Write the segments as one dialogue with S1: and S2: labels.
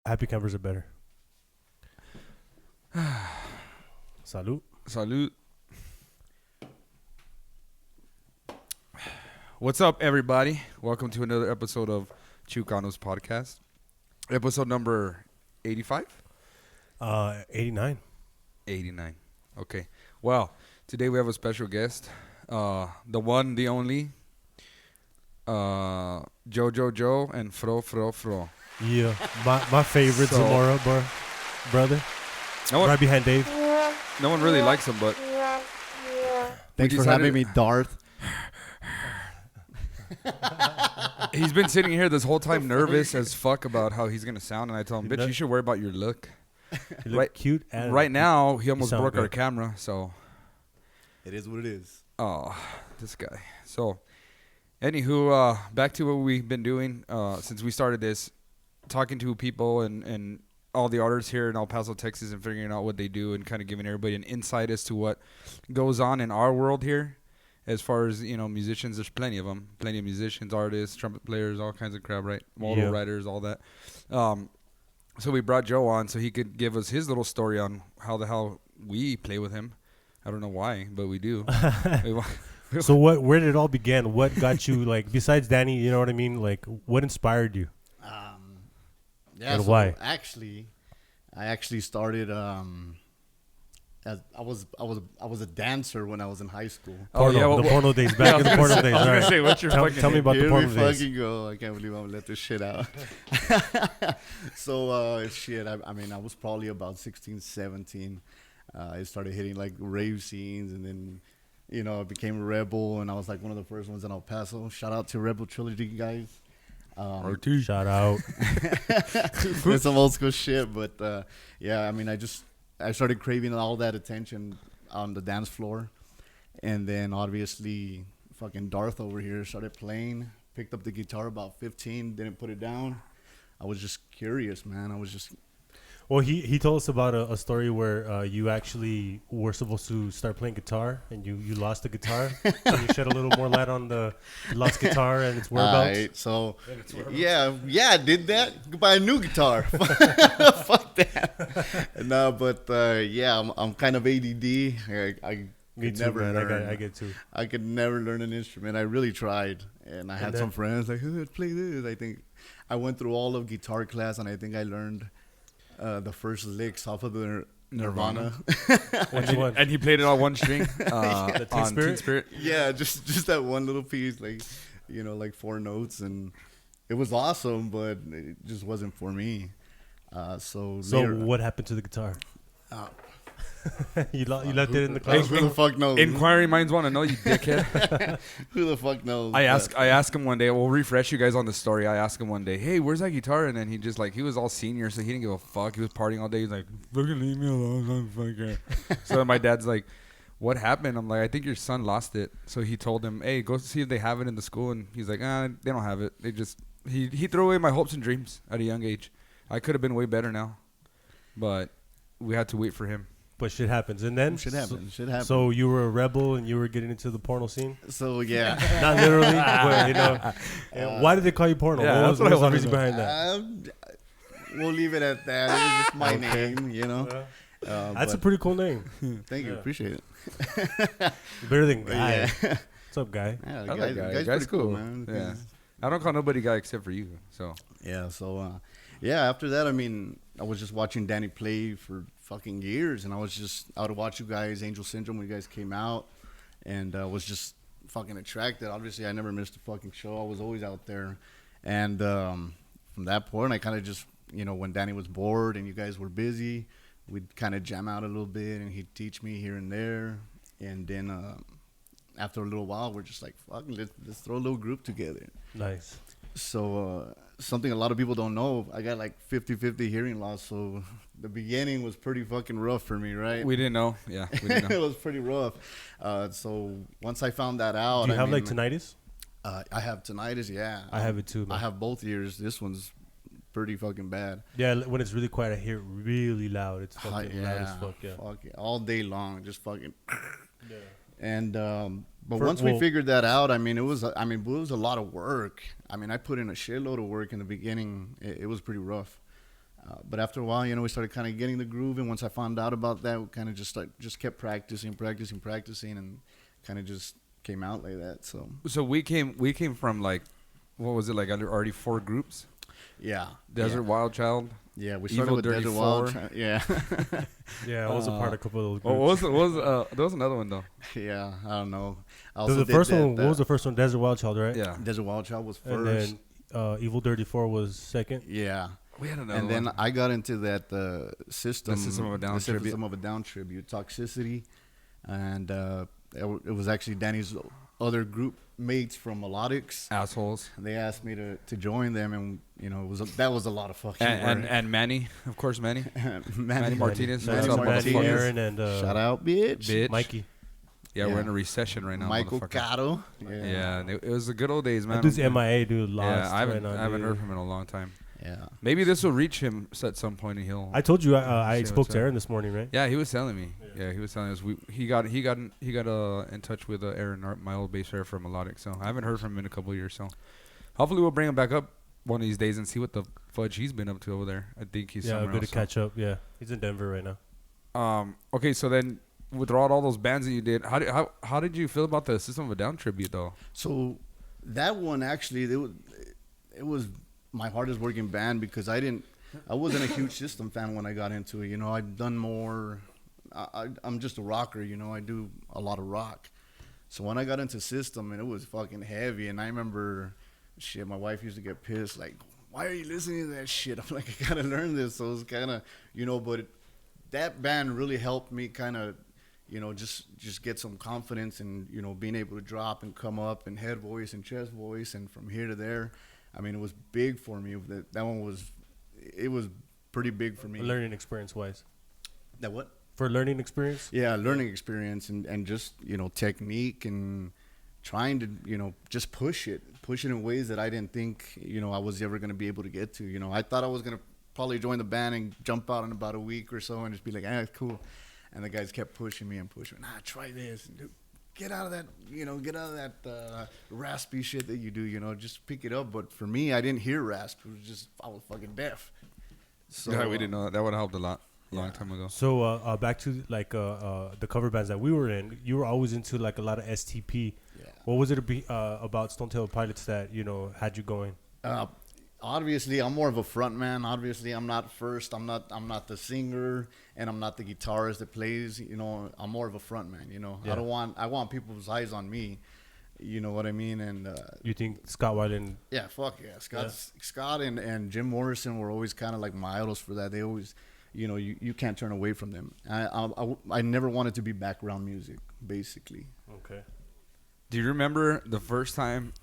S1: Happy campers are better. Salud.
S2: Salud. What's up, everybody? Welcome to another episode of Chucano's Podcast. Episode number 85?
S1: 89.
S2: 89. Okay. Well, today we have a special guest. The one, the only. Joe, and Fro.
S1: Yeah, my favorite Zamora brother. Right behind Dave.
S2: No one really likes him, but
S3: Thanks for having me, Darth.
S2: he's been sitting here this whole time nervous as fuck about how he's going to sound, and I told him, bitch, you should worry about your look.
S1: You look cute. And
S2: right now, he almost broke
S1: good.
S2: our camera, so.
S3: It is what it is.
S2: Oh, this guy. So, anywho, back to what we've been doing since we started this, talking to people and all the artists here in El Paso, Texas, and figuring out what they do and kind of giving everybody an insight as to what goes on in our world here. As far as, musicians, there's plenty of them. Plenty of musicians, artists, trumpet players, all kinds of crap, right? Motor writers, all that. So we brought Joe on so he could give us his little story on how the hell we play with him. I don't know why, but we do.
S1: So where did it all begin? What got you, like, besides Danny, you know what I mean? Like, what inspired you?
S3: And
S1: why?
S3: I actually started as I was a dancer when I was in high school.
S1: The porno days, back in the porno days.
S2: I was
S1: All
S2: going
S1: right.
S2: to say, what's your fucking
S1: Tell me about the
S3: Here
S1: porno
S3: we
S1: days.
S3: fucking go. I can't believe I'm gonna let this shit out. So I was probably about 16, 17. I started hitting like rave scenes, and then I became a rebel, and I was like one of the first ones in El Paso. Shout out to Rebel Trilogy guys.
S2: RT.
S1: Shout out.
S3: It's some old school shit, but I started craving all that attention on the dance floor, and then obviously fucking Darth over here started playing. Picked up the guitar about 15, didn't put it down. I was just curious, man.
S1: Well, he told us about a story where you actually were supposed to start playing guitar, and you lost the guitar. Can you shed a little more light on the lost guitar and its whereabouts?
S3: Right, so I did that. Go buy a new guitar. Fuck that. No, but I'm kind of ADD. I
S1: Me
S3: could
S1: too,
S3: never
S1: man.
S3: learn.
S1: I get too.
S3: I could never learn an instrument. I really tried, and I had some friends like, let's play this. I think I went through all of guitar class, and I think I learned the first licks off of the Nirvana.
S1: Which one?
S2: And he played it on one string
S1: The Teen
S2: on
S1: Spirit?
S2: Teen Spirit.
S3: Yeah, just that one little piece, like like 4 notes, and it was awesome, but it just wasn't for me. So later,
S1: what happened to the guitar?
S3: uh,
S1: you left it in the class.
S3: who the fuck knows?
S2: Inquiring minds want to know, you dickhead.
S3: Who the fuck knows?
S2: I asked him one day. We'll refresh you guys on the story. I asked him one day, "Hey, where's that guitar?" And then he just he was all senior, so he didn't give a fuck. He was partying all day. He's like, "Fucking leave me alone, fucker." So then my dad's like, "What happened?" I'm like, "I think your son lost it." So he told him, "Hey, go see if they have it in the school." And he's like, "They don't have it. They just he threw away my hopes and dreams at a young age. I could have been way better now, but we had to wait for him."
S1: But shit happens, and then
S3: Shit happens.
S1: So you were a rebel, and you were getting into the porno scene.
S3: So yeah,
S1: Not literally, but why did they call you porno?
S2: Yeah,
S1: what
S2: that's
S1: was
S2: what I
S1: the
S2: wanted
S1: reason
S2: to
S1: behind that?
S3: we'll leave it at that. It was just my name,
S1: That's a pretty cool name.
S3: Thank you, appreciate it.
S1: Better than
S3: But
S1: guy.
S3: yeah,
S1: What's up, guy?
S3: yeah,
S2: I like Guy.
S3: guy's
S2: Guy's
S3: pretty
S2: cool,
S3: man.
S2: Yeah, I don't call nobody Guy except for you. So
S3: Yeah, so after that, I was just watching Danny play for fucking years, and I would watch you guys, Angel Syndrome, when you guys came out, and was just fucking attracted. Obviously, I never missed a fucking show. I was always out there, and from that point, I kind of just, when Danny was bored and you guys were busy, we'd kind of jam out a little bit, and he'd teach me here and there, and then after a little while, we're just like, fuck, let's throw a little group together.
S1: Nice.
S3: So something a lot of people don't know, I got like 50-50 hearing loss, so the beginning was pretty fucking rough for me, right?
S2: we didn't know. Yeah, we didn't know.
S3: It was pretty rough. So once I found that out,
S1: Do you have like tinnitus?
S3: I have tinnitus, yeah.
S1: I have it too, man.
S3: I have both ears. This one's pretty fucking bad.
S1: Yeah, when it's really quiet, I hear it really loud. It's fucking loud as fuck, yeah.
S3: Fuck it. All day long, just fucking.
S1: Yeah.
S3: And but once we figured that out, it was a lot of work. I put in a shitload of work in the beginning. It was pretty rough. But after a while, we started kind of getting the groove. And once I found out about that, we kind of just kept practicing, and kind of just came out like that.
S2: So we came from like, what was it, like already 4 groups?
S3: Yeah.
S2: Desert Wild Child.
S3: Yeah, we started
S2: Evil
S3: with
S2: Dirty
S3: Desert Wild.
S2: 4.
S3: Yeah.
S1: Yeah, I was a part of a couple of those
S2: Oh,
S1: groups.
S2: there was another one though.
S3: Yeah, I don't know. I
S1: The first one, what was the first one? Desert Wild Child, right?
S2: Yeah.
S3: Desert Wild Child was first.
S1: And then Evil Dirty 4 was second.
S3: Yeah.
S2: We had another
S3: And
S2: one.
S3: then I got into that System
S2: of a Down
S3: the
S2: tribute.
S3: System of a Down tribute, Toxicity, and it was actually Danny's other group mates from Melodics.
S2: Assholes.
S3: They asked me to join them, and that was a lot of fucking work.
S2: And Manny, of course, Manny.
S3: Manny
S2: Martinez.
S3: Manny
S2: What's up,
S3: Martinez.
S2: motherfucker?
S1: Aaron and
S3: Shout out, bitch.
S1: Mikey.
S2: Yeah, we're in a recession right now.
S3: Michael
S2: motherfucker.
S3: Cotto.
S2: Yeah, it was the good old days, man.
S1: That dude's MIA, dude. Lost
S2: Yeah, I haven't
S1: right now,
S2: heard
S1: dude.
S2: from him in a long time.
S3: Yeah.
S2: Maybe this will reach him at some point, and he'll.
S1: I told you I
S2: See
S1: spoke
S2: what's
S1: to
S2: up.
S1: Aaron this morning, right?
S2: Yeah, he was telling me. Yeah, he was telling us he got in touch with Aaron, my old bass player for Melodic. So I haven't heard from him in a couple of years. So hopefully we'll bring him back up one of these days and see what the fudge he's been up to over there. I think he's somewhere
S1: good
S2: else.
S1: to catch up. Yeah, he's in Denver right now.
S2: Okay, so then with all those bands that you did, how did you feel about the System of a Down tribute though?
S3: So that one actually, it was my hardest working band because I wasn't a huge System fan when I got into it. I'd done more. I'm just a rocker. I do a lot of rock. So when I got into System, and it was fucking heavy, and I remember, shit, my wife used to get pissed, like, why are you listening to that shit? I'm like, I gotta learn this. So it was kind of, but that band really helped me kind of, just get some confidence and, being able to drop and come up and head voice and chest voice and from here to there. I mean, it was big for me. That one was pretty big for me.
S1: Learning experience wise.
S3: That what?
S1: For learning experience?
S3: Yeah, learning experience and just, technique and trying to, just push it in ways that I didn't think, I was ever going to be able to get to. I thought I was going to probably join the band and jump out in about a week or so and just be like, it's cool. And the guys kept pushing me. Nah, try this. And get out of that, raspy shit that you do, just pick it up. But for me, I didn't hear rasp. It was just, I was fucking deaf. So,
S2: Yeah, we didn't know that. That would have helped a lot. Long time ago.
S1: So back to like the cover bands that we were in, you were always into like a lot of STP.
S3: Yeah.
S1: What was it about Stone Temple Pilots that had you going?
S3: Obviously, I'm more of a front man. Obviously, I'm not first. I'm not the singer, and I'm not the guitarist that plays. I'm more of a front man.
S1: Yeah.
S3: I want people's eyes on me. You know what I mean? And
S1: You think Scott Weiland?
S3: yeah, fuck yeah, Scott and Jim Morrison were always kind of like my idols for that. They always, you can't turn away from them. I never wanted to be background music, basically.
S1: Okay.
S2: Do you remember the first time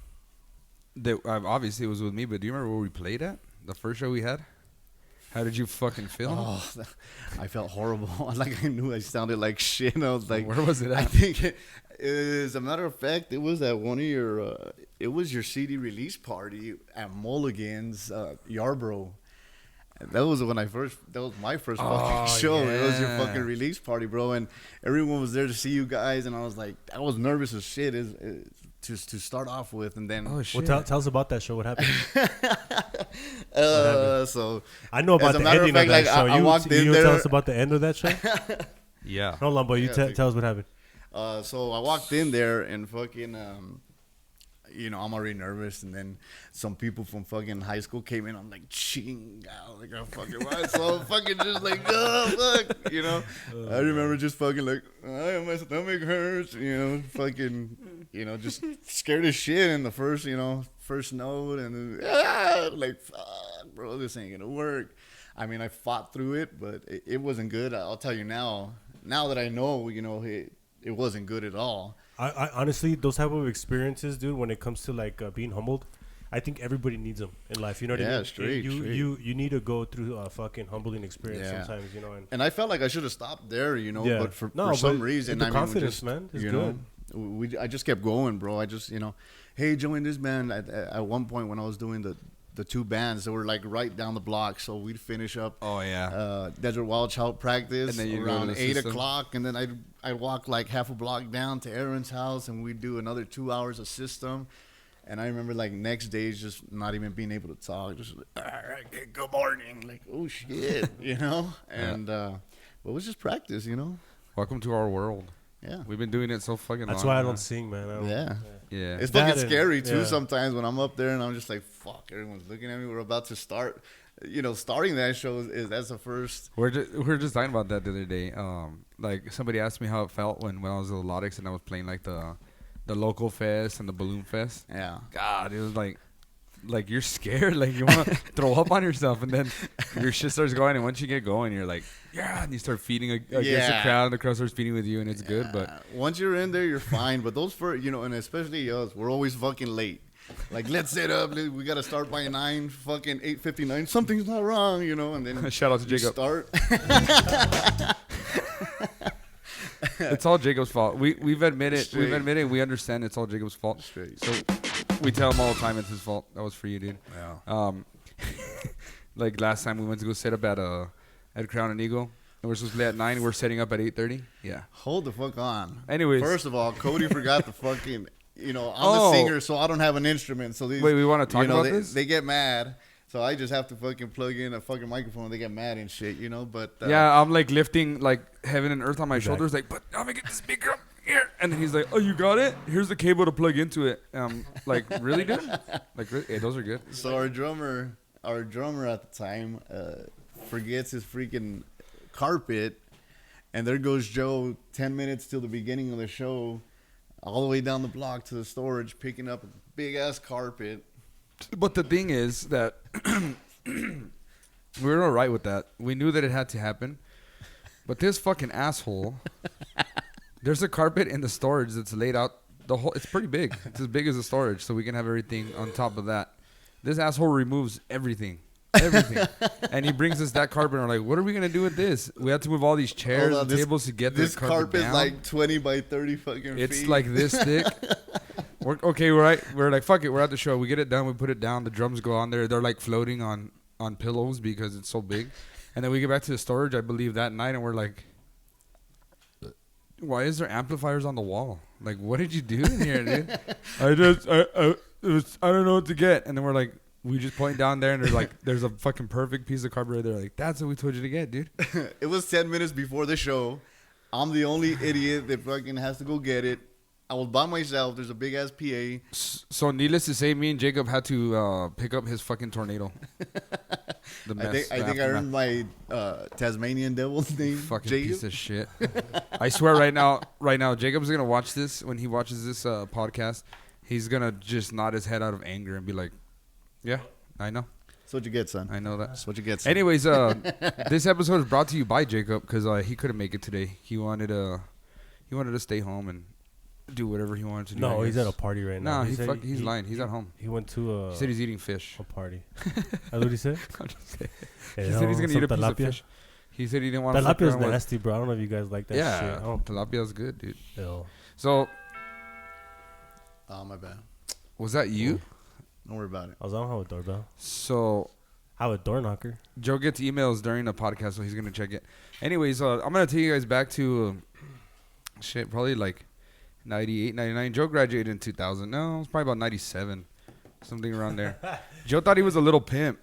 S2: that obviously it was with me, but do you remember where we played at? The first show we had? How did you fucking feel?
S3: Oh, I felt horrible. Like I knew I sounded like shit. I was like,
S2: where was it at?
S3: I think as a matter of fact, it was at one of your, it was your CD release party at Mulligan's, Yarborough. And that was my first fucking show.
S2: Yeah.
S3: It was your fucking release party, bro. And everyone was there to see you guys. And I was like, I was nervous as shit to start off with. And then,
S2: Oh, shit.
S1: Well, tell us about that show. What happened?
S3: so
S1: I know about
S3: as a
S1: the
S3: matter of
S1: ending of
S3: fact,
S1: that
S3: like,
S1: show.
S3: I walked in
S1: you
S3: there.
S1: tell us about the end of that show?
S2: Yeah.
S1: Hold on, but you tell us what happened.
S3: So I walked in there and fucking, I'm already nervous. And then some people from fucking high school came in. I'm like, chinga, like, I fucking was. So I'm fucking just like, oh, fuck, I remember just fucking like, oh, my stomach hurts, fucking, just scared as shit in the first note. And then, like, fuck, bro, this ain't gonna work. I mean, I fought through it, but it wasn't good. I'll tell you now that I know, it wasn't good at all.
S1: I honestly, those type of experiences, dude, when it comes to like being humbled, I think everybody needs them in life. You know what I mean?
S3: Straight.
S1: You need to go through a fucking humbling experience sometimes,
S3: And I felt like I should have stopped there, but for some reason,
S1: the confidence, man, is good.
S3: I just kept going, bro. I just, hey, join this band. At one point when I was doing the two bands, they were like right down the block, so we'd finish up.
S2: Oh yeah.
S3: Desert Wild Child practice
S2: And then
S3: around 8 o'clock, and then I'd walk like half a block down to Aaron's house, and we'd do another 2 hours of System. And I remember like next days just not even being able to talk, just like, all right, good morning, like oh shit, you know. And but it was just practice, you know.
S2: Welcome to our world.
S3: Yeah,
S2: we've been doing it so fucking long.
S1: That's why I don't sing, man.
S2: Yeah.
S3: It's fucking scary too sometimes when I'm up there and I'm just like, fuck, everyone's looking at me. We're about to start. You know, starting that show that's the first.
S2: We're just talking about that the other day. Like somebody asked me how it felt when I was at Elotics and I was playing like the local fest and the balloon fest.
S3: Yeah.
S2: God, it was like you're scared, like you want to throw up on yourself, and then your shit starts going, and once you get going, you're like, yeah, and you start feeding against the crowd, and the crowd starts feeding with you, and it's good. But
S3: once you're in there, you're fine. But those first, you know, and especially us, we're always fucking late. Like, let's set up. We got to start by 9, fucking 8:59. Something's not wrong, you know. And then
S2: shout out to Jacob.
S3: Start.
S2: It's all Jacob's fault. We've admitted. We've admitted. We understand it's all Jacob's fault.
S3: Straight.
S2: So we tell him all the time it's his fault. That was for you, dude.
S3: Yeah.
S2: Like last time we went to go set up at Crown and Eagle. And we're supposed to play at 9. We're setting up at 8:30. Yeah.
S3: Hold the fuck on.
S2: Anyways.
S3: First of all, Cody forgot the fucking, you know, I'm the singer, so I don't have an instrument. So these,
S2: wait, we want to talk about this?
S3: They get mad. So I just have to fucking plug in a fucking microphone. They get mad and shit, you know. But
S2: yeah, I'm like lifting like heaven and earth on my shoulders, like, but I'm gonna get the speaker up here. And then he's like, "Oh, you got it? Here's the cable to plug into it." Like, really, dude? Like, really? Hey, those are good.
S3: So our drummer at the time forgets his freaking carpet, and there goes Joe 10 minutes till the beginning of the show, all the way down the block to the storage, picking up a big ass carpet.
S2: But the thing is that we were all right with that. We knew that it had to happen. But this fucking asshole, there's a carpet in the storage that's laid out. It's pretty big. It's as big as the storage, so we can have everything on top of that. This asshole removes everything. And he brings us that carpet, and we're like, what are we going to do with this? We have to move all these chairs and tables to get this carpet down.
S3: This carpet is like 20 by 30 fucking feet.
S2: It's like this thick. We're like, fuck it. We're at the show. We get it done. We put it down. The drums go on there. They're like floating on pillows because it's so big. And then we get back to the storage, I believe, that night, and we're like, why is there amplifiers on the wall? Like, what did you do in here, dude? I don't know what to get. And then we're like, we just point down there, and there's a fucking perfect piece of carpet right there. Like, that's what we told you to get, dude.
S3: It was 10 minutes before the show. I'm the only idiot that fucking has to go get it. I was by myself. There's a big ass PA.
S2: So needless to say, me and Jacob had to pick up his fucking tornado.
S3: I think I earned my Tasmanian Devil's name.
S2: Fucking
S3: Jacob.
S2: Piece of shit. I swear right now, Jacob's gonna watch this. When he watches this podcast, he's gonna just nod his head out of anger and be like, "Yeah, I know.
S3: That's what you get, son.
S2: I know that.
S3: That's what you get, son."
S2: Anyways, this episode is brought to you by Jacob because he couldn't make it today. He wanted to stay home and do whatever he wanted to do.
S1: No, he's at a party right now.
S2: No, he's lying. He's at home.
S1: He went to
S2: he said he's eating fish.
S1: A party. That's what he said?
S2: I'm just saying.
S1: Hey,
S2: he said he's going to eat a piece of
S1: tilapia?
S2: fish. He said he didn't want to.
S1: Tilapia's nasty, bro. I don't know if you guys like that shit.
S2: Yeah, tilapia's good, dude.
S1: Ew.
S2: So.
S3: Oh, my bad.
S2: Was that you?
S3: Don't worry about it.
S1: I was on a doorbell.
S2: So.
S1: I have a door knocker.
S2: Joe gets emails during the podcast, so he's going to check it. Anyways, I'm going to take you guys back to probably like 98, 99. Joe graduated in 2000. No, it was probably about 97. Something around there. Joe thought he was a little pimp.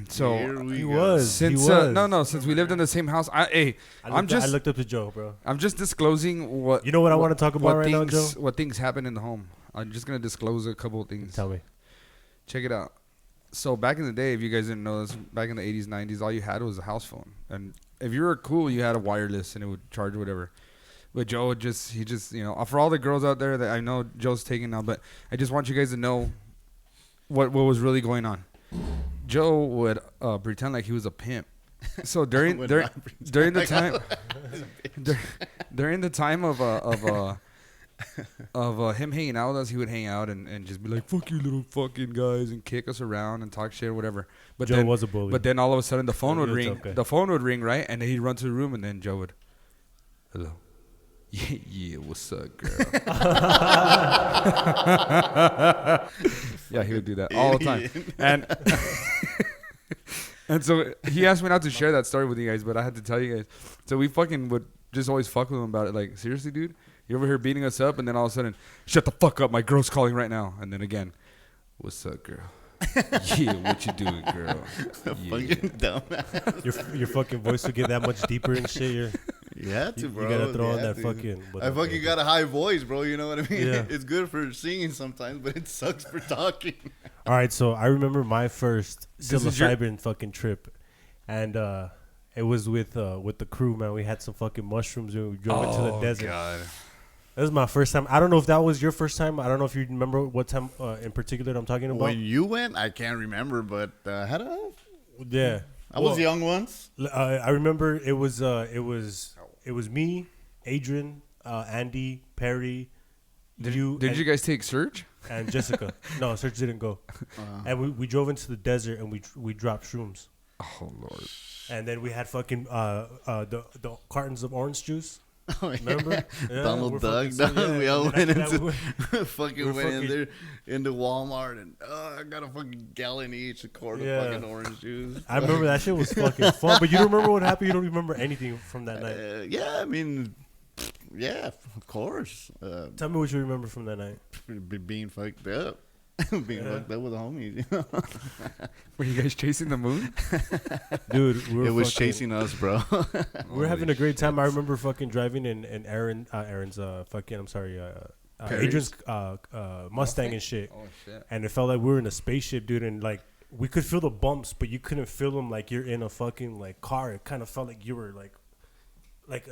S2: So
S1: he was.
S2: Since we lived in the same house, I
S1: looked up to Joe, bro.
S2: I'm just disclosing what.
S1: You know what I want to talk about right now, Joe?
S2: What things happen in the home. I'm just going to disclose a couple of things.
S1: Tell me.
S2: Check it out. So back in the day, if you guys didn't know this, back in the 80s, 90s, all you had was a house phone. And if you were cool, you had a wireless and it would charge whatever. But Joe would just, for all the girls out there that I know Joe's taking now, but I just want you guys to know what was really going on. Joe would pretend like he was a pimp. So during the time of him hanging out with us, he would hang out and just be like, "Fuck you, little fucking guys," and kick us around and talk shit or whatever. But
S1: Joe was a bully.
S2: But then all of a sudden the phone would ring.
S1: Okay.
S2: The phone would ring, right? And then he'd run to the room, and then Joe would, "Hello." Yeah, what's up, girl? Yeah, he would do that all the time. And so he asked me not to share that story with you guys, but I had to tell you guys. So we fucking would just always fuck with him about it. Like, seriously, dude? You're over here beating us up, and then all of a sudden, shut the fuck up, my girl's calling right now. And then again. What's up, girl? Yeah, what you doing, girl? Yeah.
S3: Fucking dumb.
S1: Your fucking voice will get that much deeper and shit.
S3: You had to, bro.
S1: You gotta throw on that
S3: to.
S1: fucking.
S3: I fucking got a high voice, bro. You know what I mean?
S1: Yeah.
S3: It's good for singing sometimes, but it sucks for talking.
S1: All right, so I remember my first
S2: This is your-
S1: psilocybin fucking trip, and it was with the crew, man. We had some fucking mushrooms and we drove into the desert.
S2: God.
S1: That was my first time. I don't know if that was your first time. I don't know if you remember what time in particular I'm talking about.
S3: When you went, I can't remember, but had I?
S1: Yeah,
S3: I was young once.
S1: I remember it was me, Adrian, Andy, Perry,
S2: Did you guys take Surge?
S1: and Jessica. No, Serge didn't go. And we drove into the desert and we dropped shrooms.
S2: Oh Lord.
S1: And then we had fucking the cartons of orange juice.
S3: Oh, yeah.
S1: Remember? Yeah,
S3: Donald
S1: we're
S3: Duck.
S1: fucking- yeah,
S3: We all
S1: and
S3: went
S1: after
S3: into
S1: that,
S3: fucking went in there into Walmart and I got a fucking gallon each, a quart
S1: Yeah.
S3: of fucking orange juice.
S1: I remember that shit was fucking fun, but you don't remember what happened. You don't remember anything from that night.
S3: Yeah, I mean, yeah, of course.
S1: Tell me what you remember from that night.
S3: Being fucked up. Being fucked up with the homies. You know?
S2: Were you guys chasing the moon?
S1: Dude, we were
S3: It was
S1: fucking-
S3: chasing us, bro.
S1: We were having a great time. I remember fucking driving in Aaron's fucking, I'm sorry, Adrian's Mustang and shit.
S2: Oh shit.
S1: And it felt like we were in a spaceship, dude. And like we could feel the bumps, but you couldn't feel them like you're in a fucking like car. It kind of felt like you were like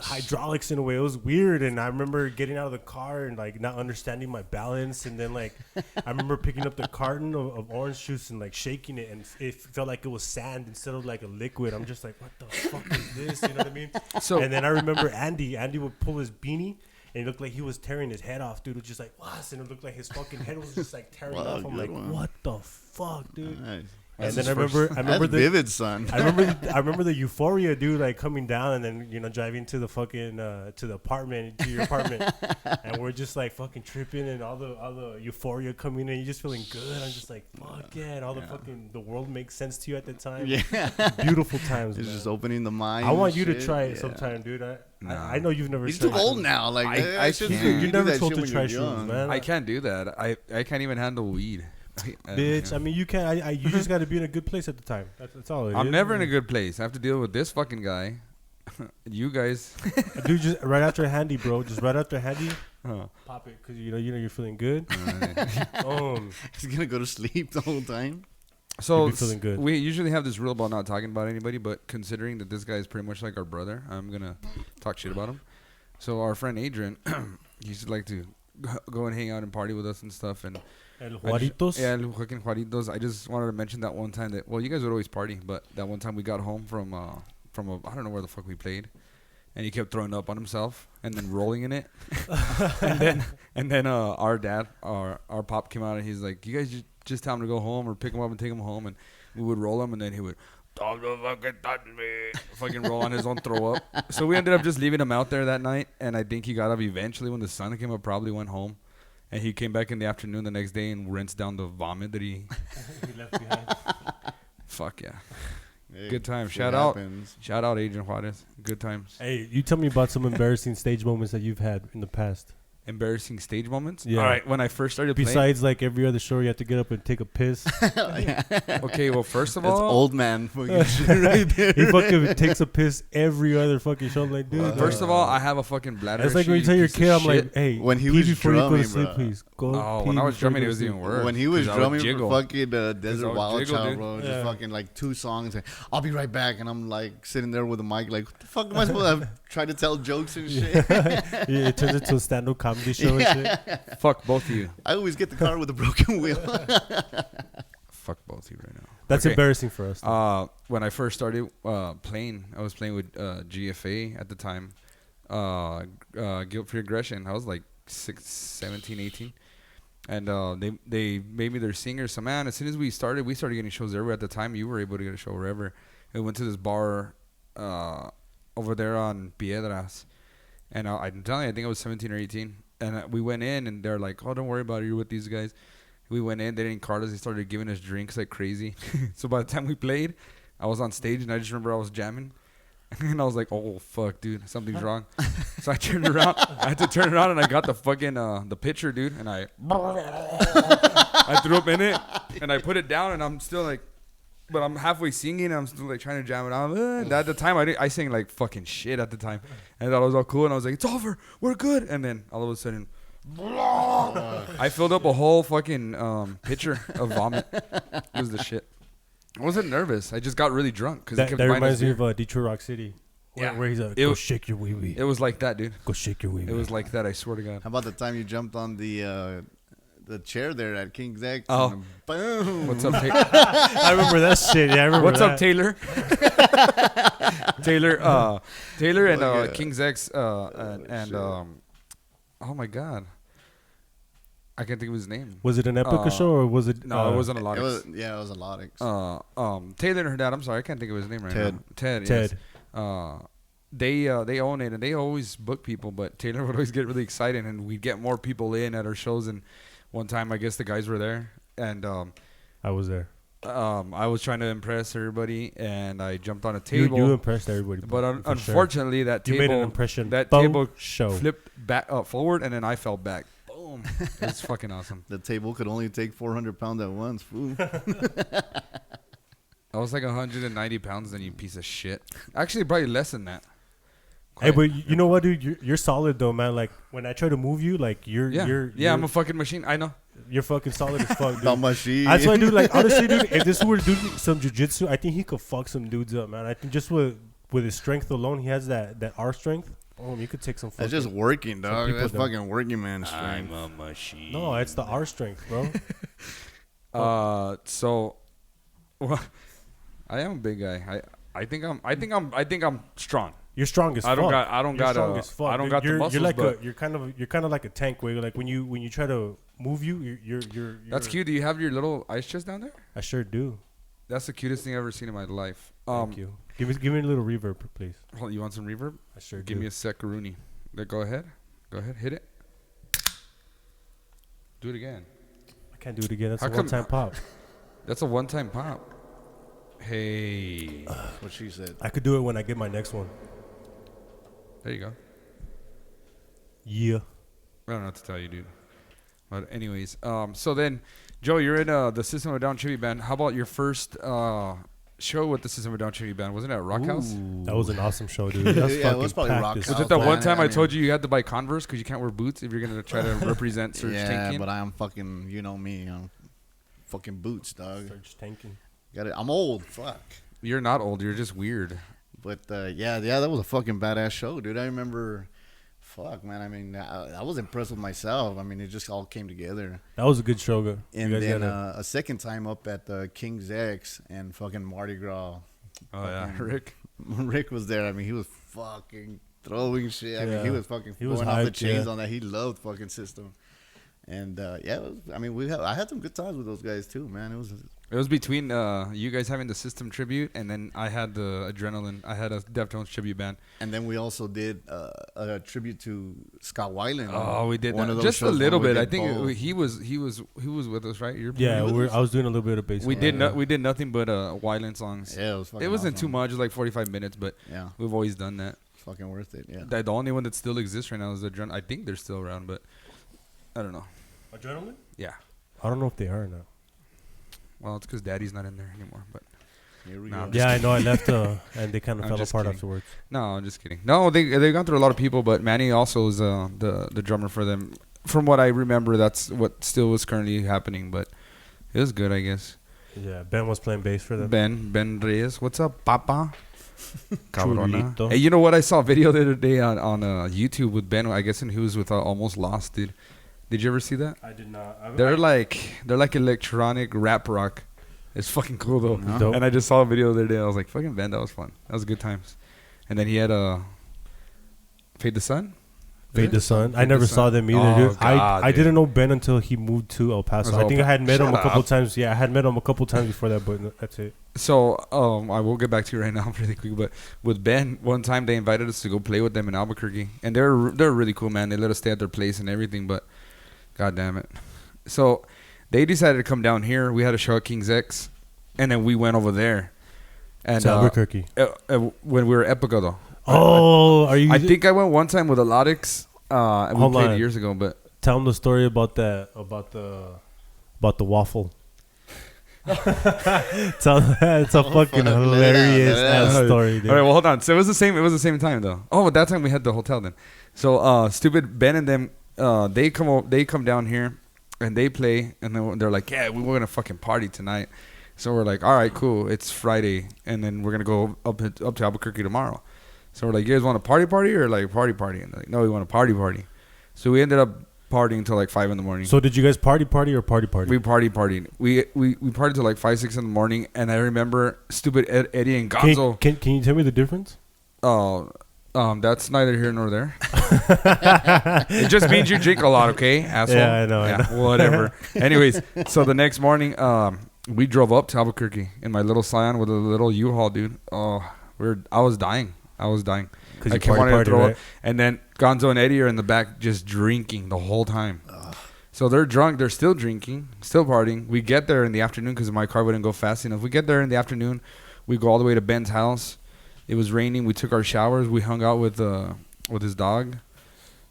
S1: hydraulics in a way. It was weird. And I remember getting out of the car and like not understanding my balance. And then like I remember picking up the carton of orange juice and like shaking it, and it felt like it was sand instead of like a liquid. I'm just like, what the fuck is this? You know what I mean?
S2: So
S1: And then I remember Andy would pull his beanie, and it looked like he was tearing his head off, dude. It was just like, what? And it looked like his fucking head was just like tearing
S3: Wow,
S1: off. I'm
S3: good
S1: like,
S3: one.
S1: what the fuck, dude?
S3: Nice.
S1: And
S2: That's
S1: then I
S2: his
S1: remember
S3: That's
S1: the
S3: vivid, son.
S1: I remember the euphoria, dude, like coming down and then driving to the fucking to your apartment, and we're just like fucking tripping and all the euphoria coming in. You're just feeling good. I'm just like, fuck yeah, and all the fucking the world makes sense to you at the time.
S3: Yeah.
S1: Beautiful times.
S3: It's
S1: man.
S3: just opening the mind.
S1: I want
S3: and
S1: you to
S3: shit.
S1: try it
S3: Yeah.
S1: sometime, dude.
S2: Nah.
S1: I know you've never.
S3: He's
S1: tried
S3: too
S1: it.
S3: old now. Like,
S2: I
S3: shouldn't
S2: can't.
S3: do
S1: You're never
S3: that
S1: told
S3: shit
S1: to
S3: when
S1: try
S3: you're
S1: shrooms,
S3: young.
S1: man.
S2: I can't do that. I can't even handle weed.
S1: Bitch, I mean, you can't. You just got to be in a good place at the time. That's all it is.
S2: I'm never in a good place. I have to deal with this fucking guy. You guys.
S1: Dude, just right after handy, bro. Just right after handy,
S2: Huh.
S1: pop it, cause you know you're feeling good.
S3: He's gonna go to sleep the whole time.
S2: So
S1: You'll be feeling good.
S2: we usually have this rule about not talking about anybody, but considering that this guy is pretty much like our brother, I'm gonna talk shit about him. So our friend Adrian, he used to like to go and hang out and party with us and stuff. And
S1: El Juaritos.
S2: Yeah, El fucking Juaritos. I just wanted to mention that one time that, well, you guys would always party, but that one time we got home from a, I don't know where the fuck we played, and he kept throwing up on himself and then rolling in it. and then our dad, our pop came out and he's like, you guys just tell him to go home or pick him up and take him home. And we would roll him, and then he would, don't fucking touch me, fucking roll on his own throw up. So we ended up just leaving him out there that night, and I think he got up eventually when the sun came up, probably went home. And he came back in the afternoon the next day and rinsed down the vomit that he
S1: He left behind.
S2: Fuck yeah.
S3: Hey,
S2: Good times.
S3: shit
S2: Shout
S3: happens.
S2: out Adrian Juarez. Good times.
S1: Hey, you tell me about some embarrassing stage moments that you've had in the past.
S2: Embarrassing stage moments?
S1: Yeah.
S2: All right, when I first started playing.
S1: Besides, like every other show, you have to get up and take a piss.
S2: Okay, well, first of
S3: That's
S2: all.
S3: old man fucking shit right there.
S1: He fucking takes a piss every other fucking show. I'm like, dude.
S2: First of all, I have a fucking bladder.
S1: That's like when you
S2: issue,
S1: tell your
S2: piece of
S1: kid, I'm
S2: shit.
S1: like, hey,
S3: When he
S1: pee
S3: was
S1: before you go to
S3: drumming,
S1: sleep,
S3: bro.
S1: please. Go
S2: Oh,
S1: pee
S2: when I was
S1: before you
S2: drumming,
S1: go
S2: it
S1: to
S2: was
S1: sleep.
S2: even worse.
S3: When he was
S2: 'cause I would
S3: drumming
S2: jiggle.
S3: for fucking
S2: I
S3: Desert
S2: would
S3: Wild
S2: jiggle,
S3: Child,
S2: dude.
S3: bro,
S1: Yeah.
S3: just fucking like 2 songs, and I'll be right back, and I'm like sitting there with a mic, like, what the fuck am I supposed to try to tell jokes and shit?
S1: Yeah, it turns into a stand-up comedy show and shit.
S2: Fuck both of you.
S3: I always get the car with a broken wheel.
S2: Fuck both of you right now.
S1: That's
S2: Okay.
S1: embarrassing for us. though.
S2: When I first started playing, I was playing with GFA at the time. Guilt-Free Aggression. I was like 17, 18. And they made me their singer. So, man, as soon as we started getting shows everywhere. At the time, you were able to get a show wherever. We went to this bar over there on Piedras. And I'm telling you, I think I was 17 or 18. And we went in, and they're like, oh, don't worry about it. You're with these guys. We went in. They didn't card us. They started giving us drinks like crazy. So by the time we played, I was on stage, and I just remember I was jamming. And I was like, oh, fuck, dude. Something's wrong. So I turned around. I had to turn around, and I got the fucking the pitcher, dude. And I I threw up in it, and I put it down, and I'm still like, but I'm halfway singing, and I'm still like trying to jam it out. And at the time, I sang like fucking shit at the time, and I thought it was all cool, and I was like, it's over, we're good, and then all of a sudden, I filled up a whole fucking pitcher of vomit. It was the shit. I wasn't nervous. I just got really drunk because
S1: that reminds me of Detroit Rock City. Where he's like, go shake your wee wee.
S2: It was like that, dude.
S1: Go shake your wee wee.
S2: It was like that. I swear to God.
S3: How about the time you jumped on the chair there at King's X?
S2: Oh,
S3: boom!
S2: What's up, Taylor?
S1: I remember that shit. Yeah, I remember.
S2: What's
S1: that.
S2: up, Taylor? Taylor and King's X and oh my God, I can't think of his name.
S1: Was it an Epica show or was it?
S2: No, it wasn't a lot.
S3: It was a Lotix.
S2: Taylor and her dad. I'm sorry, I can't think of his name right
S3: Ted.
S2: now. Ted. Yes. They own it and they always book people, but Taylor would always get really excited and we'd get more people in at our shows. And one time, I guess the guys were there and
S1: I was there.
S2: I was trying to impress everybody and I jumped on a table.
S1: You impressed everybody,
S2: but unfortunately, that
S1: you
S2: table
S1: made an impression.
S2: That table
S1: show
S2: flipped back forward and then I fell back. Boom! It's fucking awesome.
S3: The table could only take 400 pounds at once. Fool.
S2: I was like 190 pounds, then you piece of shit. Actually, probably less than that.
S1: Hey, but you know what, dude? You're solid though, man. Like when I try to move you, like you're
S2: I'm a fucking machine. I know.
S1: You're fucking solid as fuck, dude.
S3: The machine.
S1: That's why, dude. Like honestly, dude, if this were doing some jiu-jitsu, I think he could fuck some dudes up, man. I think just with his strength alone, he has that R strength. Oh, you could take some.
S3: That's just working, dog. That's fucking working man strength.
S2: I'm a machine.
S1: No, it's the R strength, bro.
S2: So, well, I am a big guy. I think I'm strong.
S1: You're strong as fuck.
S2: I don't got the muscles.
S1: You're kind of like a tank where like when you try to move you're
S2: That's cute. Do you have your little ice chest down there?
S1: I sure do.
S2: That's the cutest thing I've ever seen in my life.
S1: Thank you. Give me a little reverb, please.
S2: Hold on, you want some reverb?
S1: I sure do.
S2: Give me a sec-a-rooney. Go ahead, hit it. Do it again.
S1: I can't do it again. That's a one-time pop.
S2: That's a one-time pop. Hey.
S3: That's what she said.
S1: I could do it when I get my next one.
S2: There you go.
S1: Yeah.
S2: I don't know what to tell you, dude. But anyways, so then, Joe, you're in the System of a Down tribute band. How about your first show with the System of a Down tribute band? Wasn't it at Rock House?
S1: That was an awesome show, dude.
S3: Yeah, it was probably Rock House.
S2: Was it the one time I told you had to buy Converse because you can't wear boots if you're going to try to represent Surge Tanking?
S3: Yeah, but I am fucking, you know me, I'm fucking boots, dog.
S1: Surge Tanking.
S3: I'm old, fuck.
S2: You're not old, you're just weird.
S3: But yeah, that was a fucking badass show, dude. I remember, fuck, man. I mean, I was impressed with myself. I mean, it just all came together.
S1: That was a good show, good.
S3: And then a second time up at the King's X and fucking Mardi Gras.
S2: Oh yeah,
S3: Rick was there. I mean, he was fucking throwing shit. I mean, he was fucking going off the chains on that. He loved fucking System. And I had some good times with those guys too, man. It was
S2: between you guys having the System tribute, and then I had the Adrenaline. I had a Deftones tribute band,
S3: and then we also did a tribute to Scott Weiland.
S2: Oh, we did one of those just a little bit. I think he was with us, right?
S1: I was doing a little bit of bass.
S2: We did nothing but Weiland songs.
S3: Yeah,
S2: it wasn't too much. It was like 45 minutes, but
S3: yeah,
S2: we've always done that.
S3: Fucking worth it. Yeah.
S2: The only one that still exists right now is Adrenaline. I think they're still around, but I don't know.
S1: Adrenaline?
S2: Yeah.
S1: I don't know if they are now.
S2: Well, it's because Daddy's not in there anymore. But
S3: here we go.
S1: Yeah, I know. I left, and they kind of fell apart afterwards.
S2: No, I'm just kidding. No, they've gone through a lot of people, but Manny also is the drummer for them. From what I remember, that's what still was currently happening. But it was good, I guess.
S1: Yeah, Ben was playing bass for them.
S2: Ben Reyes, what's up, Papa? Cabrona. Hey, you know what? I saw a video the other day on YouTube with Ben. I guess, and he was with Almost Lost, dude. Did you ever see that?
S1: I did not.
S2: They're like electronic rap rock. It's fucking cool though.
S1: Uh-huh.
S2: And I just saw a video the other day. I was like, fucking Ben, that was fun. That was good times. And then he had Fade the Sun.
S1: Fade the Sun. I never saw them either. Dude. I didn't know Ben until he moved to El Paso. I think I had met him a couple times. Yeah, I had met him a couple times before that, but that's it.
S2: So I will get back to you right now really quick. But with Ben, one time they invited us to go play with them in Albuquerque, and they're really cool, man. They let us stay at their place and everything, but God damn it. So they decided to come down here. We had a show at King's X, and then we went over there. And
S1: Albuquerque.
S2: When we were at Epica, though.
S1: Oh, are you?
S2: I think I went one time with Elotix. We played years ago, but
S1: tell them the story about that, about about the waffle. It's a fucking hilarious ass story, dude.
S2: All right, well, hold on. So it was the same time though. Oh, at that time we had the hotel then. So stupid Ben and them, they come down here, and they play, and then they're like, yeah, we're gonna fucking party tonight. So we're like, all right, cool. It's Friday, and then we're gonna go up to Albuquerque tomorrow. So we're like, you guys want a party or like party? And they're like, no, we want a party. So we ended up partying until like 5 a.m.
S1: So did you guys party or party?
S2: We partied. We partied till like 5, 6 a.m. And I remember stupid Eddie and Gonzo.
S1: Can you tell me the difference?
S2: That's neither here nor there. It just means you drink a lot, okay, asshole?
S1: Yeah, I know.
S2: Whatever. Anyways, so the next morning, we drove up to Albuquerque in my little Scion with a little U-Haul, dude. Oh, I was dying.
S1: Because
S2: I kept wanting to throw up. And then Gonzo and Eddie are in the back just drinking the whole time. So they're drunk. They're still drinking, still partying. We get there in the afternoon because my car wouldn't go fast enough. We get there in the afternoon. We go all the way to Ben's house. It was raining. We took our showers. We hung out with his dog,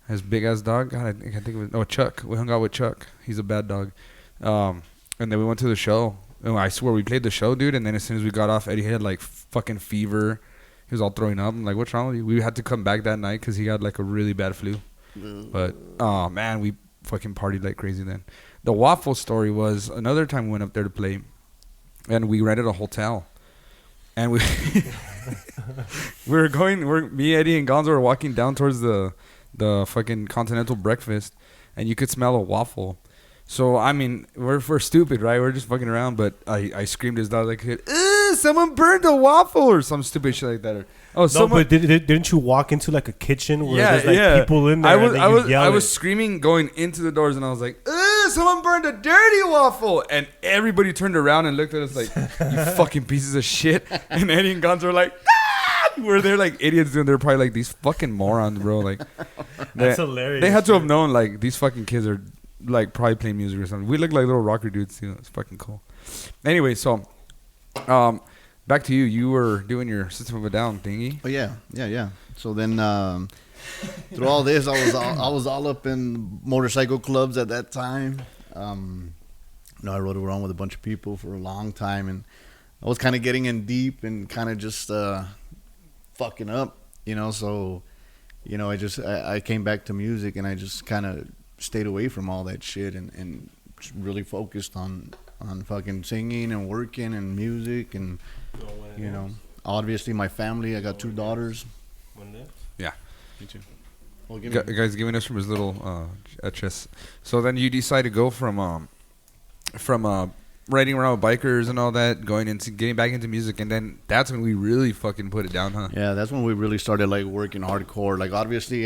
S2: his big-ass dog. God, I can't think of it. Oh, Chuck. We hung out with Chuck. He's a bad dog. And then we went to the show. Oh, I swear, we played the show, dude. And then as soon as we got off, Eddie had like fucking fever. He was all throwing up. I'm like, what's wrong with you? We had to come back that night because he got like a really bad flu. But, oh, man, we fucking partied like crazy then. The waffle story was another time we went up there to play, and we rented a hotel. And me, Eddie, and Gonzo were walking down towards the fucking continental breakfast, and you could smell a waffle. So, I mean, we're stupid, right? We're just fucking around, but I screamed as loud as I could, someone burned a waffle or some stupid shit like that.
S1: But didn't you walk into like a kitchen where there's like people in there?
S2: I was screaming going into the doors, and I was like, someone burned a dirty waffle. And everybody turned around and looked at us like, you fucking pieces of shit. And Eddie and Gonzo were like, we're there like idiots, and they're probably like, these fucking morons, bro. Like,
S1: that's hilarious.
S2: They had to have known like these fucking kids are like probably playing music or something. We look like little rocker dudes, you know. It's fucking cool. Anyway, so back to you. You were doing your System of a Down thingy.
S3: Oh yeah. So then through all this, I was all up in motorcycle clubs at that time. I rode around with a bunch of people for a long time, and I was kind of getting in deep and kind of just fucking up, you know. So, you know, I came back to music, and I just kind of stayed away from all that shit and just really focused on fucking singing and working and music and, you know, obviously my family. I got 2 daughters.
S2: Yeah.
S3: Me too.
S2: Well, guy's giving us from his little chest. So then you decide to go from riding around with bikers and all that, getting back into music, and then that's when we really fucking put it down, huh?
S3: Yeah, that's when we really started like working hardcore. Like obviously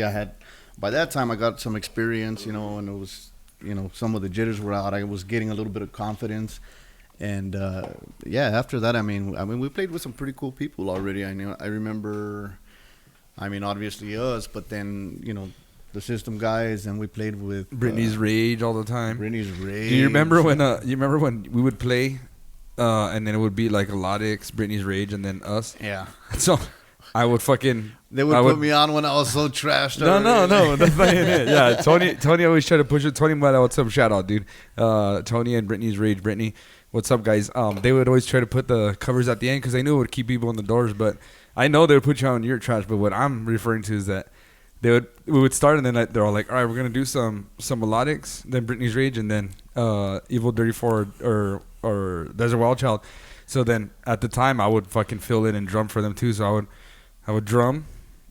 S3: by that time I got some experience, you know, and it was, you know, some of the jitters were out. I was getting a little bit of confidence. And after that, I mean we played with some pretty cool people already. I remember, obviously us, but then, you know, the System guys, and we played with
S2: Britney's Rage all the time.
S3: Britney's Rage.
S2: Do you remember when we would play, and then it would be like Elotix, Britney's Rage, and then us?
S3: Yeah.
S2: So I would fucking.
S3: They would put me on when I was so trashed.
S2: No, that's not it. Yeah, Tony always tried to push it. Tony Mata, what's up? Shout out, dude. Tony and Britney's Rage. Brittany, what's up, guys? They would always try to put the covers at the end because they knew it would keep people in the doors. But I know they would put you on your trash. But what I'm referring to is that we would start, and then they're all like, all right, we're gonna do some Melodics, then Britney's Rage, and then Evil Dirty Four or Desert Wild Child. So then at the time I would fucking fill in and drum for them too. So I would drum,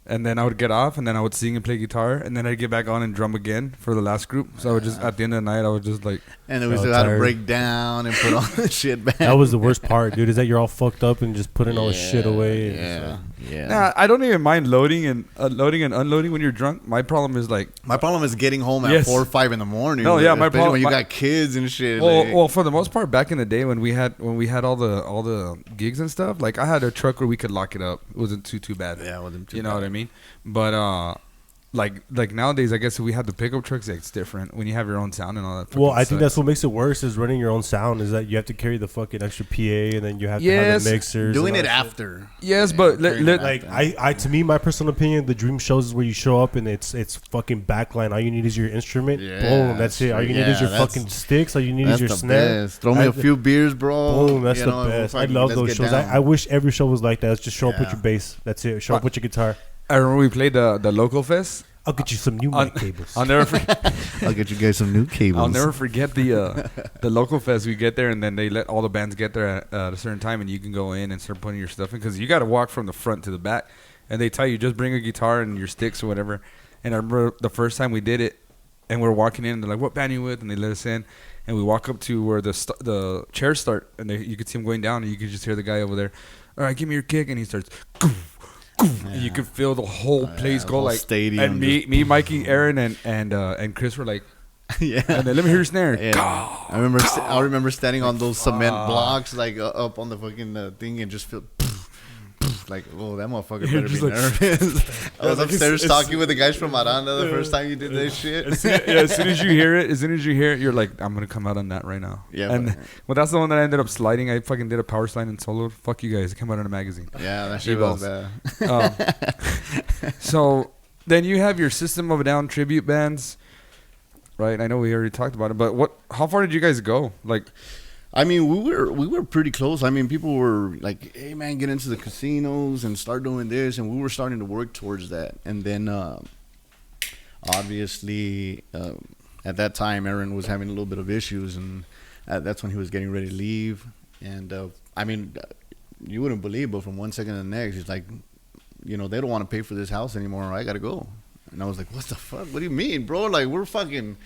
S2: and then I would get off, and then I would sing and play guitar, and then I'd get back on and drum again for the last group. So I would just, at the end of the night, I would just like.
S3: And then we still had to break down and put all the shit back.
S1: That was the worst part, dude, is that you're all fucked up and just putting all the shit away.
S3: Yeah.
S2: Nah, I don't even mind loading and unloading when you're drunk. My problem is
S3: getting home at 4 or 5 in the morning.
S2: No, yeah, my problem
S3: when you got kids and shit.
S2: Well, for the most part, back in the day when we had all the gigs and stuff, like I had a truck where we could lock it up. It wasn't too bad.
S3: Yeah, it wasn't too bad.
S2: You know what I mean? But like nowadays, I guess if we have the pickup trucks, it's different when you have your own sound and all that.
S1: Well, I think that's what makes it worse is running your own sound. Is that you have to carry the fucking extra PA and then you have to have the mixers.
S3: Doing it after.
S2: Yes, but
S1: like I to me, my personal opinion, the dream shows is where you show up and it's fucking backline. All you need is your instrument.
S3: Yeah,
S1: boom, that's it. All you need is your fucking sticks. All you need is your snare.
S3: Throw me a few beers, bro.
S1: Boom, that's the best. I love those shows. I wish every show was like that. It's just show up with your bass. That's it. Show up with your guitar.
S2: I remember we played the local fest.
S1: I'll get you some new mic cables.
S2: I'll never forget.
S3: I'll get you guys some new cables.
S2: I'll never forget the local fest. We get there and then they let all the bands get there at a certain time and you can go in and start putting your stuff in because you got to walk from the front to the back and they tell you just bring a guitar and your sticks or whatever. And I remember the first time we did it and we're walking in and they're like, "What band are you with?" And they let us in and we walk up to where the chairs start and you could see them going down and you could just hear the guy over there. "All right, give me your kick," and he starts. And you could feel the whole place go like
S3: stadium.
S2: And me, Mikey, Aaron, and Chris were like,
S3: yeah.
S2: And then let me hear your snare.
S3: I remember standing on those cement blocks like up on the fucking thing and just feel. Like, oh, that motherfucker better be nervous. I was upstairs talking with the guys from Aranda the first time you did this shit.
S2: As soon as you hear it, you're like, I'm gonna come out on that right now.
S3: Yeah.
S2: And well, that's the one that I ended up sliding. I fucking did a power slide and solo. Fuck you guys. It came out in a magazine.
S3: Yeah, that shit was bad.
S2: So then you have your System of a Down tribute bands, right? I know we already talked about it, but how far did you guys go? Like,
S3: I mean, we were pretty close. I mean, people were like, "Hey, man, get into the casinos and start doing this," and we were starting to work towards that. And then, obviously, at that time, Aaron was having a little bit of issues, and that's when he was getting ready to leave. And I mean, you wouldn't believe, but from one second to the next, he's like, "You know, they don't want to pay for this house anymore. I gotta go." And I was like, "What the fuck? What do you mean, bro? Like, we're kicking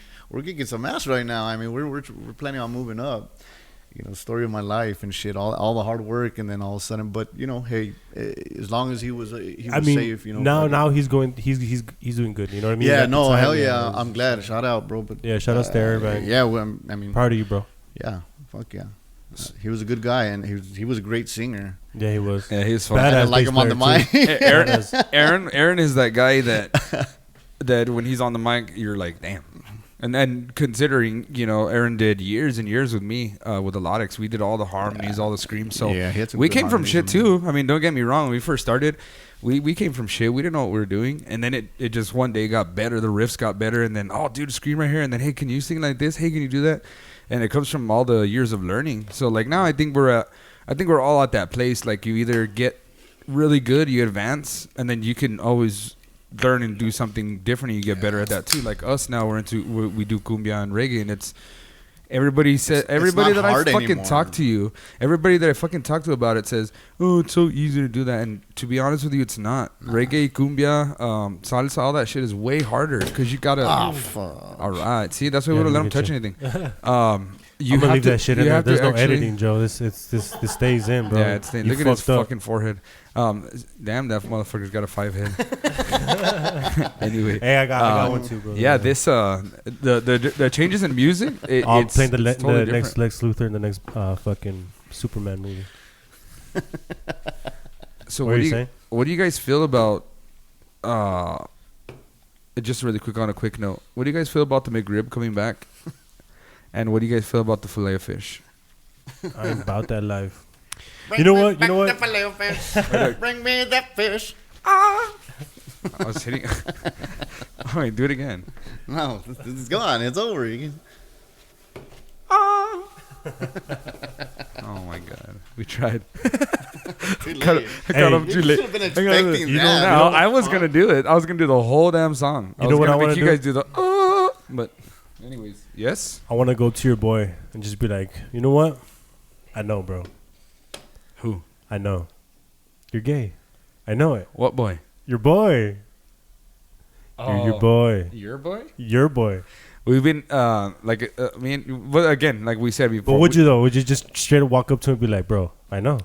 S3: some ass right now. I mean, we're planning on moving up." You know, story of my life and shit, all the hard work, and then all of a sudden, but you know, hey, as long as he was safe, you know.
S1: Now he's doing good. You know what I mean?
S3: Yeah, no, hell yeah, I'm glad. Shout out, bro. But
S1: yeah, shout out to everybody.
S3: Yeah, well, I mean,
S1: proud of you, bro.
S3: Yeah, fuck yeah. He was a good guy, and he was a great singer.
S1: Yeah, he was.
S2: Yeah, he was fun.
S3: I like him on the mic.
S2: Aaron is that guy that when he's on the mic, you're like, damn. And then considering, you know, Aaron did years and years with me with the Lotics. We did all the harmonies, all the screams. So we came from shit too. I mean, don't get me wrong. When we first started, we came from shit. We didn't know what we were doing. And then it just one day got better. The riffs got better. And then, oh, dude, scream right here. And then, hey, can you sing like this? Hey, can you do that? And it comes from all the years of learning. So like now I think we're all at that place. Like you either get really good, you advance, and then you can always learn and do something different and you get better at that too. Like us now, we do cumbia and reggae, and it's everybody that I fucking talk to about it says, oh, it's so easy to do that. And to be honest with you, it's not. Reggae, cumbia, salsa, all that shit is way harder because you gotta all right, see, that's why we don't let them touch anything.
S1: You have to leave that shit in there. There's no editing, Joe. This stays in, bro.
S2: Yeah, it's staying. Look at his fucking forehead. Damn, that motherfucker's got a 5 head. Anyway,
S1: hey, I got one too, bro.
S2: Yeah, this the changes in music.
S1: It's playing the next Lex Luthor in the next fucking Superman movie.
S2: So what do you guys feel about? Just really quick on a quick note. What do you guys feel about the McRib coming back? And what do you guys feel about the fillet of fish?
S1: I'm about that life. You know what?
S3: The fillet of fish. Bring me that fish.
S2: I was hitting. All right, do it again.
S3: No, it's gone. It's over. You can...
S2: Oh my god, we tried.
S3: Too late.
S2: I got up too late.
S3: You should have been expecting that.
S2: I was gonna do it. I was gonna do the whole damn song.
S1: You know what I want to
S2: do? You guys do the. But, anyways, yes.
S1: I want to go to your boy and just be like, you know what? I know, bro.
S2: Who?
S1: I know. You're gay. I know it.
S2: What boy?
S1: Your boy.
S2: Oh,
S1: your boy.
S2: Your boy?
S1: Your boy.
S2: We've been but again, like we said before.
S1: But would you though? Would you just straight up walk up to him and be like, bro, I know.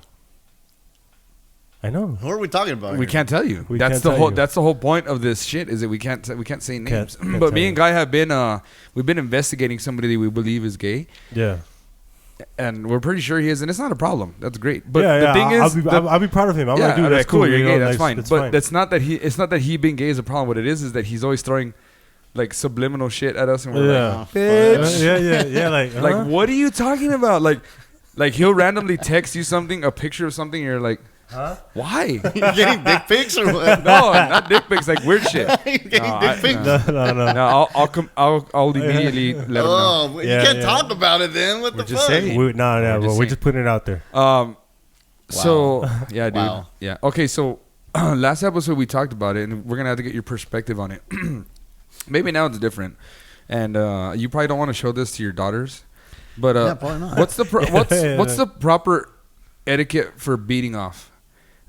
S3: Who are we talking about?
S2: We can't tell you. That's the whole point of this shit is that we can't say names. But me and Guy have been we've been investigating somebody that we believe is gay.
S1: Yeah.
S2: And we're pretty sure he is, and it's not a problem. That's great. But
S1: yeah,
S2: the thing is,
S1: I'll be proud of him. I'm like, dude, that's cool.
S2: You're
S1: you
S2: gay.
S1: know,
S2: That's fine.
S1: That's
S2: but
S1: fine.
S2: it's not that he being gay is a problem. What it is that he's always throwing like subliminal shit at us, and we're like, bitch.
S1: yeah. Like,
S2: Like, what are you talking about? Like he'll randomly text you something, a picture of something, and you're like, huh? Why?
S3: You getting dick pics or what?
S2: No, not dick pics, like weird shit.
S3: You getting dick pics?
S2: No, I'll immediately let him know.
S3: You can't talk about it then. What the fuck?
S1: We're just putting it out there.
S2: So yeah, dude.
S3: Wow.
S2: Yeah. Okay, so last episode we talked about it, and we're gonna have to get your perspective on it. Maybe now it's different, and you probably don't want to show this to your daughters, but
S3: probably not.
S2: what's the proper etiquette for beating off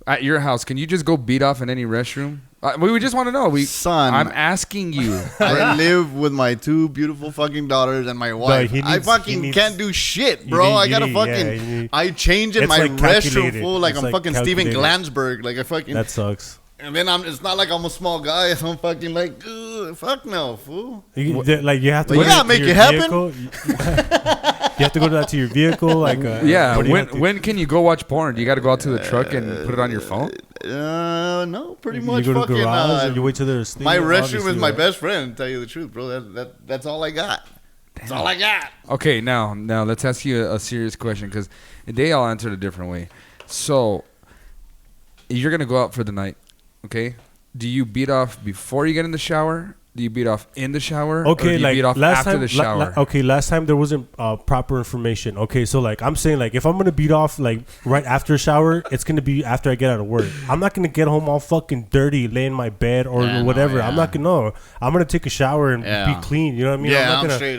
S2: at your house? Can you just go beat off in any restroom? We just want to know.
S3: Son,
S2: I'm asking you.
S3: I live with my 2 beautiful fucking daughters and my wife. I can't do shit, bro. I gotta fucking. I change in my
S1: like
S3: restroom, fool. Like I'm fucking Steven
S1: calculated.
S3: Glansberg. Like I fucking.
S1: That sucks.
S3: And then it's not like I'm a small guy. So I'm fucking like, fuck no, fool.
S1: You have to.
S3: You gotta make it happen.
S1: You have to go to that to your vehicle, like.
S2: Yeah. When can you go watch porn? Do you got to go out to the truck and put it on your phone?
S3: No, pretty much.
S1: You go to
S3: fucking.
S1: the garage and you wait till they're asleep.
S3: My restroom is my best friend. To tell you the truth, bro. That's all I got. That's all I got.
S2: Okay, now let's ask you a serious question because they all answered a different way. So you're gonna go out for the night, okay? Do you beat off before you get in the shower? Do you beat off in the shower?
S1: Okay,
S2: or do you
S1: like
S2: beat off
S1: last
S2: after
S1: time.
S2: the shower?
S1: Last time there wasn't proper information. Okay, so like I'm saying, like if I'm gonna beat off like right after a shower, it's gonna be after I get out of work. I'm not gonna get home all fucking dirty, lay in my bed or whatever. I'm not gonna. No, I'm gonna take a shower and be clean. You know what I mean?
S3: Yeah,
S1: I'm
S3: straight.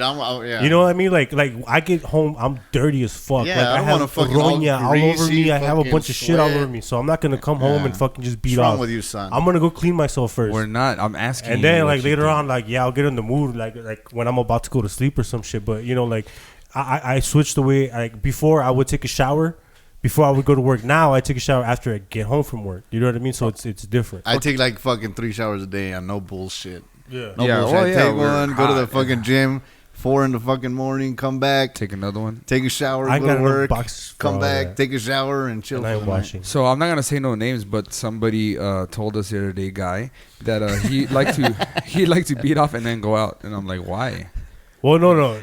S1: You know what I mean? Like I get home, I'm dirty as fuck.
S3: Yeah,
S1: like,
S3: I don't want to fucking
S1: roña all over me. I have a bunch of shit all over me, so I'm not gonna come home and fucking just beat off.
S3: What's wrong with you, son?
S1: I'm gonna go clean myself first.
S2: We're not. I'm asking.
S1: And then like later on, like I'll get in the mood, like when I'm about to go to sleep or some shit. But you know, like I switched the way. Like before, I would take a shower before I would go to work. Now I take a shower after I get home from work. You know what I mean? So it's different.
S3: I take like fucking 3 showers a day and no bullshit.
S1: Yeah.
S3: No bullshit. I take one, go to the fucking gym, 4 in the fucking morning, come back,
S2: take another one,
S3: take a shower,
S1: I
S3: go
S1: got
S3: to work,
S1: box
S3: come back, take a shower, and chill.
S1: And I'm washing.
S2: So I'm not gonna say no names, but somebody told us the other day, guy, that he liked to beat off and then go out, and I'm like, why?
S1: Well, no,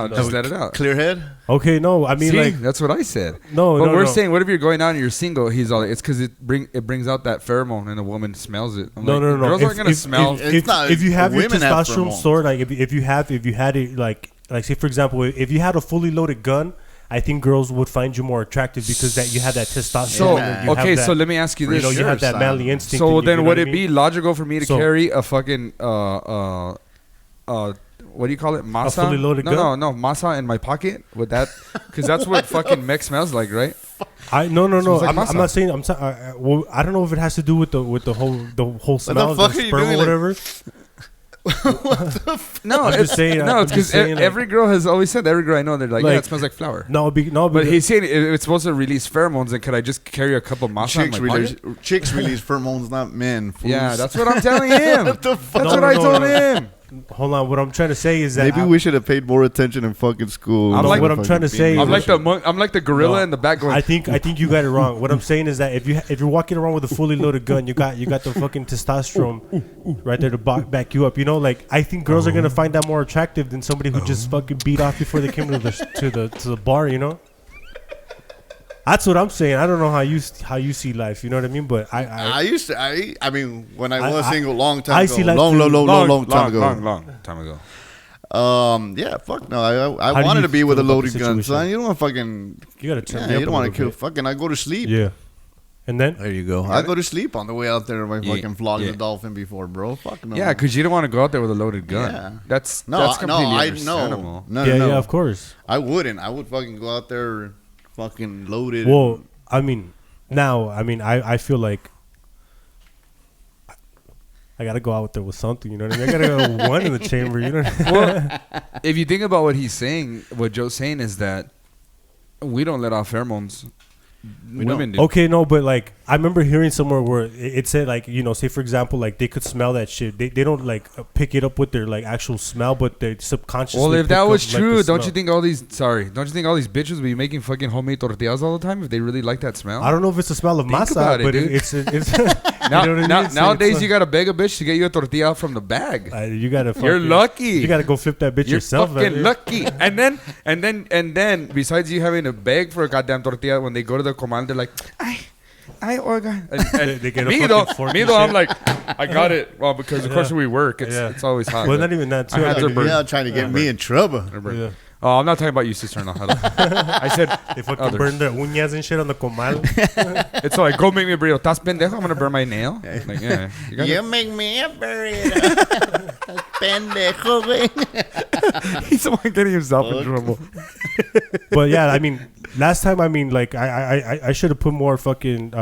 S2: just let it out.
S3: Clear head.
S1: Okay, no, I mean,
S2: see,
S1: like
S2: that's what I said.
S1: No,
S2: but we're saying, what if you're going out and you're single? He's all, it's because it brings out that pheromone and a woman smells it.
S1: No.
S2: Girls aren't gonna smell.
S1: If you have your testosterone
S3: pheromones.
S1: stored, like if you had it, like say for example, if you had a fully loaded gun, I think girls would find you more attractive because that you had that testosterone.
S2: So let me ask you this:
S1: you have that manly instinct.
S2: So then, would it be logical for me to carry a fucking what do you call it? Masa?
S1: A fully loaded gun?
S2: No, masa in my pocket with that, because that's what fucking mech smells like, right?
S1: No.
S2: Like
S1: I'm not saying. Well, I don't know if it has to do with the whole smell, the sperm or whatever.
S2: No,
S1: I'm just saying.
S2: No, it's because every girl has always said. Every girl I know, they're like, yeah, it smells like flour. But he's saying it's supposed to release pheromones, and could I just carry a couple masa in my pocket?
S3: Chicks release pheromones, not men. Fools.
S2: Yeah, that's what I'm telling him. That's what I told him.
S1: Hold on, what I'm trying to say is that
S3: maybe we should have paid more attention in fucking school.
S1: What I'm trying to say is
S2: I'm like the gorilla in the back going.
S1: I think you got it wrong. What I'm saying is that if you're walking around with a fully loaded gun, you got the fucking testosterone right there to back you up. You know, like I think girls are gonna find that more attractive than somebody who just fucking beat off before they came to the bar. You know. That's what I'm saying. I don't know how you see life. You know what I mean? But I
S3: used to. I mean, when I was single, long time
S1: I
S3: ago.
S1: see life
S3: long time ago.
S2: Long time ago.
S3: Yeah, fuck no. I wanted to be with a loaded gun, son. You don't want fucking.
S1: You gotta turn.
S3: You don't want to kill. Fucking. I go to sleep.
S1: Yeah. And then
S3: there you go. I go to sleep on the way out there. I fucking flogged the dolphin before, bro. Fuck no.
S2: Yeah, because you don't want to go out there with a loaded gun.
S3: Yeah.
S2: That's completely understandable.
S3: No.
S1: Yeah, of course.
S3: I wouldn't. I would fucking go out there. Fucking loaded.
S1: Well, I mean, I feel like I gotta go out there with something. You know what I mean? I gotta go one in the chamber. You know.
S2: Well, if you think about what he's saying, what Joe's saying is that we don't let off pheromones. Women do.
S1: Okay, no, but like I remember hearing somewhere where it said like, you know, say for example, like they could smell that shit. They don't like pick it up with their like actual smell, but they subconsciously.
S2: Well, if that was true,
S1: like,
S2: don't you think all these bitches would be making fucking homemade tortillas all the time if they really like that smell?
S1: I don't know if it's the smell of masa, but it's
S2: nowadays you gotta beg a bitch to get you a tortilla from the bag.
S1: You gotta.
S2: You're lucky.
S1: You gotta go flip that bitch yourself.
S2: You're fucking lucky. And then, besides you having to beg for a goddamn tortilla, when they go to the comal, they're like, I organ. And
S1: they get
S2: me though, I'm like, I got it. Well, because of course we work. It's always hot.
S1: Well, not even that too.
S3: Trying to get me in trouble.
S1: Yeah.
S2: Oh, I'm not talking about you, sister-in-law. I said
S1: they fucking burn their uñas and shit on the comal.
S2: It's like, go make me a burrito. ¿Estás pendejo? I'm gonna burn my nail. Like, yeah.
S3: You make me a burrito. Pendejo, güey.
S2: He's the one getting himself in trouble.
S1: But yeah, I mean, last time, I mean, like, I should have put more fucking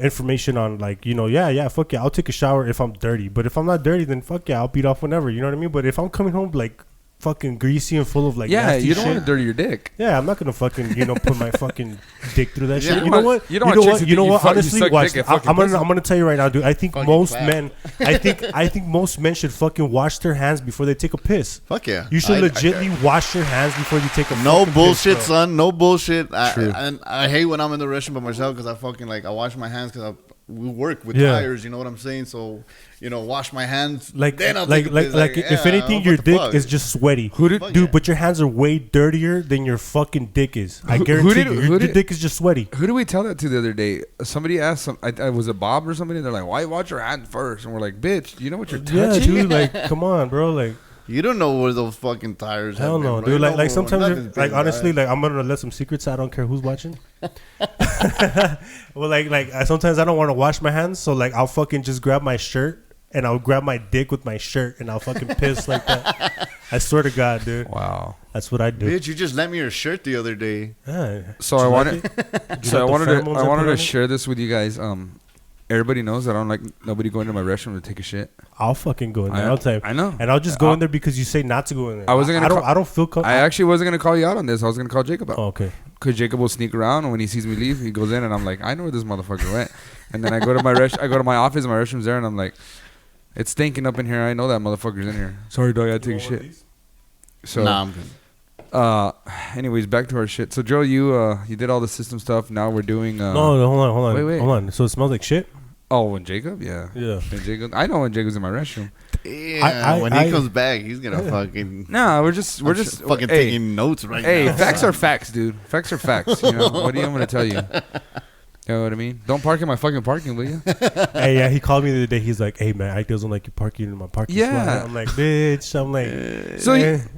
S1: information on, like, you know, fuck yeah, I'll take a shower if I'm dirty. But if I'm not dirty, then fuck yeah, I'll beat off whenever. You know what I mean? But if I'm coming home, like, fucking greasy and full of like nasty
S2: you don't
S1: shit,
S2: want to dirty your dick.
S1: Yeah, I'm not gonna fucking put my fucking dick through that shit.
S2: You
S1: You know what?
S2: You know what?
S1: Honestly, watch. I'm gonna tell you right now, dude. I think most men, I think most men should fucking wash their hands before they take a piss.
S3: Fuck yeah.
S1: You should legitly wash your hands before you take a
S3: no bullshit,
S1: piss,
S3: son. No bullshit.
S2: True.
S3: I hate when I'm in the restroom by myself because I fucking like I wash my hands because we work with tires. You know what I'm saying? So. You know, wash my hands.
S1: Like if anything, your dick is just sweaty. But your hands are way dirtier than your fucking dick is. I guarantee your dick is just sweaty.
S2: Who did we tell that to the other day? Somebody asked, was it Bob or somebody? They're like, why wash your hands first? And we're like, bitch, you know what you're touching?
S1: Yeah, dude, like, come on, bro. Like,
S3: you don't know where those fucking tires
S1: hell no, dude. Like sometimes, like, honestly, like, I'm gonna let some secrets out. I don't care who's watching. Well, like sometimes I don't want to wash my hands, so like I'll fucking just grab my shirt. And I'll grab my dick with my shirt and I'll fucking piss like that. I swear to God, dude.
S2: Wow.
S1: That's what I do.
S3: Bitch, you just lent me your shirt the other day.
S2: So I wanted to share this with you guys. Everybody knows that I don't like nobody going to my restroom to take a shit.
S1: I'll fucking go in there. I'll tell you.
S2: I know.
S1: And I'll just go in there because you say not to go in there. I don't feel comfortable.
S2: I actually wasn't going to call you out on this. I was going to call Jacob out.
S1: Oh, okay.
S2: Because Jacob will sneak around, and when he sees me leave, he goes in, and I'm like, I know where this motherfucker went. And then I go to my office, and my restroom's there, and I'm like, it's stinking up in here. I know that motherfucker's in here. Sorry, dog. I gotta take a shit. So,
S3: nah, I'm good.
S2: Anyways, back to our shit. So, Joe, you did all the system stuff. Now we're doing.
S1: No, hold on.
S2: Wait.
S1: Hold on. So it smells like shit.
S2: Oh, when Jacob? Yeah. When Jacob, I know when Jacob's in my restroom.
S3: Yeah, when he comes back, he's gonna fucking.
S2: Nah, we're just
S3: fucking taking notes right now.
S2: Hey, facts are facts, dude. Facts are facts. You know what do you want me to tell you? You know what I mean? Don't park in my fucking parking, will you?
S1: Hey, yeah, he called me the other day. He's like, hey, man, I doesn't like you parking in my parking spot. I'm like, bitch. I'm like,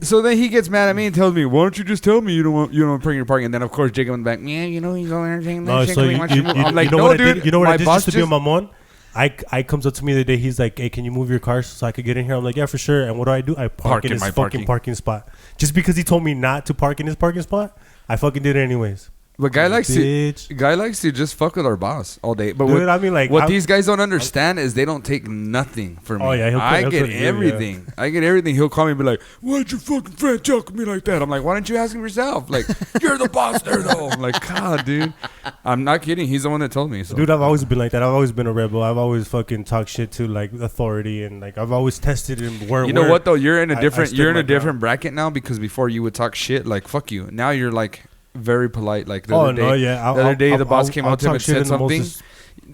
S2: so then he gets mad at me and tells me, why don't you just tell me you don't want parking in your parking? And then, of course, Jacob in the back, yeah, you know, he's over there taking that shit. I'm like, no, dude.
S1: You know what I did just to be a mamon? I comes up to me the other day. He's like, hey, can you move your car so I could get in here? I'm like, yeah, for sure. And what do? I park in his fucking parking spot. Just because he told me not to park in his parking spot, I fucking did it anyways.
S2: But guy likes to just fuck with our boss all day. But
S1: dude, I mean, like,
S2: what these guys don't understand is they don't take nothing from me.
S1: Oh yeah,
S2: I get everything. I get everything. He'll call me and be like, "Why'd your fucking friend talk to me like that?" I'm like, "Why don't you ask him yourself?" Like, you're the boss there, though. I'm like, God, dude. I'm not kidding. He's the one that told me. So.
S1: Dude, I've always been like that. I've always been a rebel. I've always fucking talked shit to like authority, and like I've always tested in where.
S2: You know what though? You're in a different bracket now because before you would talk shit like fuck you. Now you're like. Very polite, like the other day, the boss came out to him and said something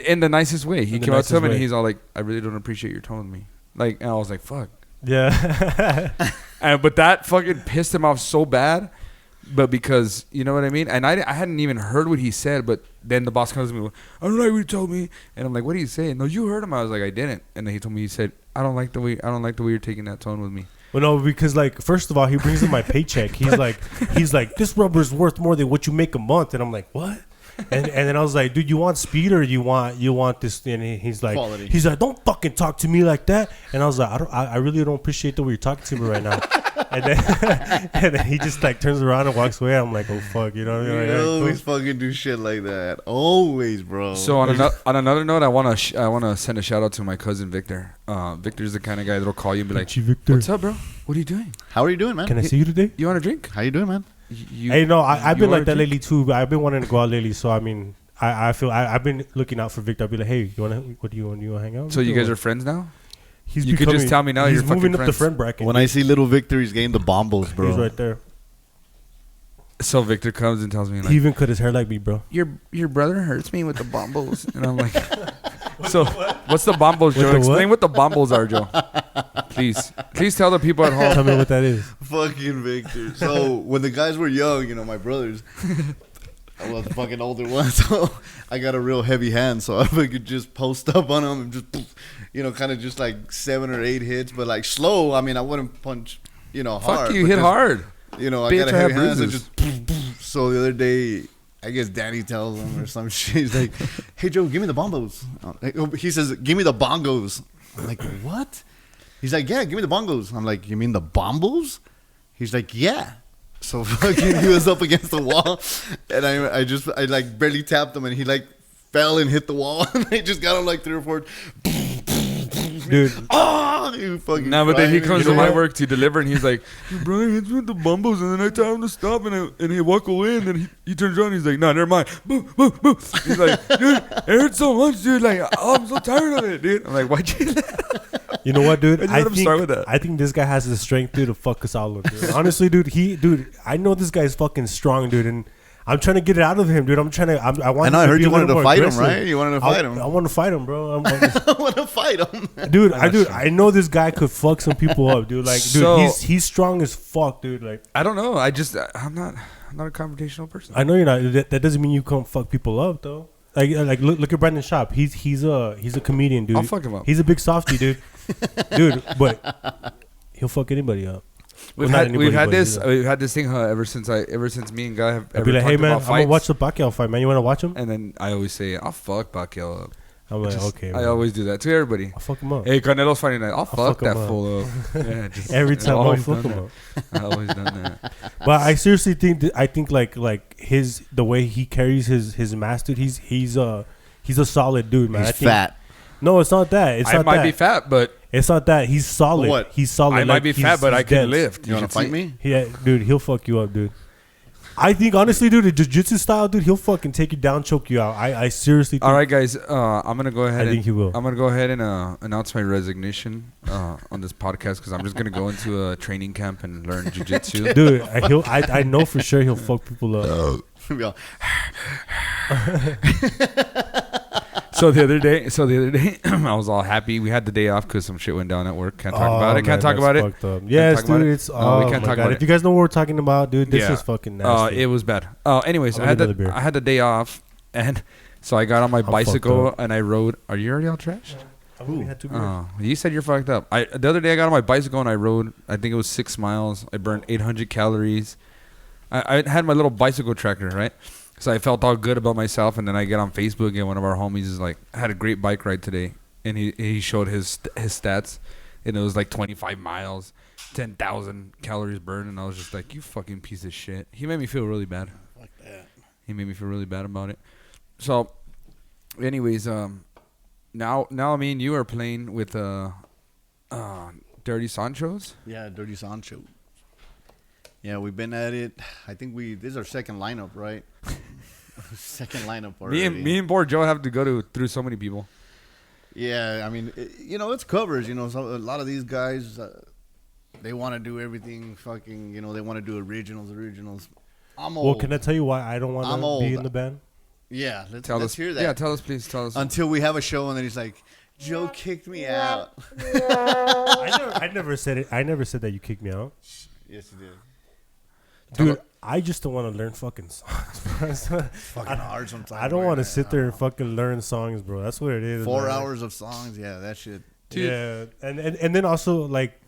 S2: in the nicest way. He came out to him and he's all like, "I really don't appreciate your tone with me." Like, and I was like, "Fuck."
S1: Yeah.
S2: But that fucking pissed him off so bad. But because you know what I mean, and I hadn't even heard what he said. But then the boss comes to me, "I don't like what you told me," and I'm like, "What are you saying?" "No, you heard him." I was like, "I didn't." And then he told me, he said, I don't like the way you're taking that tone with me."
S1: Well, no, because like first of all, he brings in my paycheck. He's like, this rubber is worth more than what you make a month, and I'm like, what? And then I was like, dude, you want speed or you want this? And he's like,
S3: quality.
S1: He's like, don't fucking talk to me like that. And I was like, I really don't appreciate the way you're talking to me right now. and then he just like turns around and walks away. I'm like, oh fuck, you know what I mean?
S3: You always fucking do shit like that, always, bro.
S2: So on another note, I wanna send a shout out to my cousin Victor. Victor's the kind of guy that'll call you and be like, "What's up, bro? What are you doing?
S3: How are you doing, man?
S1: Can I see you today?
S2: You want a drink?
S3: How you doing, man?"
S1: Hey, no, I've been like that lately too. But I've been wanting to go out lately, so I mean, I feel I've been looking out for Victor. I'll be like, hey, what do you want to hang out?
S2: So you guys are friends now?
S1: You
S2: could just tell me now
S1: he's
S2: you're
S1: moving
S2: fucking
S1: up the
S2: friends.
S1: friend bracket.
S3: When I see little Victor, he's getting the bombos, bro.
S1: He's right there.
S2: So Victor comes and tells me, like,
S1: He even cut his hair like me, bro.
S2: your brother hurts me with the bombos. And I'm like, so what's the bombos, Joe?
S1: the
S2: Explain what the bombos are, Joe. Please tell the people at home.
S1: Tell me what that is.
S3: Fucking Victor. So when the guys were young, my brothers, I was the fucking older one, so I got a real heavy hand, so I could just post up on them and just, kind of just like 7 or 8 hits, but like slow. I mean, I wouldn't punch, hard.
S2: Fuck you,
S3: but
S2: hit
S3: just,
S2: hard.
S3: I
S2: Bitch,
S3: got a
S2: I have
S3: heavy hand, so
S2: bruises.
S3: just so the other day, I guess Danny tells him or some shit. He's like, "Hey Joe, give me the bombos." He says, "Give me the bongos." I'm like, "What?" He's like, "Yeah, give me the bongos." I'm like, "You mean the bombos?" He's like, "Yeah." So fucking he was up against the wall, and I like barely tapped him, and he like fell and hit the wall, and I just got him like 3 or 4.
S1: Dude.
S3: Oh, you fucking.
S2: No, but then he
S3: crying.
S2: comes to my work to deliver, and he's like, "Your brother hits me with the bumbles," and then I tell him to stop, and he walk away, and then he turns around, and he's like, "No, never mind." Boo, boo, boo. He's like, "Dude, it hurts so much, dude. Like, oh, I'm so tired of it, dude." I'm like, "Why'd you?"
S1: You know what, dude?
S2: Why'd you let him start with that?
S1: I think this guy has the strength, dude, to fuck us all up, dude. Honestly, dude, I know this guy's fucking strong, dude, and I'm trying to get it out of him, dude. I want.
S3: I heard you wanted to fight him,
S1: aggressive.
S3: right? You wanted to fight him.
S1: I want to fight him, bro.
S3: I want to fight him,
S1: dude. I know this guy could fuck some people up, dude. Like,
S2: So-
S1: dude, he's strong as fuck, dude. Like,
S2: I don't know. I'm not a confrontational person.
S1: I know you're not. That doesn't mean you can't fuck people up, though. Like look at Brandon Schaub. He's a comedian, dude.
S2: I'll fuck him up.
S1: He's a big softie, dude. Dude, but he'll fuck anybody up.
S2: We've
S1: Well, not
S2: had
S1: anybody,
S2: this
S1: but
S2: we've had this thing ever since me and Guy have
S1: I'd
S2: ever
S1: be like,
S2: talked
S1: hey man,
S2: about
S1: I'm gonna
S2: fights.
S1: watch the Pacquiao fight, man. You wanna watch him?
S2: And then I always say, "I'll fuck Pacquiao up."
S1: I'm like, okay.
S2: I
S1: Man.
S2: always do that to everybody.
S1: I'll fuck him up.
S2: Hey, Canelo's fighting night. I'll fuck
S1: fuck him
S2: that
S1: up.
S2: fool up. Yeah, just,
S1: Every time I'll
S2: always
S1: fuck
S2: done
S1: him
S2: that.
S1: up.
S2: I've always done that.
S1: But I seriously think like the way he carries his mask, dude. He's a solid dude, man.
S3: He's
S1: I think,
S3: fat.
S1: No, it's not that. It's
S2: I
S1: not
S2: might
S1: that.
S2: be fat, but
S1: It's not that. He's solid.
S3: What?
S1: He's solid.
S2: I might be fat, but I can lift.
S3: You want to
S2: should
S3: fight
S2: see-
S3: me?
S1: Yeah, dude, he'll fuck you up, dude. I think honestly, dude, the jiu-jitsu style, dude, he'll fucking take you down, choke you out. I seriously think.
S2: All right, guys. I'm gonna go ahead.
S1: I think he will.
S2: I'm gonna go ahead and announce my resignation on this podcast because I'm just gonna go into a training camp and learn jiu-jitsu.
S1: Dude, I know for sure he'll fuck people up.
S3: Yeah.
S2: So the other day, I was all happy. We had the day off because some shit went down at work. Can't talk about it. Can't talk about it.
S1: Yes,
S2: talk about
S1: dude.
S2: it?
S1: It's
S2: No,
S1: oh
S2: we can't
S1: my
S2: talk
S1: god.
S2: about
S1: If
S2: it.
S1: you guys know what we're talking about, dude, this
S2: Yeah.
S1: is fucking nasty.
S2: It was bad. Anyways,
S1: I'll
S2: I had
S1: get another beer.
S2: I had the day off, and so I got on my
S1: fucked
S2: bicycle
S1: up.
S2: and I rode. Are you already all trashed?
S1: I only had 2 beers.
S2: Oh, you said you're fucked up. The other day I got on my bicycle and I rode. I think it was 6 miles. I burned 800 calories. I had my little bicycle tracker, right? So I felt all good about myself, and then I get on Facebook and one of our homies is like, "I had a great bike ride today," and he showed his stats, and it was like 25 miles, 10,000 calories burned, and I was just like, "You fucking piece of shit." He made me feel really bad.
S3: Fuck that.
S2: He made me feel really bad about it. So, anyways, now me and you are playing with Dirty Sanchos.
S3: Yeah, Dirty Sancho. Yeah, we've been at it. I think this is our second lineup, right? Second lineup already.
S2: Me and Board Joe have to go through so many people.
S3: Yeah, I mean, it's covers. So a lot of these guys, they want to do everything. Fucking, they want to do originals. I'm old.
S1: Well, can I tell you why I don't want
S3: I'm
S1: to
S3: old.
S1: be in the band?
S3: Yeah, let's
S2: us.
S3: hear that.
S2: Yeah, tell us, please. Tell us.
S3: Until we have a show, and then he's like, Joe kicked me out.
S1: I never said it. I never said that you kicked me out,
S3: Yes, he did.
S1: dude. I just don't want to learn fucking songs.
S3: Fucking hard sometimes.
S1: I don't want to sit there and fucking learn songs, bro. That's what it is.
S3: 4
S1: man.
S3: hours of songs. Yeah, that shit.
S2: Dude.
S1: Yeah, and then also like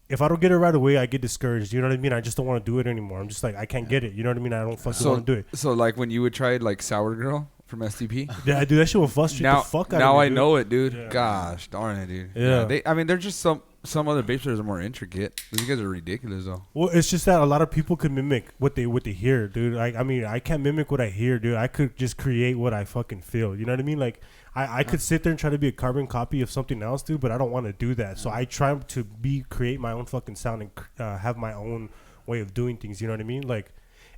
S1: if I don't get it right away, I get discouraged. You know what I mean? I just don't want to do it anymore. I'm just like I can't get it. You know what I mean? I don't fucking want to do it.
S2: So like when you would try like Sour Girl from STP.
S1: Yeah, dude, that shit will frustrate
S2: now
S1: the fuck out of me.
S2: now I
S1: dude.
S2: know it, dude.
S1: Yeah.
S2: Gosh darn it, dude.
S1: Yeah.
S2: I mean, they're just some other bass players are more intricate. These guys are ridiculous though.
S1: Well, it's just that a lot of people could mimic what they hear, dude. I mean, I can't mimic what I hear, dude. I could just create what I fucking feel. You know what I mean? Like, I could sit there and try to be a carbon copy of something else, dude, but I don't want to do that. So I try to create my own fucking sound and have my own way of doing things. You know what I mean? Like,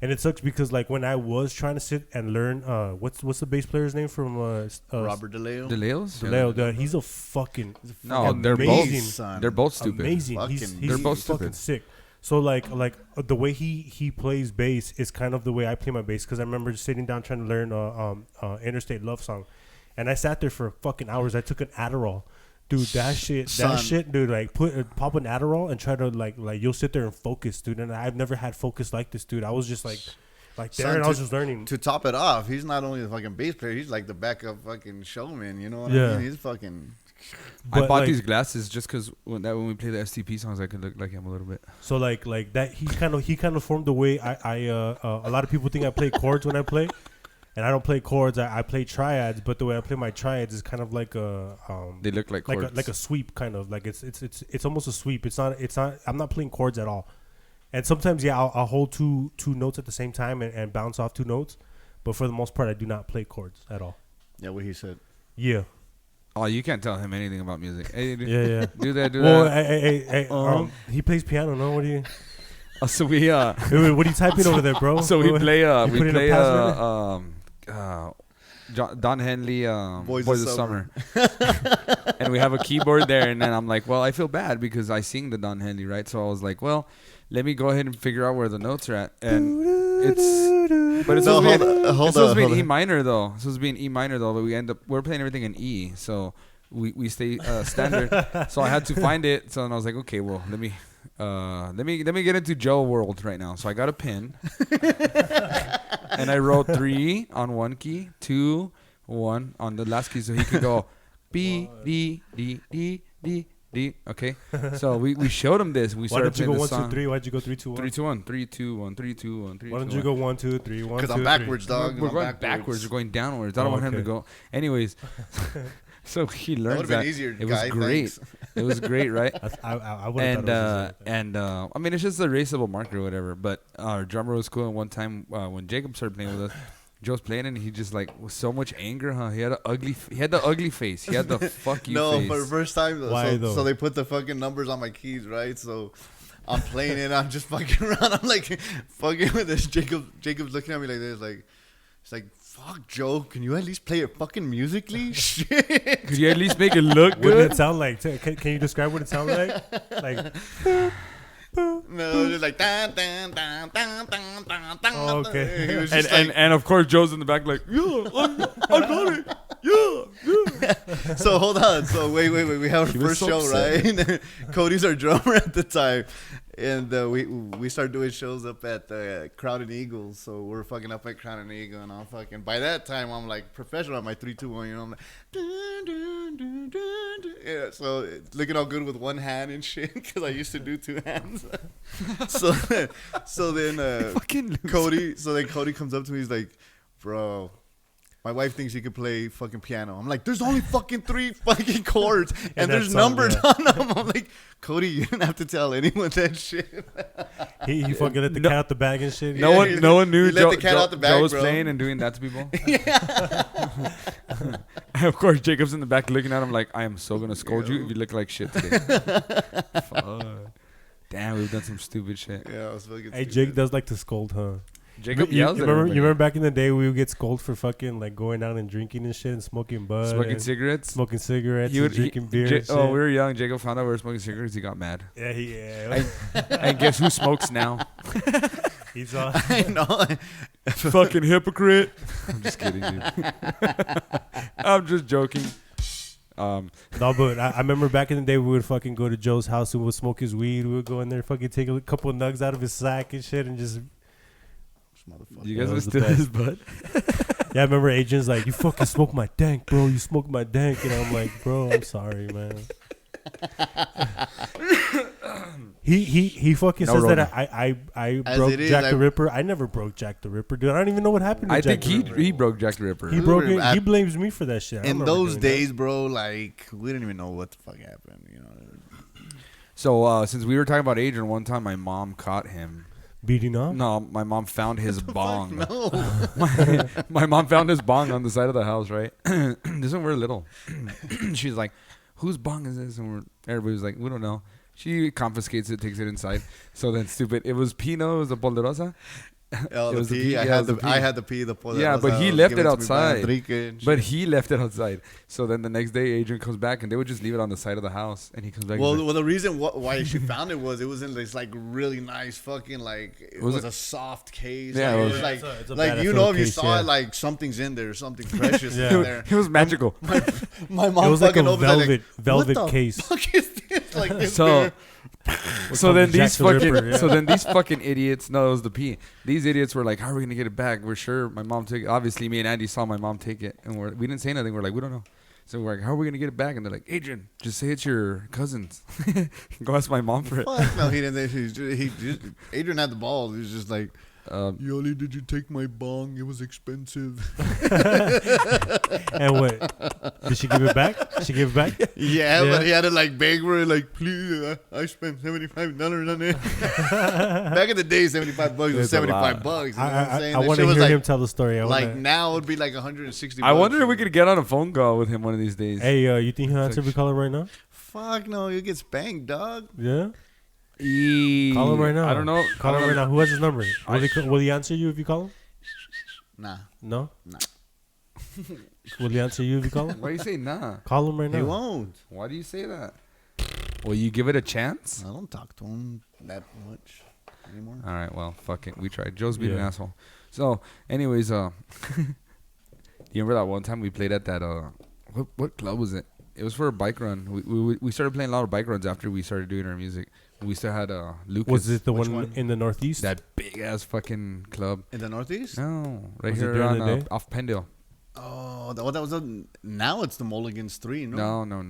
S1: And it sucks because like when I was trying to sit and learn, what's the bass player's name from
S3: Robert DeLeo.
S2: DeLeos?
S1: Dude, he's a fucking
S2: No, they're
S1: amazing.
S2: both. They're both stupid.
S1: Amazing.
S2: They're both
S1: fucking
S2: stupid.
S1: sick. So like the way he plays bass is kind of the way I play my bass, because I remember sitting down trying to learn Interstate Love Song, and I sat there for fucking hours. I took an Adderall. Dude, that shit, dude, like pop an Adderall and try to like you'll sit there and focus, dude. And I've never had focus like this, dude. I was just like there, and I was just learning.
S3: To top it off, he's not only the fucking bass player, he's like the backup fucking showman. You know what I mean? He's fucking.
S2: I bought these glasses just because when we play the STP songs, I could look like him a little bit.
S1: So like that, he kind of formed the way I a lot of people think I play chords when I play. And I don't play chords. I play triads, but the way I play my triads is kind of like a.
S2: They look like chords.
S1: like a sweep, kind of like it's almost a sweep. It's not. I'm not playing chords at all. And sometimes, yeah, I'll hold two notes at the same time and bounce off two notes. But for the most part, I do not play chords at all.
S3: Yeah, what he said.
S1: Yeah.
S2: Oh, you can't tell him anything about music. Hey,
S1: yeah.
S2: Do that.
S1: Well, hey, he plays piano. No, what do you?
S2: So we
S1: Wait, what are you typing over there, bro?
S2: So we play Don Henley Boys of Summer. And we have a keyboard there, and then I'm like, well, I feel bad because I sing the Don Henley, right? So I was like, well, let me go ahead and figure out where the notes are at. And it's supposed to be an E minor though. It's supposed to be an E minor though, but we're playing everything in E, so we stay standard. So I had to find it. So then I was like, okay, well, let me get into Joe world right now. So I got a pen. And I wrote 3 on one key, 2, 1 on the last key, so he could go B, D, D, D, D, D. Okay, so we showed him this. We started playing this song.
S1: Why did you go 1, 2, 3? Why'd you go 3, 2, 1?
S2: 3, 2, 1, 3, 2, 1, 3, 2, 1, 3.
S1: Why don't you go 1, 2, 3, 1, 2, 3?
S3: Because I'm backwards, dog.
S2: We're going backwards. We're going downwards. I don't want him to go. Anyways, so he learned that.
S3: Easier,
S2: it was great. It was great, right?
S1: I would have thought it was
S2: I mean, it's just a erasable marker or whatever. But our drummer was cool. And one time when Jacob started playing with us, Joe's playing and he just like with so much anger, huh? He had the ugly face. He had the fuck you face.
S3: No, for the first time though.
S1: Why though?
S3: So they put the fucking numbers on my keys, right? So I'm playing it. I'm just fucking around. I'm like fucking with this. Jacob's looking at me like this, like it's like, fuck, Joe, can you at least play it fucking musically? Shit.
S2: Could you at least make it look good?
S1: What did it sound like? Can you describe what it sounded like? Like.
S3: No, just like dun, dun, dun, dun, dun, dun, dun.
S1: Oh, okay.
S2: And of course Joe's in the back like, yeah, I got it. Yeah.
S3: So hold on. So wait. We have our first show, right? Cody's our drummer at the time. And we start doing shows up at Crown and Eagles. So we're fucking up at Crown and Eagle, and I'm fucking. By that time, I'm like professional at my 3, 2, 1. You know, I'm like, dun, dun, dun, dun, dun. Yeah. So it's looking all good with one hand and shit because I used to do 2 hands. so then Cody comes up to me. He's like, bro, my wife thinks you could play fucking piano. I'm like, there's only fucking 3 fucking chords and there's numbers on them. I'm like, Cody, you didn't have to tell anyone that shit.
S1: He fucking let the cat out the bag and shit.
S2: No one knew Joe was
S3: bro.
S2: playing and doing that to people. And of course, Jacob's in the back looking at him like, I am so gonna scold you if you look like shit today. Fuck. Damn, we've done some stupid shit.
S3: Yeah, I was fucking.
S1: Hey, Jake does like to scold, huh?
S2: Jacob
S1: you
S2: yells at
S1: remember,
S2: everybody.
S1: you remember back in the day we would get scolded for fucking like going out and drinking and shit and smoking bud,
S2: smoking cigarettes,
S1: and drinking beer. And shit.
S2: Oh, we were young. Jacob found out we were smoking cigarettes. He got mad.
S1: Yeah.
S2: And guess who smokes now?
S1: He's all.
S3: I know.
S2: Fucking hypocrite. I'm just kidding, dude. I'm just joking.
S1: No, but I remember back in the day we would fucking go to Joe's house and we'd smoke his weed. We would go in there, fucking take a couple of nugs out of his sack and shit, and just.
S2: You guys listen to this, bud?
S1: Yeah, I remember agents like, you fucking smoke my dank, bro. You smoke my dank. And I'm like, bro, I'm sorry, man. He fucking says that I broke Jack the Ripper. I never broke Jack the Ripper, dude. I don't even know what happened to Jack the Ripper.
S2: he broke Jack the Ripper.
S1: He broke it. He blames me for that shit.
S3: In those days, bro, like, we didn't even know what the fuck happened, you know.
S2: So, since we were talking about Adrian, one time my mom caught him
S1: beating up?
S2: No, my mom found his bong.
S3: No.
S2: my mom found his bong on the side of the house, right? This when we were little. She's like, whose bong is this? And everybody was like, we don't know. She confiscates it, takes it inside. So then, stupid. It was Pino, it was a Ponderosa.
S3: Oh,
S2: It
S3: the
S2: was the
S3: pee.
S2: pee,
S3: I
S2: yeah, it
S3: had
S2: was the
S3: the
S2: pee.
S3: I had the pee. The
S2: Yeah, but he left it outside.
S3: Enrique and
S2: But
S3: shit.
S2: he left it outside. So then the next day, Adrian comes back, and they would just leave it on the side of the house. And he comes back.
S3: Well,
S2: and he's like,
S3: the reason why she found it was in this like really nice fucking like it was a soft case.
S2: Yeah,
S3: like,
S2: it
S3: it
S2: was-
S3: was like
S1: it's a
S3: like
S1: badass
S3: you
S1: little
S3: know if you
S1: case,
S3: saw
S1: yeah.
S3: it like something's in there, something precious
S1: Yeah.
S3: in there.
S2: it was magical.
S3: My mom
S1: It was like a
S3: fucking opened it, like,
S1: velvet
S3: what the
S1: case.
S3: fuck is this? Like this
S2: So-
S3: beer.
S2: So then
S1: Jack
S2: these
S1: the
S2: fucking,
S1: Ripper, yeah.
S2: so then these fucking idiots. No, it was the pee. These idiots were like, "How are we gonna get it back?" We're sure my mom took it. Obviously, me and Andy saw my mom take it, and we didn't say nothing. We're like, "We don't know." So we're like, "How are we gonna get it back?" And they're like, "Adrian, just say it's your cousin's. Go ask my mom for it."
S3: Fuck no, he didn't. Adrian had the balls. He was just like, Yoli, did you take my bong? It was expensive.
S1: And what? Did she give it back? She gave it back?
S3: Yeah,
S1: Yeah.
S3: but he had to like beg for it, like, please, I spent $75 on it. Back in the day, $75 was
S2: It's a
S3: $75.
S2: lot.
S3: You know what I'm saying?
S1: I
S3: That
S1: want
S3: shit
S1: to
S3: was
S1: hear
S3: like,
S1: him tell the story.
S3: like now it would be like $160.
S2: I wonder if we could get on a phone call with him one of these days.
S1: Hey, you think he'll answer if we call him right now?
S3: Fuck no, you get spanked, dog.
S1: Yeah? Call him right now.
S2: I don't know.
S1: Call him right now. Who has his number? Will he answer you if you call him?
S3: Nah,
S1: No?
S3: Nah.
S1: Will he answer you if you call him?
S2: Why do you say nah?
S1: Call him right now.
S3: he won't.
S2: Why do you say that? Will you give it a chance?
S3: I don't talk to him that much anymore.
S2: All right, well, fuck it. We tried. Joe's being an
S1: Yeah.
S2: asshole. So, anyways, you remember that one time we played at that, what club was it? It was for a bike run. We started playing a lot of bike runs after we started doing our music. We still had Lucas.
S1: Was it the
S3: Which
S1: one
S3: one?
S1: in the Northeast?
S2: That big-ass fucking club?
S3: In the Northeast?
S2: No, right
S1: Was it
S2: here
S1: during
S2: on,
S1: the day?
S2: off Pendale.
S3: Oh, that was now it's the Mulligans 3, no?
S2: No.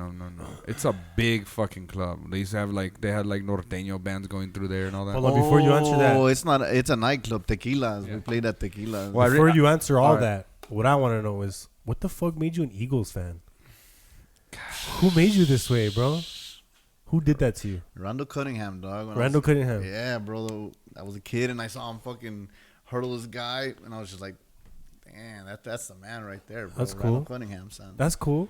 S2: It's a big fucking club. They used to have they had norteño bands going through there and all that.
S1: Hold on, before you answer that.
S3: Oh, it's not. It's a nightclub, Tequilas.
S2: Yeah.
S3: We played at Tequilas.
S2: Well,
S1: Before you answer all
S2: Alright.
S1: that, what I want to know is, what the fuck made you an Eagles fan? Who made you this way, bro? Who did that to you?
S3: Randall Cunningham, dog. When I
S1: Randall
S3: was-
S1: Cunningham.
S3: Yeah, bro. I was a kid and I saw him fucking hurdle this guy, and I was just like, "Damn, that's the man right there, bro."
S1: That's
S3: Randall
S1: cool.
S3: Cunningham, son.
S1: That's cool.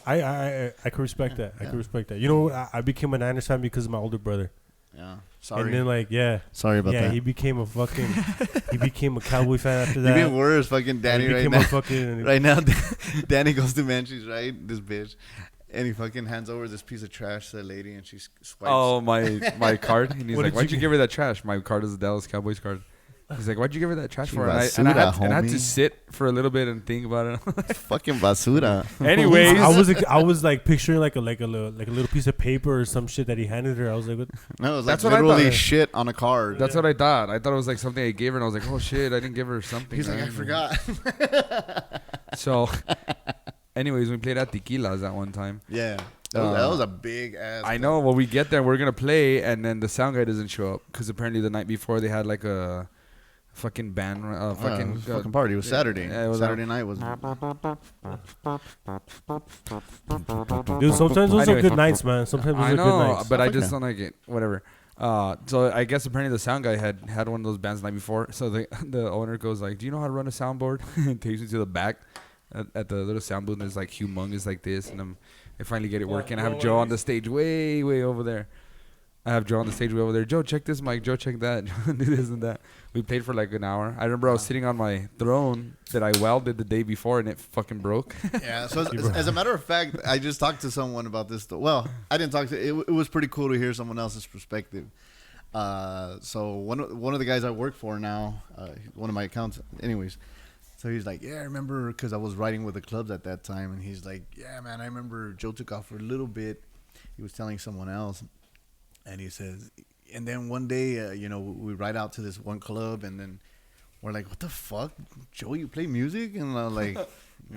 S1: I can respect that. I can respect that. You know, I became a Niners fan because of my older brother.
S3: Yeah. Sorry.
S1: And then
S3: Sorry about
S1: yeah,
S3: that.
S1: he became a fucking, he became a Cowboy fan after
S3: You
S1: that.
S3: Even worse, fucking Danny
S1: he
S3: right
S1: became
S3: now.
S1: a fucking,
S3: Right now, Danny goes to Manchis, right? This bitch. And he fucking hands over this piece of trash to the lady, and she swipes.
S2: Oh, my card. And he's
S1: What
S2: like,
S1: did
S2: "Why'd
S1: you
S2: you give her that trash?" My card is a Dallas Cowboys card. He's like, "Why'd you give her that trash
S3: She
S2: for?" And I
S3: basura,
S2: had to
S3: homie.
S2: sit for a little bit and think about it.
S3: Fucking basura.
S2: Anyways,
S1: I was like picturing like a little piece of paper or some shit that he handed her. I was like, what?
S3: No, it was
S2: That's
S3: like
S2: what I
S3: literally
S2: thought.
S3: shit on a card.
S2: that's what I thought. I thought it was like something I gave her, and I was like, "Oh shit, I didn't give her something."
S3: He's like,
S2: right?
S3: I forgot.
S2: So, anyways, we played at Tequilas that one time.
S3: Yeah. That was a big ass.
S2: I know. Well, we get there, we're gonna play, and then the sound guy doesn't show up because apparently the night before they had like a fucking band,
S3: fucking party. It was Saturday.
S2: Yeah, it was
S3: Saturday night was.
S1: Dude, sometimes those are
S2: Anyways.
S1: good nights, man. Sometimes those
S2: I
S1: are
S2: know,
S1: good nights.
S2: but I
S3: Fuck
S2: just
S3: yeah.
S2: don't like it. Whatever. So I guess apparently the sound guy had one of those bands the night before. So the owner goes like, "Do you know how to run a soundboard?" And takes me to the back at the little sound booth. And it's like humongous like this, and I finally get it working. I have Joe on the stage way over there. Joe, check this mic. Joe, check that. Joe, do this and that. We played for like an hour. I remember I was sitting on my throne that I welded the day before, and it fucking broke.
S3: Yeah. So as a matter of fact, I just talked to someone about this. Well, I didn't talk to. It was pretty cool to hear someone else's perspective. So one of the guys I work for now, one of my accounts, anyways. So he's like, yeah, I remember because I was riding with the clubs at that time, and he's like, yeah, man, I remember Joe took off for a little bit. He was telling someone else, and he says, and then one day, we ride out to this one club, and then we're like, what the fuck, Joe, you play music? And I'm like,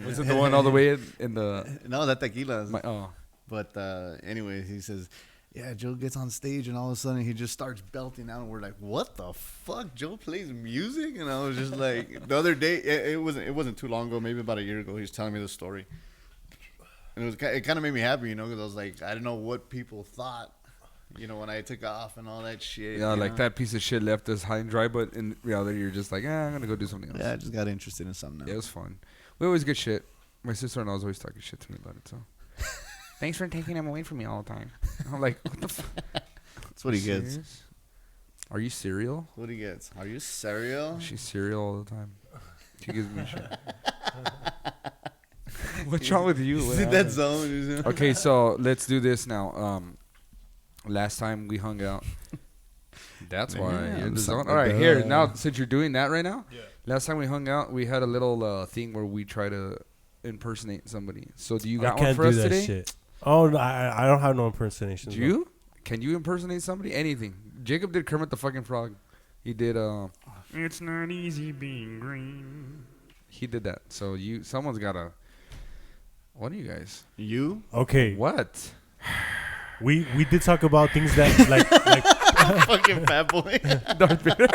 S2: Was it the one all the way in the?
S3: no, that tequila.
S2: Oh.
S3: But anyways, he says, yeah, Joe gets on stage and all of a sudden he just starts belting out, and we're like, what the fuck? Joe plays music? And I was just like, the other day, it wasn't too long ago, maybe about a year ago, he was telling me the story. And it kind of made me happy, because I was like, I didn't know what people thought, when I took off and all that shit.
S2: Yeah, like that piece of shit left us high and dry, but in reality, you're just like, I'm gonna go do something else.
S3: Yeah, I just got interested in something else.
S2: Yeah, it was fun. We always get shit. My sister-in-law was always talking shit to me about it, so. Thanks for taking him away from me all the time. I'm like, what the fuck?
S3: That's what he gets.
S2: Are you cereal?
S3: What do you get? Are you cereal?
S2: She's cereal all the time. She gives me shit. What's wrong with you?
S3: Is it that zone?
S2: Okay, so let's do this now. Last time we hung out. That's why you're in the zone. All right, here. Now, since you're doing that right now, last time we hung out, we had a little thing where we try to impersonate somebody. So do you got one for us today?
S1: Shit. Oh, no, I don't have no impersonations.
S2: Do you? Can you impersonate somebody? Anything. Jacob did Kermit the fucking Frog. He did, It's not easy being green. He did that. So someone's got to... What are you guys?
S3: You?
S1: Okay.
S2: What?
S1: We did talk about things that like
S3: fucking fat boy.
S2: Darth Vader.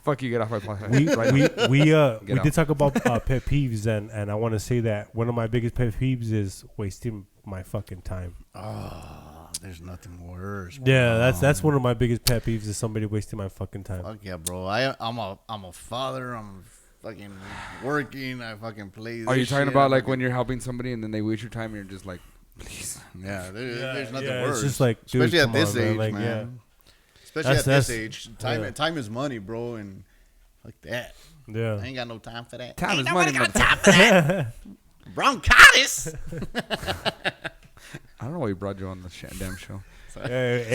S2: Fuck you, get off my podcast.
S1: We did talk about pet peeves and I want to say that one of my biggest pet peeves is wasting my fucking time.
S3: Oh, there's nothing worse. Bro.
S1: Yeah, that's one of my biggest pet peeves is somebody wasting my fucking time.
S3: Fuck yeah, bro. I'm a father. I'm fucking working. I fucking play.
S2: Are you talking about like when you're helping somebody and then they waste your time and you're just like, please?
S3: Yeah, there's nothing worse.
S1: It's just like, dude,
S3: especially at this age,
S1: man.
S3: man.
S1: Yeah.
S3: Especially at this age, time is money, bro, and fuck that.
S1: Yeah,
S3: I ain't got no time for that.
S2: Time is money.
S3: Got time for that. Bronchitis.
S2: I don't know why you brought you on the damn show.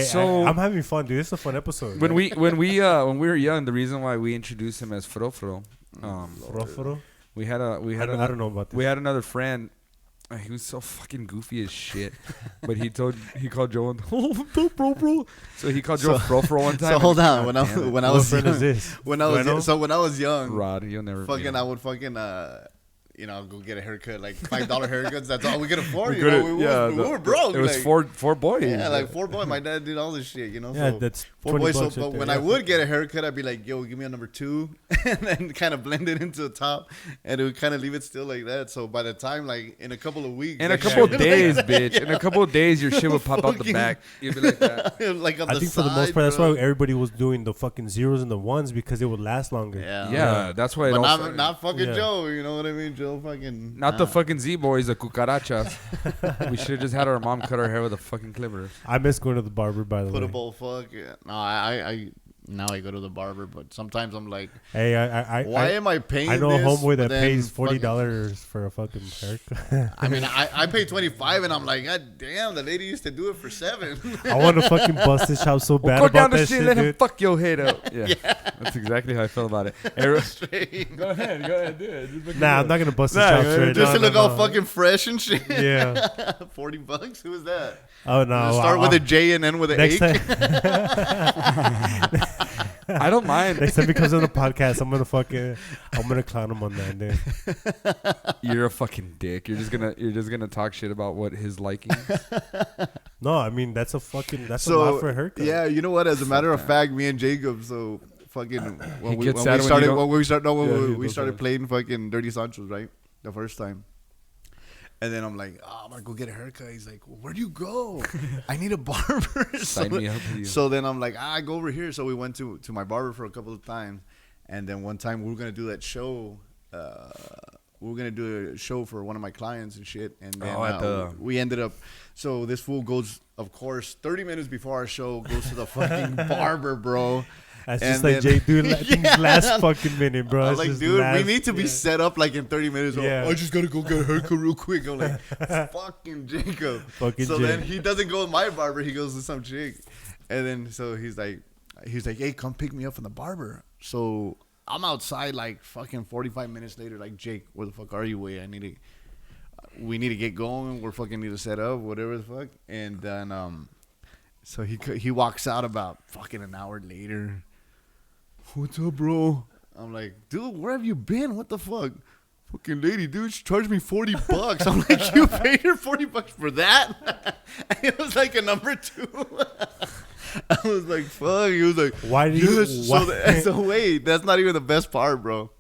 S1: So I'm having fun, dude. This is a fun episode.
S2: When we were young, the reason why we introduced him as Frofro, we had
S1: I don't know about this.
S2: We had another friend. He was so fucking goofy as shit, but he called Joe bro. So he called Joe Frofro one time.
S3: So hold on, when I was
S1: friend
S3: young,
S1: is this?
S3: when I was young,
S2: Rod, you'll never
S3: fucking I would fucking go get a haircut, like $5 haircuts. That's all we could afford. We were broke.
S2: It was
S3: like,
S2: four boys.
S3: Yeah, like 4 boys. My dad did all this shit,
S1: Yeah,
S3: so
S1: that's
S3: 4 boys. So, but
S1: right
S3: when I would get a haircut, I'd be like, "Yo, give me a number 2," and then kind of blend it into the top, and it would kind of leave it still like that. So by the time, like in a couple of weeks,
S2: in a couple of days, bitch, in a couple of days, your shit would pop out the back. You'd be like that.
S3: Like on
S1: I
S3: the
S1: think
S3: side,
S1: for the most part, that's
S3: bro.
S1: why everybody was doing the fucking zeros and the ones because it would last longer.
S2: Yeah, that's why.
S3: But not fucking Joe. You know what I mean? Joe fucking.
S2: Not the fucking Z boys, the cucarachas. We should have just had our mom cut our hair with a fucking clipper.
S1: I miss going to the barber, by the way.
S3: Put a bowl, fuck. Yeah. No, I now I go to the barber, but sometimes I'm like,
S1: hey,
S3: why am I paying?
S1: I know a
S3: this,
S1: homeboy that
S3: but then
S1: pays $40 for a fucking haircut.
S3: I mean, I pay $25, and I'm like, God damn, the lady used to do it for $7.
S1: I want to fucking bust his shop so bad
S2: Go
S1: about
S2: down the
S1: that
S2: street,
S1: shit,
S2: let him
S1: dude.
S2: fuck your head up. Yeah, that's exactly how I felt about it.
S3: Go
S2: ahead, do it.
S1: Nah, I'm not gonna bust his shop straight.
S3: Just
S1: No,
S3: to look
S1: no,
S3: all
S1: no.
S3: fucking fresh and shit.
S1: Yeah.
S3: $40. Who was that?
S1: Oh no.
S3: Start with a J and end with an
S1: next
S3: H.
S1: time.
S2: I don't mind.
S1: Next time he comes on the podcast, I'm gonna clown him on that, dude.
S2: You're a fucking dick. You're just gonna talk shit about what his liking is.
S1: No, I mean that's a lot for a haircut.
S3: Yeah, you know what? As a matter of fact, me and Jacob, so fucking when we started playing fucking Dirty Sanchos, right? The first time. And then I'm like, I'm gonna go get a haircut. He's like, well, where do you go? I need a barber.
S2: Sign me up with you.
S3: So then I'm like, I go over here. So we went to my barber for a couple of times. And then one time we were gonna do that show. We were gonna do a show for one of my clients and shit. And then we ended up. So this fool goes, of course, 30 minutes before our show, goes to the fucking barber, bro.
S1: That's just like Jay, dude. Last fucking minute, bro.
S3: I'm like, dude, we need to be set up like in 30 minutes.
S1: Yeah.
S3: I just gotta go get a haircut real quick. I'm like, fucking Jacob. Then he doesn't go with my barber. He goes to some chick, and then so he's like, hey, come pick me up from the barber. So I'm outside like fucking 45 minutes later. Like, Jake, where the fuck are you? Wait, we need to get going. We're fucking need to set up, whatever the fuck. And then so he walks out about fucking an hour later. What's up, bro? I'm like, dude, where have you been? What the fuck? Fucking lady, dude, she charged me $40. I'm like, you paid her $40 for that? And it was like a number 2. I was like, fuck. He was like,
S1: why did you?
S3: So wait, that's not even the best part, bro.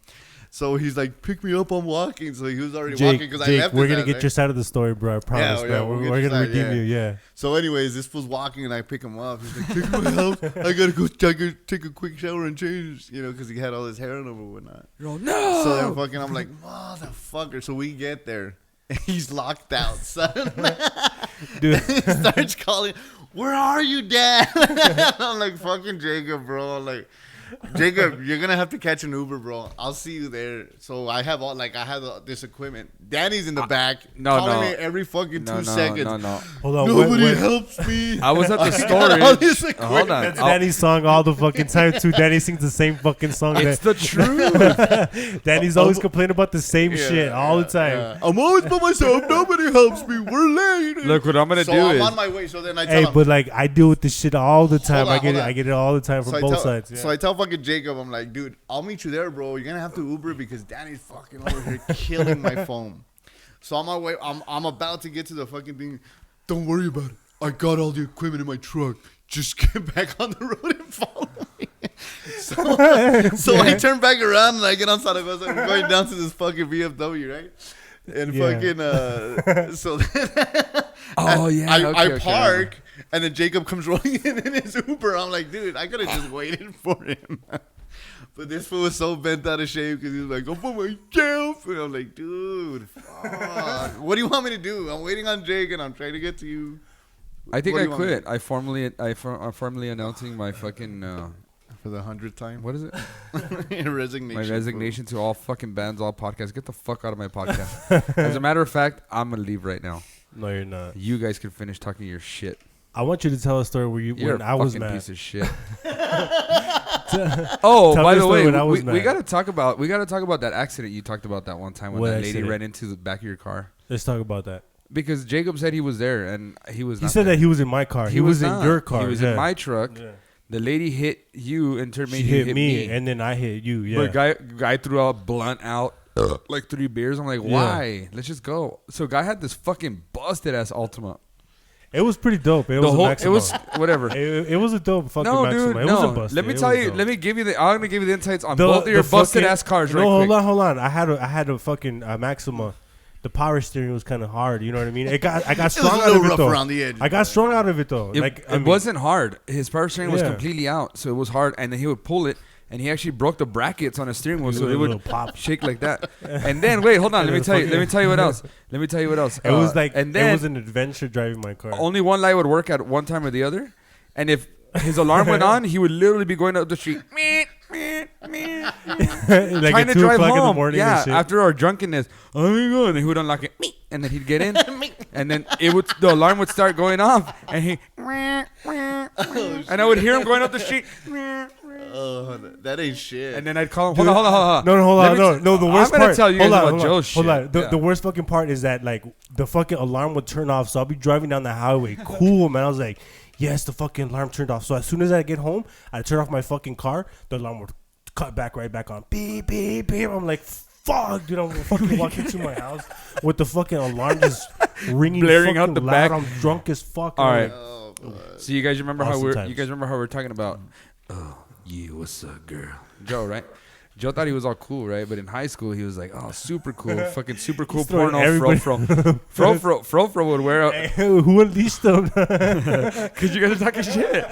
S3: So he's like, pick me up, I'm walking. So he was already walking because I left.
S1: We're gonna get your side of the story, bro. I promise, man. We're gonna redeem you, yeah.
S3: So anyways, this fool's walking and I pick him up. He's like, take me to my house. I gotta go take a quick shower and change, because he had all his hair on him and whatnot.
S2: You're all, no.
S3: So then fucking I'm like, motherfucker. So we get there. And he's locked out, son.
S1: Dude.
S3: He starts calling. where are you, Dad? I'm like, fucking Jacob, bro. Like, Jacob, you're gonna have to catch an Uber, bro. I'll see you there. So I have this equipment. Danny's in the back, calling me every fucking 2 seconds.
S1: Hold on,
S3: nobody helps me.
S2: I was at the storage. Hold on,
S1: that's Danny's song all the fucking time too. Danny sings the same fucking song.
S2: It's the truth.
S1: Danny's always complaining about the same shit all the time.
S3: Yeah. I'm always by myself. Nobody helps me. We're late.
S2: Look, what I'm gonna do
S3: I'm
S2: is
S3: on my way. So then I tell him,
S1: but like I deal with this shit all the time.
S3: Hold on.
S1: I get it all the time from both sides. Yeah.
S3: So I tell fucking Jacob, I'm like, dude, I'll meet you there, bro. You're gonna have to Uber because Danny's fucking over here killing my phone. So on my way, I'm about to get to the fucking thing. Don't worry about it. I got all the equipment in my truck. Just get back on the road and follow me. So I turn back around and I get on Zaragoza and I'm going down to this fucking BMW, right? And fucking so then I park and then Jacob comes rolling in his Uber. I'm like, dude, I could have just waited for him. But this fool was so bent out of shape because he was like, go for myself. And I'm like, dude, fuck. What do you want me to do? I'm waiting on Jake and I'm trying to get to you.
S2: I think I quit. I'm formally announcing my fucking
S3: for the 100th time.
S2: What is it?
S3: Resignation.
S2: My resignation to all fucking bands, all podcasts. Get the fuck out of my podcast. As a matter of fact, I'm gonna leave right now.
S1: No, you're not.
S2: You guys can finish talking your shit.
S1: I want you to tell a story when I was mad.
S2: Piece of shit. Oh, by the way, we gotta talk about that accident you talked about that one time when that lady ran into the back of your car.
S1: Let's talk about that.
S2: Because Jacob said he was there and he was.
S1: He said that he was in my car. He was in your car.
S2: He was in my truck. Yeah. The lady hit you and turned me. She hit me,
S1: and then I hit you. Yeah.
S2: But guy threw a blunt out, like 3 beers. I'm like, why? Let's just go. So guy had this fucking busted ass Altima.
S1: It was pretty dope. It was
S2: whatever.
S1: It was a dope fucking Maxima.
S2: Dude,
S1: it wasn't busted.
S2: Let me tell you. Let me give you I'm gonna give you the insights on both of your busted ass cars.
S1: Hold on. I had a fucking Maxima. The power steering was kind of hard. You know what I mean? I got strong out of it though.
S3: Around the edge,
S1: I got strong out of it though.
S2: It wasn't hard. His power steering was completely out, so it was hard. And then he would pull it, and he actually broke the brackets on his steering wheel, so it would pop, shake like that. And then wait, hold on. Let me tell you what else.
S1: It was like it was an adventure driving my car.
S2: Only one light would work at one time or the other, and if his alarm went on, he would literally be going up the street.
S1: Like
S2: trying to drive home.
S1: In the morning
S2: After our drunkenness, and he would unlock it, and then he'd get in, and then the alarm would start going off, and and I would hear him going up the street.
S3: Oh, that ain't shit.
S2: And then I'd call him. Hold on.
S1: No. The worst part.
S2: I'm gonna tell you guys about Joe's shit.
S1: Hold on. The worst fucking part is that like the fucking alarm would turn off, so I'll be driving down the highway, cool, man. I was like, yes, the fucking alarm turned off. So as soon as I get home, I turn off my fucking car. The alarm would cut back right back on. Beep, beep, beep. I'm like, fuck, dude. I'm fucking walking to my house with the fucking alarm just ringing,
S2: blaring out the
S1: loud.
S2: back.
S1: I'm drunk as fuck.
S2: All right. So you guys remember how we're talking about? Oh, yeah, what's up, girl? Joe, right? Joe thought he was all cool, right? But in high school, he was like, oh, super cool. Fucking super cool porno. Fro would wear a...
S1: Who unleashed them?
S2: Because you guys are talking shit.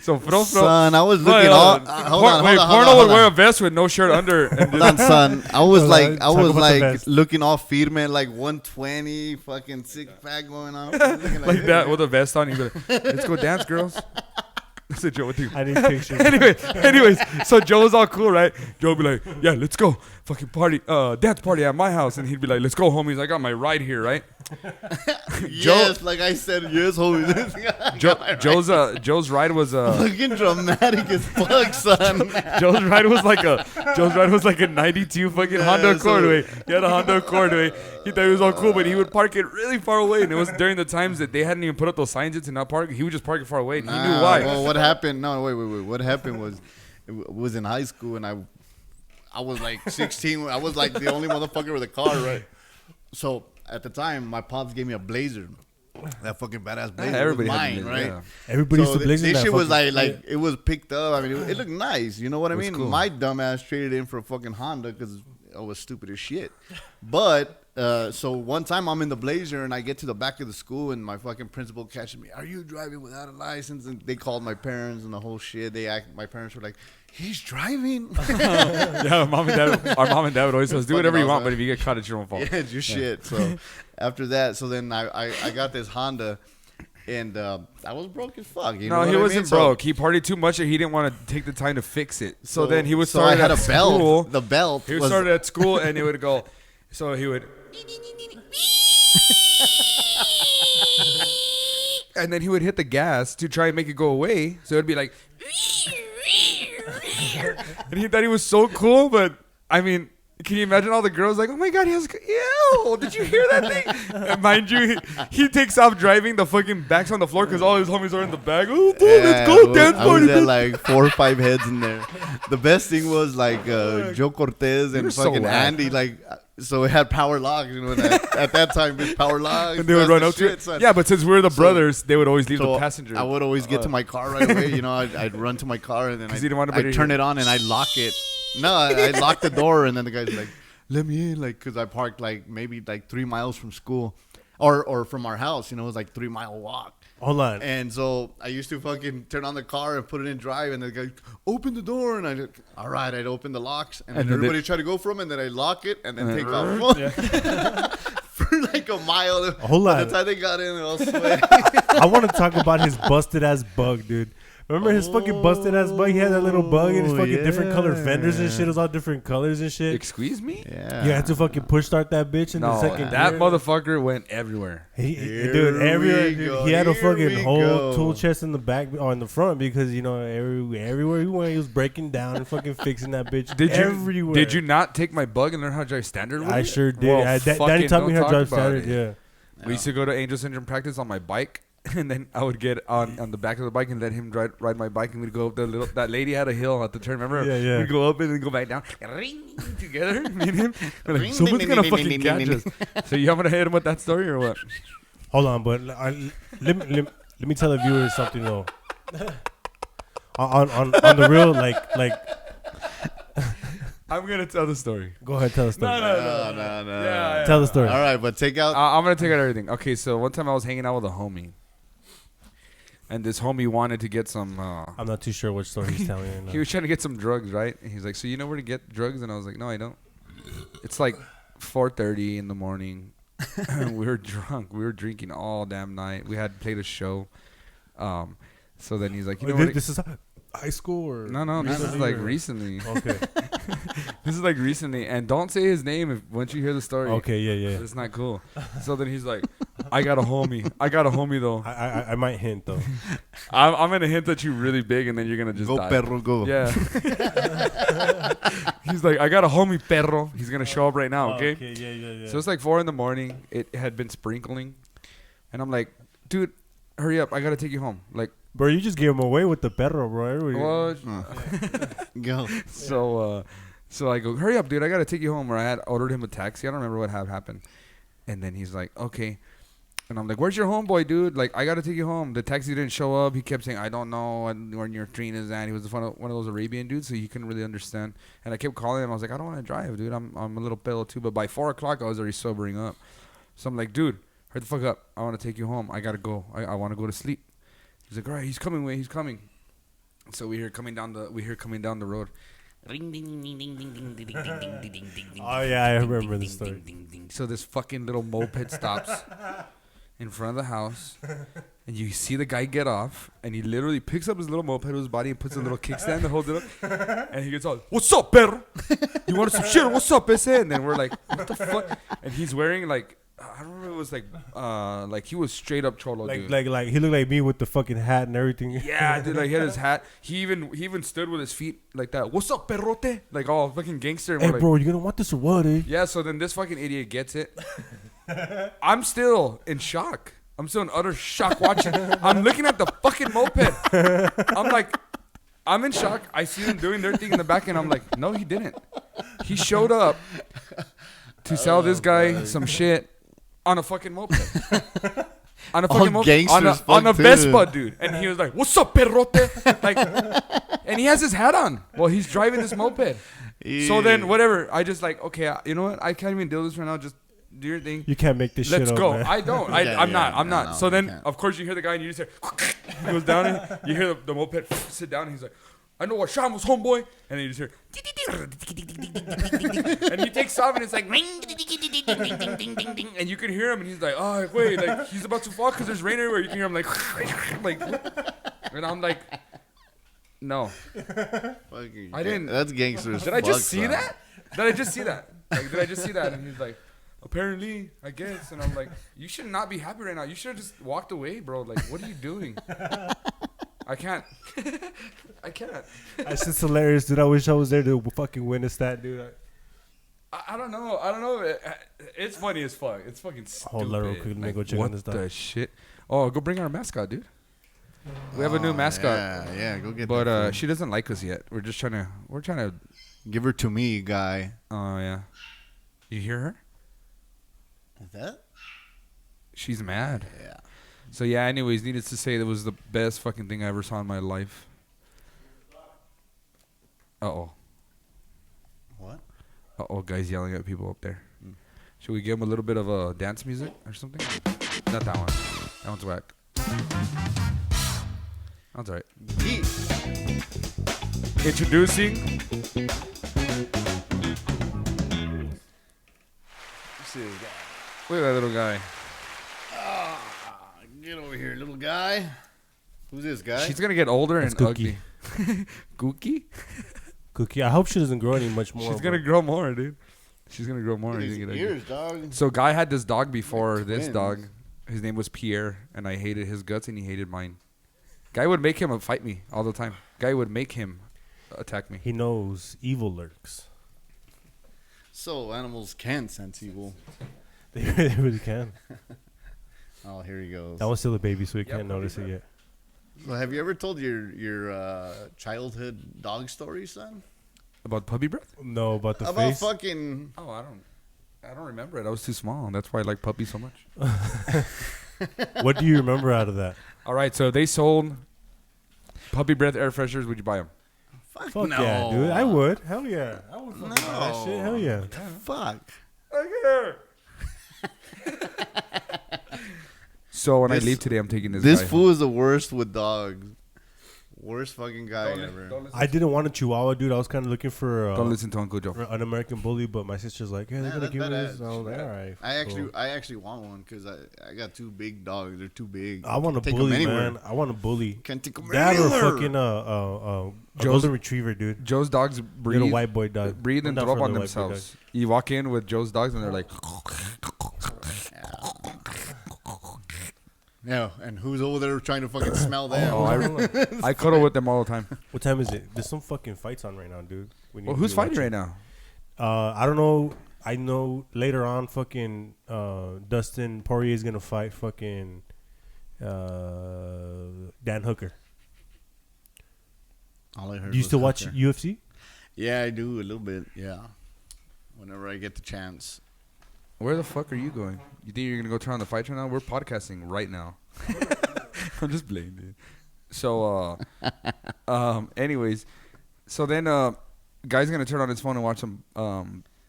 S2: So Fro...
S3: Son, I was looking all... Hold on.
S2: Porno would wear a vest with no shirt under.
S3: Hold on, son. I was like looking all firme, like 120, fucking six-pack going on.
S2: Like that with a vest on. He'd be like, let's go dance, girls. That's Joe would do.
S1: I need pictures.
S2: Anyways, so Joe was all cool, right? Joe would be like, yeah, let's go. Fucking party, dance party at my house. And he'd be like, let's go, homies. I got my ride here, right?
S3: Yes, like I said, yes, homies.
S2: Joe's ride was
S3: fucking dramatic as fuck, son.
S2: Joe's ride was like a 92 fucking Honda Accord. He had a Honda Accord. He thought he was all cool, but he would park it really far away. And it was during the times that they hadn't even put up those signs to not park. He would just park it far away. And he knew why.
S3: Well, what happened? No, wait. What happened was, it was in high school, and I was like 16. I was like the only motherfucker with a car, right? So at the time, my pops gave me a Blazer. That fucking badass Blazer.
S2: Everybody
S3: was mine,
S2: had
S3: right?
S2: Yeah.
S1: Everybody used to Blazer.
S3: This shit was like it was picked up. I mean, it looked nice. You know what I mean?
S2: Cool.
S3: My dumbass traded in for a fucking Honda because I was stupid as shit. But so one time I'm in the Blazer and I get to the back of the school and my fucking principal catches me. Are you driving without a license? And they called my parents and the whole shit. My parents were like, he's driving.
S2: Yeah, our mom and dad would always say, do whatever you want, but if you get caught, it's your own fault.
S3: Yeah, it's your shit. So after that, then I got this Honda. And I was broke as fuck. You
S2: No,
S3: know what
S2: he
S3: I
S2: wasn't
S3: mean? So-
S2: broke. He partied too much and he didn't want to take the time to fix it. So then he would
S3: So
S2: start
S3: I had
S2: at
S3: a belt.
S2: school.
S3: The belt.
S2: He would
S3: was,
S2: start at school and it would go. So he would. And then he would hit the gas to try and make it go away. So it would be like. And he thought he was so cool, but I mean, can you imagine all the girls like, oh my God, he has, ew, did you hear that thing? And mind you, he takes off driving, the fucking back's on the floor because all his homies are in the back. Oh, dude, let's go dance
S3: I was
S2: party.
S3: at like 4 or 5 heads in there. The best thing was like Joe Cortez
S2: You're
S3: and
S2: so
S3: fucking
S2: whack.
S3: Andy. Like, so it had power locks, you know, at that time, bitch, power locks.
S2: And they would
S3: that's
S2: run
S3: the
S2: up to
S3: shit,
S2: it.
S3: son.
S2: Yeah, but since we're the brothers, they would always leave
S3: So
S2: the passenger.
S3: I would always get to my car right away. You know, I'd run to my car and then
S2: 'Cause you didn't want nobody
S3: I'd
S2: to
S3: turn
S2: hear.
S3: it on and I'd lock it. No, I'd lock the door and then the guy's like, let me in. Like, because I parked like maybe like 3 miles from school or from our house. You know, it was like 3-mile walk.
S1: Hold on.
S3: And so I used to fucking turn on the car and put it in drive, and the guy open the door, and all right, I'd open the locks, and then everybody try to go from, and then I lock it, and then take off for like a mile.
S1: Hold
S3: By
S1: on.
S3: the time they got in, I was sweating.
S1: I want to talk about his busted ass bug, dude. Remember his fucking busted ass bug? He had that little bug and his fucking different colored fenders and shit. It was all different colors and shit.
S2: Excuse me?
S3: Yeah.
S1: You had to fucking push start that bitch in the
S2: No,
S1: second
S2: that
S1: gear.
S2: motherfucker went everywhere.
S3: Here
S1: Dude, everywhere,
S3: we
S1: dude.
S3: go,
S1: He had a
S3: here we
S1: fucking whole
S3: go.
S1: tool chest in the back or in the front because you know everywhere he went, he was breaking down and fucking fixing that bitch. Everywhere.
S2: Did you not take my bug and learn how to drive standard with
S1: I
S2: it?
S1: sure did.
S2: Well,
S1: Danny
S2: fucking
S1: taught me
S2: don't
S1: how to drive
S2: talk about
S1: standard.
S2: it.
S1: Yeah.
S2: We used to go to Angel Syndrome practice on my bike, and then I would get on the back of the bike and let him ride my bike, and we'd go up the little. That lady had a hill at the turn. Remember?
S1: Yeah, yeah.
S2: We'd go up and then go back down. Ring together, me and him. We're like, someone's gonna fucking catch us. So you want me to hit him with that story or what?
S1: Hold on, but let me tell the viewers something though. on the real, like.
S2: I'm gonna tell the story.
S1: Go ahead, tell the story.
S3: No.
S2: Yeah.
S1: Tell the story.
S3: All right, but take out.
S2: I'm gonna take out everything. Okay, so one time I was hanging out with a homie, and this homie wanted to get some.
S1: I'm not too sure which story he's telling you.
S2: He was trying to get some drugs, right? And he's like, "So you know where to get drugs?" And I was like, "No, I don't." It's like 4:30 in the morning. We were drunk. We were drinking all damn night. We had played a show. So then he's like, "You know what?"
S1: This is high school or
S2: No, this is like recently.
S1: Okay.
S2: This is like recently, and don't say his name once you hear the story.
S1: Okay, yeah.
S2: It's not cool. So then he's like, I got a homie though.
S1: I might hint though.
S2: I'm gonna hint at you really big, and then you're gonna just
S3: Go
S2: die.
S3: perro, go.
S2: Yeah. He's like, I got a homie perro. He's gonna show up right now. Okay.
S1: Yeah.
S2: So it's like 4 a.m. It had been sprinkling, and I'm like, dude, hurry up! I gotta take you home. Like,
S1: Bro, you just gave him away with the perro, bro.
S2: well,
S3: Go.
S2: so I go, hurry up, dude! I gotta take you home. Or I had ordered him a taxi. I don't remember what had happened. And then he's like, okay. And I'm like, where's your homeboy, dude? Like, I gotta take you home. The taxi didn't show up. He kept saying, I don't know where your train is at. He was one of those Arabian dudes, so he couldn't really understand. And I kept calling him. I was like, I don't want to drive, dude. I'm a little pale too. But by 4 o'clock, I was already sobering up. So I'm like, dude, hurry the fuck up. I want to take you home. I gotta go. I want to go to sleep. He's like, all right, he's coming, He's coming. So we hear coming down the road. Ring, ding, ding, ding, ding, ding, ding, ding, ding, ding, ding, ding, ding.
S1: Oh yeah, I remember this story.
S2: So this fucking little moped stops in front of the house, and you see the guy get off, and he literally picks up his little moped with his body and puts a little kickstand that holds it up, and he gets all, "What's up, perro? You want some shit? What's up, ese?" And then we're like, "What the fuck?" And he's wearing like, I don't remember, it was like he was straight up cholo, dude.
S1: Like he looked like me with the fucking hat and everything.
S2: Yeah, dude, like he had his hat. He even stood with his feet like that. What's up, perrote? Like all fucking gangster. And
S1: Hey,
S2: we're
S1: bro,
S2: like,
S1: you gonna want this or what, eh?
S2: yeah, so then this fucking idiot gets it. I'm still in shock. I'm still in utter shock watching. I'm looking at the fucking moped. I'm like, I'm in shock. I see them doing their thing in the back, and I'm like, no, he didn't. He showed up to sell this guy some shit on a fucking moped. On a fucking moped. On a Vespa, dude. And he was like, what's up, perrote? Like, and he has his hat on while he's driving this moped. So then, whatever. I just like, okay, you know what? I can't even deal with this right now. Just do your thing.
S1: You can't make this shit up.
S2: Let's go.
S1: Man.
S2: I don't. I'm not.
S3: No,
S2: so
S3: you
S2: then,
S3: can't.
S2: of course, you hear the guy and you just hear, he goes down and you hear the moped sit down and he's like, I know what Sean was, homeboy. And then you just hear, and he takes off and it's like, ding, ding, ding, ding, ding, ding, and you can hear him, and he's like, oh wait, like he's about to fall because there's rain everywhere. You can hear him like, and I'm like, no, I didn't.
S3: That's gangsters.
S2: Did I just see that? Did I just see that? Like, did I just see that? And he's like, apparently, I guess. And I'm like, you should not be happy right now. You should have just walked away, bro. Like, what are you doing? I can't. I can't.
S1: That's just hilarious, dude. I wish I was there to fucking witness that, dude.
S2: I don't know. I don't know. It's funny as fuck. It's fucking stupid.
S1: Hold on real quick. Let me go check on this
S2: What
S1: dog.
S2: the shit? Oh, go bring our mascot, dude. We have a new mascot.
S3: Yeah, go get
S2: But
S3: that.
S2: she doesn't like us yet. We're trying to.
S3: Give her to me, guy.
S2: Oh, yeah. You hear her?
S3: Is that?
S2: She's mad.
S3: Yeah.
S2: So, yeah, anyways, needless to say, that was the best fucking thing I ever saw in my life. Uh-oh.
S3: What?
S2: Uh-oh, guys yelling at people up there. Should we give them a little bit of dance music or something? Not that one. That one's whack. That's all right. Introducing... Look at that little guy.
S3: Get over here, little guy. Who's this guy?
S2: She's going to get older
S1: That's
S2: and
S1: Cookie.
S2: ugly. Cookie?
S1: Cookie. I hope she doesn't grow any much more.
S2: She's going to grow more, dude. She's going to grow more.
S3: Look at his ears, dog.
S2: So, Guy had this dog before
S3: Like
S2: this
S3: twins.
S2: dog. His name was Pierre, and I hated his guts, and he hated mine. Guy would make him fight me all the time. Guy would make him attack me.
S1: He knows evil lurks.
S3: So animals can sense evil.
S1: They really can.
S3: Oh, here he goes.
S1: That one's still a baby, so we
S2: Yeah,
S1: can't notice it yet.
S3: So have you ever told your childhood dog story, son?
S2: About puppy breath?
S1: No, about the
S3: About
S1: face.
S3: fucking.
S2: Oh, I don't remember it. I was too small. That's why I like puppies so much.
S1: What do you remember out of that?
S2: All right, so they sold puppy breath air fresheners. Would you buy them?
S1: Fuck
S3: no.
S1: yeah, dude. I would. Hell yeah. I would fucking buy that shit. Hell yeah.
S3: Fuck.
S2: So when I
S3: This-
S2: leave today, I'm taking this
S3: This
S2: guy
S3: fool is the worst with dogs. Worst fucking guy ever.
S1: I didn't want a Chihuahua, dude. I was kind of looking for
S2: Don't listen to Uncle Joe.
S1: an American Bully, but my sister's like, yeah, they're
S3: Yeah,
S1: gonna give me
S3: that's
S1: this. And I was like, all right.
S3: I actually want one because I got two big dogs. They're too big.
S1: I want a
S3: Take 'em
S1: bully,
S3: anywhere.
S1: man. I want a bully.
S3: Can't take 'em
S1: That or
S3: anywhere.
S1: fucking a
S2: Joe's-
S1: golden retriever, dude.
S2: Joe's dogs breathe,
S1: Little white boy dog.
S2: breathe and
S1: I'm down
S2: throw up
S1: for
S2: on
S1: the white boy
S2: themselves. You walk in with Joe's dogs and they're like,
S3: Yeah, and who's over there trying to fucking smell them?
S2: oh, I cuddle with them all the time.
S1: What time is it? There's some fucking fights on right now, dude. We need
S2: Well,
S1: to
S2: who's
S1: be
S2: fighting
S1: watching.
S2: right now?
S1: I don't know. I know later on, fucking Dustin Poirier is gonna fight fucking Dan Hooker.
S3: All I heard
S1: Do you
S3: was
S1: still watch
S3: Hooker.
S1: UFC?
S3: Yeah, I do a little bit. Yeah, whenever I get the chance.
S2: Where the fuck are you going? You think you're gonna go turn on the fight right now? We're podcasting right now. I'm just playing, dude. So, anyways, so then, guy's gonna turn on his phone and watch some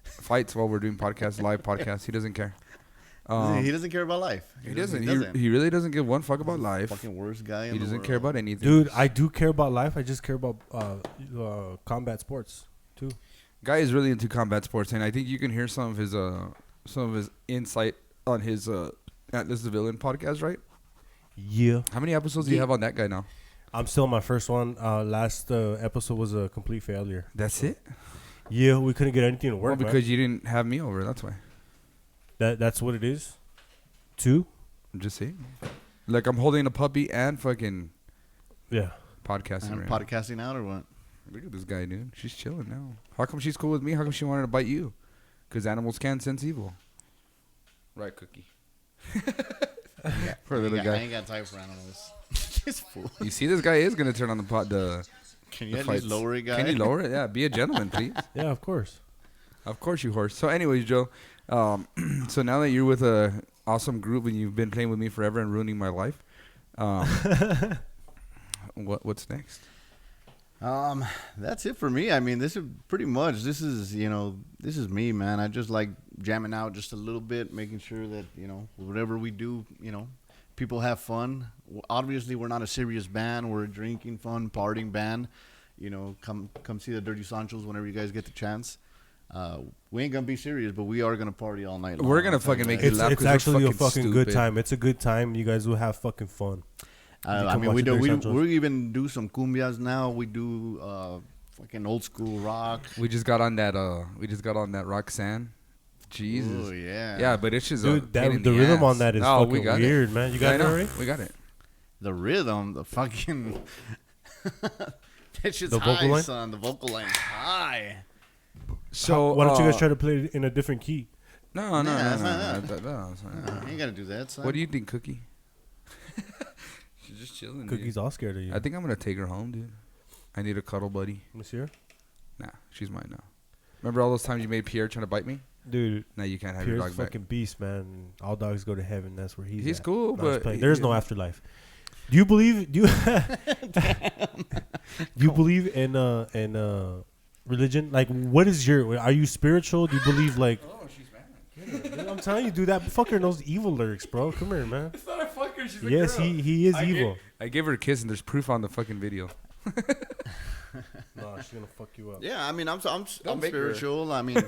S2: fights while we're doing podcasts, live podcasts. He doesn't care.
S3: He doesn't care about life.
S2: He doesn't. He really doesn't give one fuck about life.
S3: Fucking worst guy.
S2: He
S3: in the
S2: doesn't
S3: world.
S2: care about anything.
S1: Dude, I do care about life. I just care about combat sports too.
S2: Guy is really into combat sports, and I think you can hear some of his insight on his Atlas the Villain podcast, right?
S1: Yeah,
S2: How many episodes do you have on that guy now?
S1: I'm still on my first one. Last episode was a complete failure.
S2: That's it.
S1: Yeah, we couldn't get anything to work.
S2: Well, because you didn't have me over. That's why.
S1: That's what it is. Two.
S2: I'm just saying. Like I'm holding a puppy and fucking
S1: Yeah.
S2: podcasting
S3: I'm
S2: right now.
S3: podcasting out or what?
S2: Look at this guy, dude. She's chilling now. How come she's cool with me? How come she wanted to bite you? Because animals can sense evil. Right, Cookie. Poor little
S3: I
S2: guy.
S3: ain't got time for animals. This fool.
S2: You see, this guy is gonna turn on the
S3: Can you
S2: the
S3: at
S2: fights.
S3: least lower it, guy?
S2: Can you lower it? Yeah, be a gentleman, please.
S1: Yeah, of course.
S2: Of course, you horse. So, anyways, Joe. So now that you're with a awesome group and you've been playing with me forever and ruining my life, what's next?
S3: That's it for me. I mean, this is pretty much. This is me, man. I just like jamming out just a little bit, making sure that whatever we do, people have fun. Obviously, we're not a serious band. We're a drinking, fun, partying band. Come see the Dirty Sanchos whenever you guys get the chance. We ain't gonna be serious, but we are gonna party all night long.
S2: We're gonna fucking make you laugh.
S1: It's actually a fucking good time. It's a good time. You guys will have fucking fun.
S3: I mean, we even do some cumbias now. We do fucking old school rock.
S2: We just got on that. We just got on that Roxanne. Jesus.
S3: Oh yeah.
S2: Yeah, but it's just
S1: dude. The rhythm on that is fucking weird, man. You got it already?
S2: We got it.
S3: The rhythm, the fucking. That shit's
S1: the vocal
S3: high,
S1: line?
S3: son. The vocal line's high.
S2: So
S1: why don't you guys try to play it in a different key?
S2: No.
S3: You ain't gotta do that, son.
S2: What do you think, Cookie? She's just chilling.
S1: Cookie's all scared of you.
S2: I think I'm gonna take her home, dude. I need a cuddle buddy.
S1: Let me see her.
S2: Nah, she's mine now. Remember all those times you made Pierre trying to bite me?
S1: Dude,
S2: now you can't have
S1: Pierre's
S2: your dog back.
S1: fucking beast, man. All dogs go to heaven. That's where he's at.
S2: Cool, but
S1: there's no afterlife. Do you believe? Do you believe in religion? Like, what is your? Are you spiritual? Do you believe like?
S2: Oh, she's mad.
S1: I'm telling you, dude. That fucker knows evil lyrics, bro. Come here, man.
S2: It's not a fucker. She's
S1: yes,
S2: a girl.
S1: he is evil.
S2: I gave her a kiss, and there's proof on the fucking video.
S1: No, she's gonna fuck you up.
S3: Yeah, I mean, I'm
S2: make
S3: spiritual. I mean,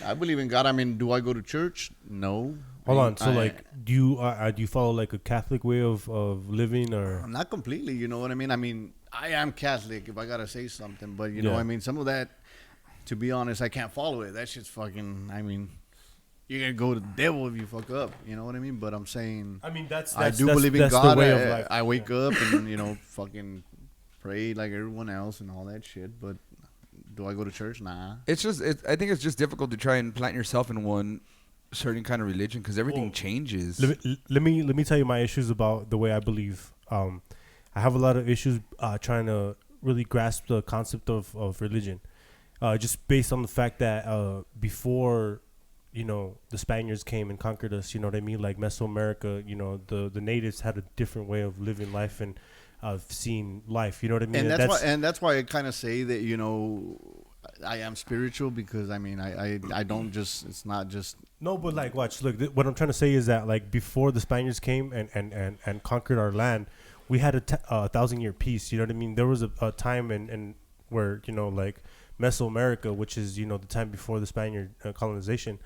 S3: I believe in God. I mean, do I go to church? No.
S1: Hold on. So, like, do you follow like a Catholic way of living, or
S3: not completely? You know what I mean? I mean, I am Catholic if I gotta say something, but you know, I mean, some of that, to be honest, I can't follow it. That shit's fucking. I mean, you're gonna go to the devil if you fuck up. You know what I mean? But I'm saying,
S1: I mean,
S3: I do believe in God.
S1: The way of life.
S3: I wake up and fucking pray like everyone else and all that shit. But do I go to church? Nah.
S2: It's just. I think it's just difficult to try and plant yourself in one certain kind of religion because everything changes.
S1: Let me tell you my issues about the way I believe. I have a lot of issues trying to really grasp the concept of religion, just based on the fact that before, the Spaniards came and conquered us, you know what I mean? Like Mesoamerica, the natives had a different way of living life and of seeing life, you know what I mean?
S3: And that's why I kind of say that, I am spiritual because, I mean, I don't just, it's not just.
S1: No, but like, watch, look, what I'm trying to say is that, like, before the Spaniards came and conquered our land, we had a 1,000-year peace, you know what I mean? There was a time and where, like Mesoamerica, which is, the time before the Spaniard colonization,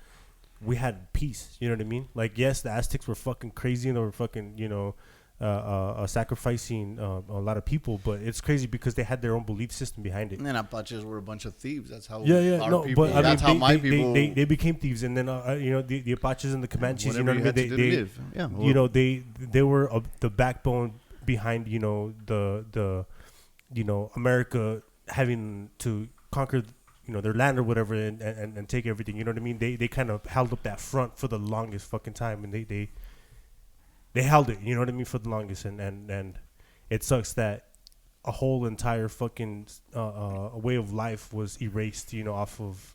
S1: we had peace, you know what I mean? Like, yes, the Aztecs were fucking crazy and they were fucking, sacrificing a lot of people, but it's crazy because they had their own belief system behind it.
S3: And Apaches were a bunch of thieves. That's how
S1: people. But
S3: that's how my people.
S1: They became thieves, and then the Apaches and the Comanches. You know what I mean? They were the backbone behind the America having to conquer their land or whatever and take everything. You know what I mean? They kind of held up that front for the longest fucking time, and they held it, you know what I mean, for the longest, and it sucks that a whole entire fucking way of life was erased, off of,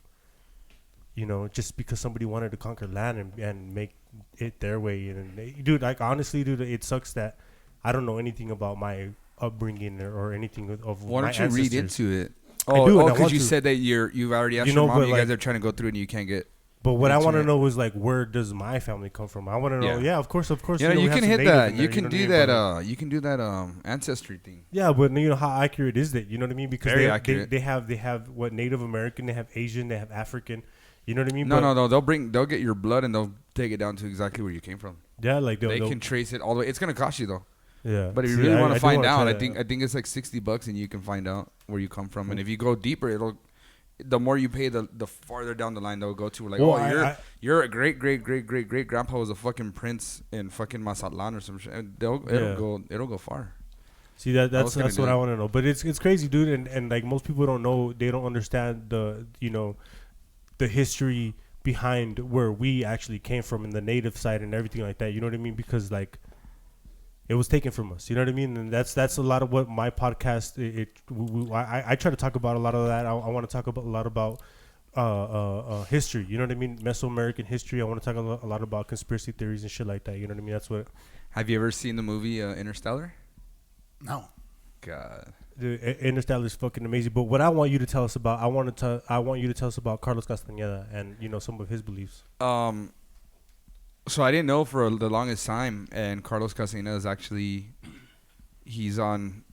S1: just because somebody wanted to conquer land and make it their way. And dude, like honestly, dude, it sucks that I don't know anything about my upbringing or anything of
S2: Why
S1: my
S2: don't you
S1: ancestors.
S2: read into it?
S1: Because
S2: you said that you've already asked your mom. You guys are trying to go through it and you can't get.
S1: But what I want to know is like, where does my family come from? I want to know. Yeah, of course.
S2: Yeah, you can hit that. You can do that. You can do that. Ancestry thing.
S1: Yeah, but how accurate is that? You know what I mean? Because
S2: Very
S1: they have what Native American, they have Asian, they have African. You know what I mean?
S2: No. They'll get your blood and they'll take it down to exactly where you came from.
S1: Yeah, like
S2: they can trace it all the way. It's gonna cost you though.
S1: Yeah.
S2: But if you really want to find out, I think it's like $60 and you can find out where you come from. And if you go deeper, the more you pay, the farther down the line they'll go to. Like, you're a great grandpa was a fucking prince in fucking Mazatlan or some shit. It'll go far.
S1: See that's what I want to know. But it's crazy, dude. And like most people don't know, they don't understand the history behind where we actually came from and the native side and everything like that. You know what I mean? Because like, it was taken from us. You know what I mean? And that's a lot of what my podcast. I try to talk about a lot of that. I want to talk about a lot about history. You know what I mean? Mesoamerican history. I want to talk a lot about conspiracy theories and shit like that. You know what I mean? That's what.
S2: Have you ever seen the movie Interstellar?
S3: No.
S2: God.
S1: Dude, Interstellar is fucking amazing. But what I want you to tell us about, I want you to tell us about Carlos Castaneda and some of his beliefs.
S2: So I didn't know for the longest time, and Carlos Casillas is actually, he's on,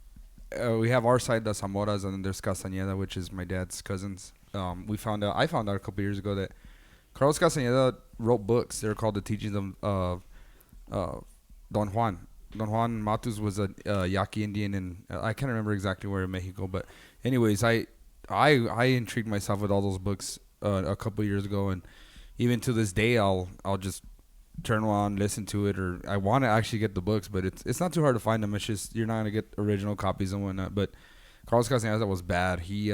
S2: we have our side, the Zamoras, and then there's Castaneda, which is my dad's cousins. I found out a couple years ago that Carlos Castaneda wrote books. They're called The Teachings of Don Juan. Don Juan Matus was a Yaqui Indian, and I can't remember exactly where in Mexico. But anyways, I intrigued myself with all those books a couple years ago, and even to this day, I'll just turn on, listen to it, or I want to actually get the books, but it's not too hard to find them. It's just you're not gonna get original copies and whatnot. But Carlos Castaneda was bad. He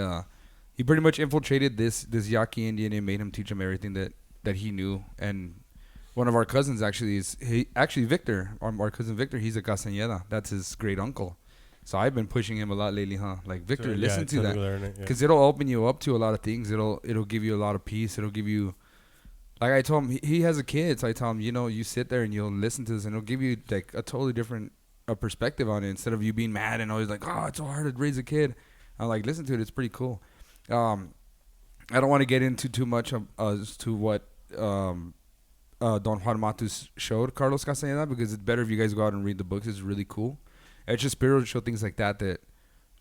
S2: pretty much infiltrated this Yaqui Indian and made him teach him everything that he knew. And one of our cousins actually Victor, our cousin Victor, he's a Castaneda. That's his great uncle. So I've been pushing him a lot lately, huh? Like, Victor, listen to that, because it'll open you up to a lot of things. It'll give you a lot of peace. It'll give you, like I told him, he has a kid, so I tell him, you sit there and you'll listen to this, and it'll give you like a totally different perspective on it. Instead of you being mad and always like, oh, it's so hard to raise a kid. I'm like, listen to it. It's pretty cool. I don't want to get into too much as to what Don Juan Matus showed Carlos Castaneda, because it's better if you guys go out and read the books. It's really cool. It's just spiritual things like that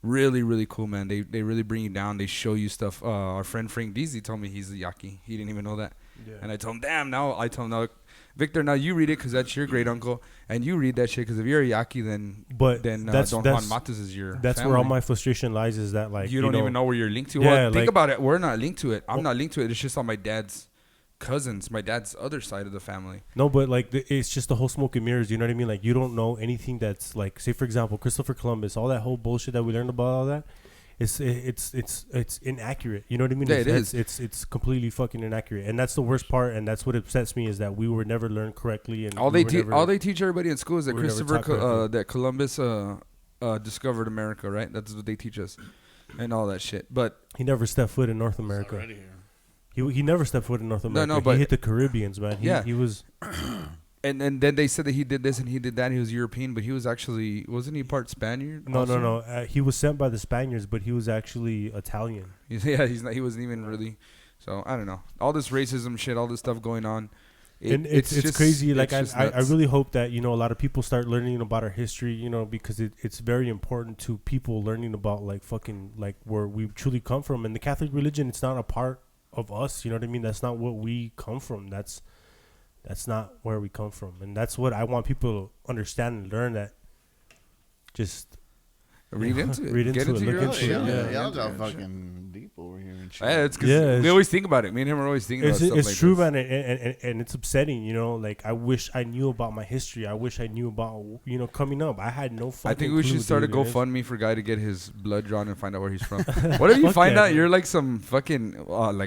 S2: really, really cool, man. They really bring you down. They show you stuff. Our friend Frank Deasy told me he's a Yaqui. He didn't even know that. Yeah. And I told him, now, Victor, now you read it because that's your great uncle, and you read that shit because if you're a Yaqui, then Don Juan Matus is your
S1: That's
S2: family.
S1: where all my frustration lies, is that, like,
S2: you don't even know where you're linked to.
S1: Yeah,
S2: well, think about it. We're not linked to it. I'm not linked to it. It's just on my dad's cousins, my dad's other side of the family.
S1: No, but like it's just the whole smoke and mirrors. You know what I mean? Like, you don't know anything that's like, say for example, Christopher Columbus, all that whole bullshit that we learned about, all that. It's inaccurate. You know what I mean?
S2: Yeah, it is.
S1: It's completely fucking inaccurate, and that's the worst part. And that's what upsets me, is that we were never learned correctly. And
S2: all they teach everybody in school is that that Columbus discovered America, right? That's what they teach us, and all that shit. But
S1: he never stepped foot in North America. He never stepped foot in North America.
S2: No, but
S1: he hit the Caribbeans, man. He was.
S2: And then they said that he did this and he did that. And he was European, but he was actually, wasn't he part Spaniard?
S1: No. He was sent by the Spaniards, but he was actually Italian.
S2: Yeah, he wasn't even really. So I don't know. All this racism shit, all this stuff going on.
S1: It's just crazy. Like, I really hope that, a lot of people start learning about our history, because it's very important to people learning about like fucking like where we truly come from. And the Catholic religion, it's not a part of us. You know what I mean? That's not what we come from. That's not where we come from. And that's what I want people to understand and learn, that just
S2: read into it.
S1: Look into it.
S3: Y'all got fucking deep over here and shit.
S2: Yeah, it's because we always think about it. Me and him are always thinking about stuff like this.
S1: It's true, man, and it's upsetting. Like, I wish I knew about my history. I wish I knew about coming up. I had no fucking.
S2: I think we should start a GoFundMe for a guy to get his blood drawn and find out where he's from. What if you find out you're like some fucking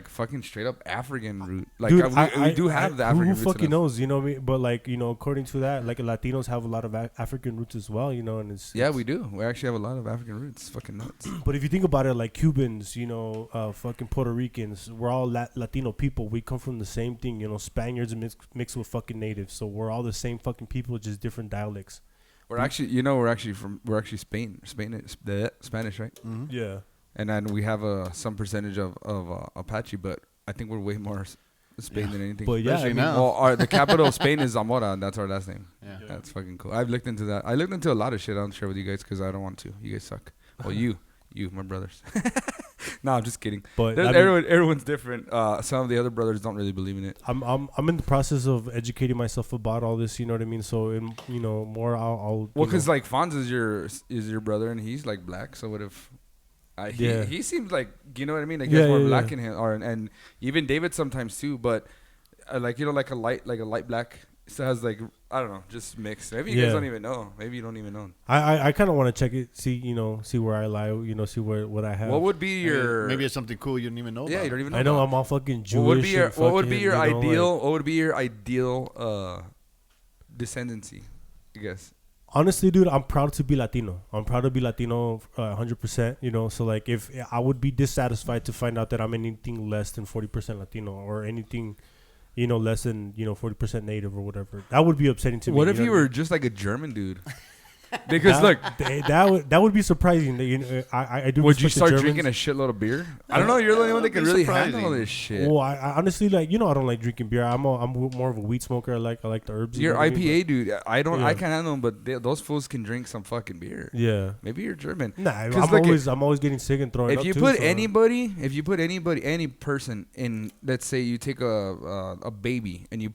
S2: fucking straight up African root? Like, dude, we do have the African roots.
S1: Who fucking knows? You know what I mean? But like, according to that, like, Latinos have a lot of African roots as well. And it's
S2: we do. We actually have a lot of African roots. It's fucking nuts.
S1: But if you think about it, like Cubans, fucking Puerto Ricans, we're all Latino people. We come from the same thing. Spaniards mixed with fucking natives. So we're all the same fucking people, just different dialects.
S2: We're actually Spanish, right?
S1: Mm-hmm. Yeah.
S2: And then we have some percentage of Apache, but I think we're way more Spain than anything.
S1: But yeah,
S2: the capital of Spain is Zamora, and that's our last name.
S3: Yeah.
S2: That's fucking cool. I've looked into that. I looked into a lot of shit. I don't share with you guys because I don't want to. You guys suck. Well, you, my brothers. No, I'm just kidding. But everyone's different. Some of the other brothers don't really believe in it.
S1: I'm in the process of educating myself about all this. You know what I mean? So more I'll.
S2: Well, because like Fonz is your brother, and he's like black. So what if? He seems like, you know what I mean? Like, he has more black in him, and even David sometimes too. But like a light black still has, like, I don't know, just mixed. Maybe you guys don't even know. Maybe you don't even know.
S1: I kind of want to check it, see where I lie, see what I have.
S2: What would be your?
S3: Maybe it's something cool you don't even know.
S2: Yeah,
S3: about.
S2: You don't even know.
S1: I know I'm all fucking Jewish.
S2: What would be your ideal descendancy? I guess.
S1: Honestly, dude, I'm proud to be Latino. 100%, So, like, if I would be dissatisfied to find out that I'm anything less than 40% Latino, or anything, less than, 40% native or whatever. That would be upsetting to me.
S2: What if you were just like a German dude? Because look,
S1: that would be surprising. That, you know, I do.
S2: Would you
S1: respect the
S2: start
S1: Germans.
S2: drinking a shitload of beer? I don't know. You're the only one that can really handle this shit.
S1: Well, I honestly I don't like drinking beer. I'm more of a weed smoker. I like the herbs.
S2: You're
S1: you know
S2: IPA dude. I don't.
S1: Yeah.
S2: I can't handle them, but those fools can drink some fucking beer.
S1: Yeah.
S2: Maybe you're German.
S1: Nah, I'm always getting sick and throwing up.
S2: If you put any person in, let's say you take a baby and you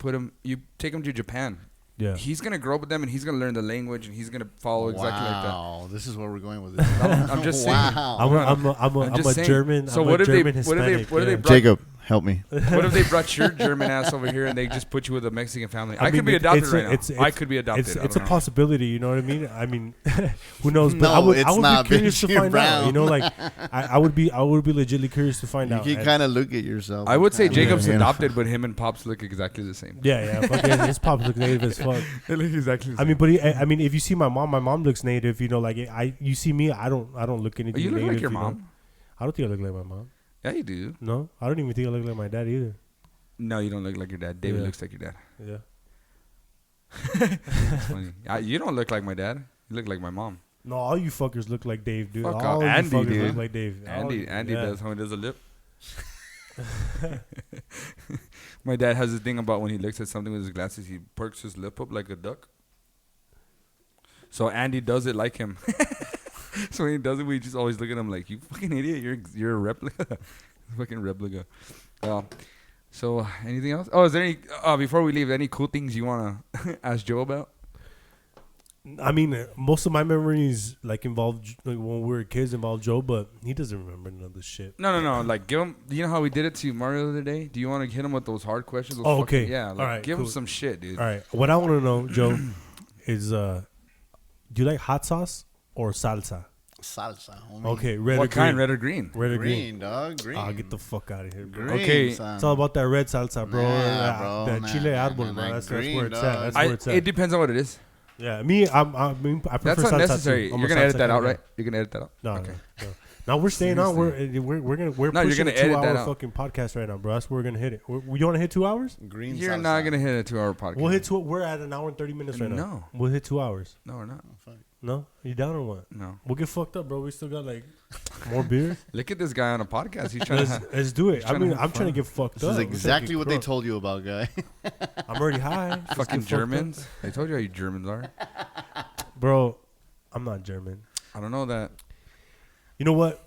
S2: take him to Japan.
S1: Yeah.
S2: He's gonna grow up with them and he's gonna learn the language and he's gonna follow exactly like that.
S3: Wow, this is where we're going with this.
S2: I'm just saying.
S1: I'm a German.
S2: So
S1: I'm
S2: what
S1: a
S2: if
S1: German
S2: they
S1: Hispanic.
S2: what if they brought,
S3: Jacob, help me.
S2: what if they brought your German ass over here and they just put you with a Mexican family? I
S1: mean,
S2: could be adopted
S1: it's
S2: right now. I could be adopted.
S1: It's a possibility. You know what I mean? I mean, who knows? But
S3: No,
S1: I would
S3: it's not,
S1: be curious to
S3: bitch. You're
S1: find out. You
S3: brown.
S1: know, like I would be legitimately curious to find out.
S3: You can kind of look at yourself.
S2: I would say
S3: Yeah.
S2: Jacob's
S3: Yeah.
S2: adopted, but him and Pops look exactly the same.
S1: Yeah. Fucking his pop looks native as fuck.
S2: They look exactly the
S1: I
S2: same.
S1: mean, but I mean, if you see my mom looks native. You know, like you see me, I don't look anything.
S2: You look
S1: native,
S2: like your
S1: you know?
S2: mom.
S1: I don't think I look like my mom.
S2: Yeah, you do.
S1: No, I don't even think I look like my dad either.
S2: No, you don't look like your dad. David
S1: Yeah.
S2: looks like your dad.
S1: Yeah.
S2: That's funny. You don't look like my dad. You look like my mom.
S1: No, all you fuckers look like Dave, dude.
S2: Fuck
S1: all
S2: off.
S1: you
S2: Andy,
S1: fuckers
S2: dude.
S1: look like Dave.
S2: Andy
S1: yeah.
S2: does when he does a lip. My dad has this thing about when he looks at something with his glasses, he perks his lip up like a duck. So Andy does it like him. So when he does it, we just always look at him like, you fucking idiot. You're a replica. Fucking replica. So anything else? Oh, is there any, before we leave, any cool things you want to ask Joe about?
S1: I mean, most of my memories involved when we were kids involved Joe, but he doesn't remember none of this shit.
S2: No. Like, give him. You know how we did it to Mario the other day? Do you want to hit him with those hard questions? Those
S1: okay.
S2: Yeah. Like,
S1: all right.
S2: give
S1: cool.
S2: him some shit, dude.
S1: All right. What I want to know, Joe, is do you like hot sauce or salsa?
S3: Salsa, homie.
S1: Okay, red
S2: What
S1: or green?
S2: kind? Red or green?
S1: Red or green?
S3: Green, dog. Green.
S1: Oh, get the fuck out of here, bro.
S3: Green,
S2: Okay.
S3: son.
S1: It's all about that red salsa, bro.
S3: Nah, bro.
S1: That chile árbol,
S3: nah,
S1: bro. That's
S3: green,
S1: where it's at.
S3: dog.
S1: That's where it's at.
S2: It depends on what it is.
S1: Yeah, I prefer
S2: That's
S1: salsa
S2: unnecessary.
S1: too. I'm
S2: You're
S1: a
S2: gonna edit
S1: salsa
S2: that out,
S1: guy.
S2: right? You're gonna edit that out.
S1: No,
S2: Okay.
S1: no. Now we're staying on. We're
S2: No, you're
S1: pushing
S2: gonna
S1: a
S2: edit that
S1: 2-hour
S2: out.
S1: fucking podcast right now, bro. That's where we're gonna hit it. You want to hit 2 hours?
S3: Green
S2: You're
S3: salsa.
S2: not gonna hit a 2-hour podcast.
S1: We'll hit two. We're at an hour and 30 minutes right now.
S2: No.
S1: We'll hit 2 hours.
S2: No, we're not.
S3: Oh, fuck.
S1: No, you down or what?
S2: No.
S1: We'll get fucked up, bro. We still got more beer.
S2: Look at this guy on a podcast. He's trying to.
S1: Let's do it. I
S2: trying to
S1: mean,
S2: have
S1: I'm trying to
S2: fun.
S1: get fucked
S3: This
S1: up.
S3: is
S1: I'm trying to
S3: exactly
S1: get
S3: what they
S1: crunk.
S3: told you about, guy.
S1: I'm already high. Just
S2: Fucking
S1: get fucked up.
S2: Germans. I told you how you Germans are.
S1: Bro. I'm not German.
S2: I don't know that.
S1: You know what?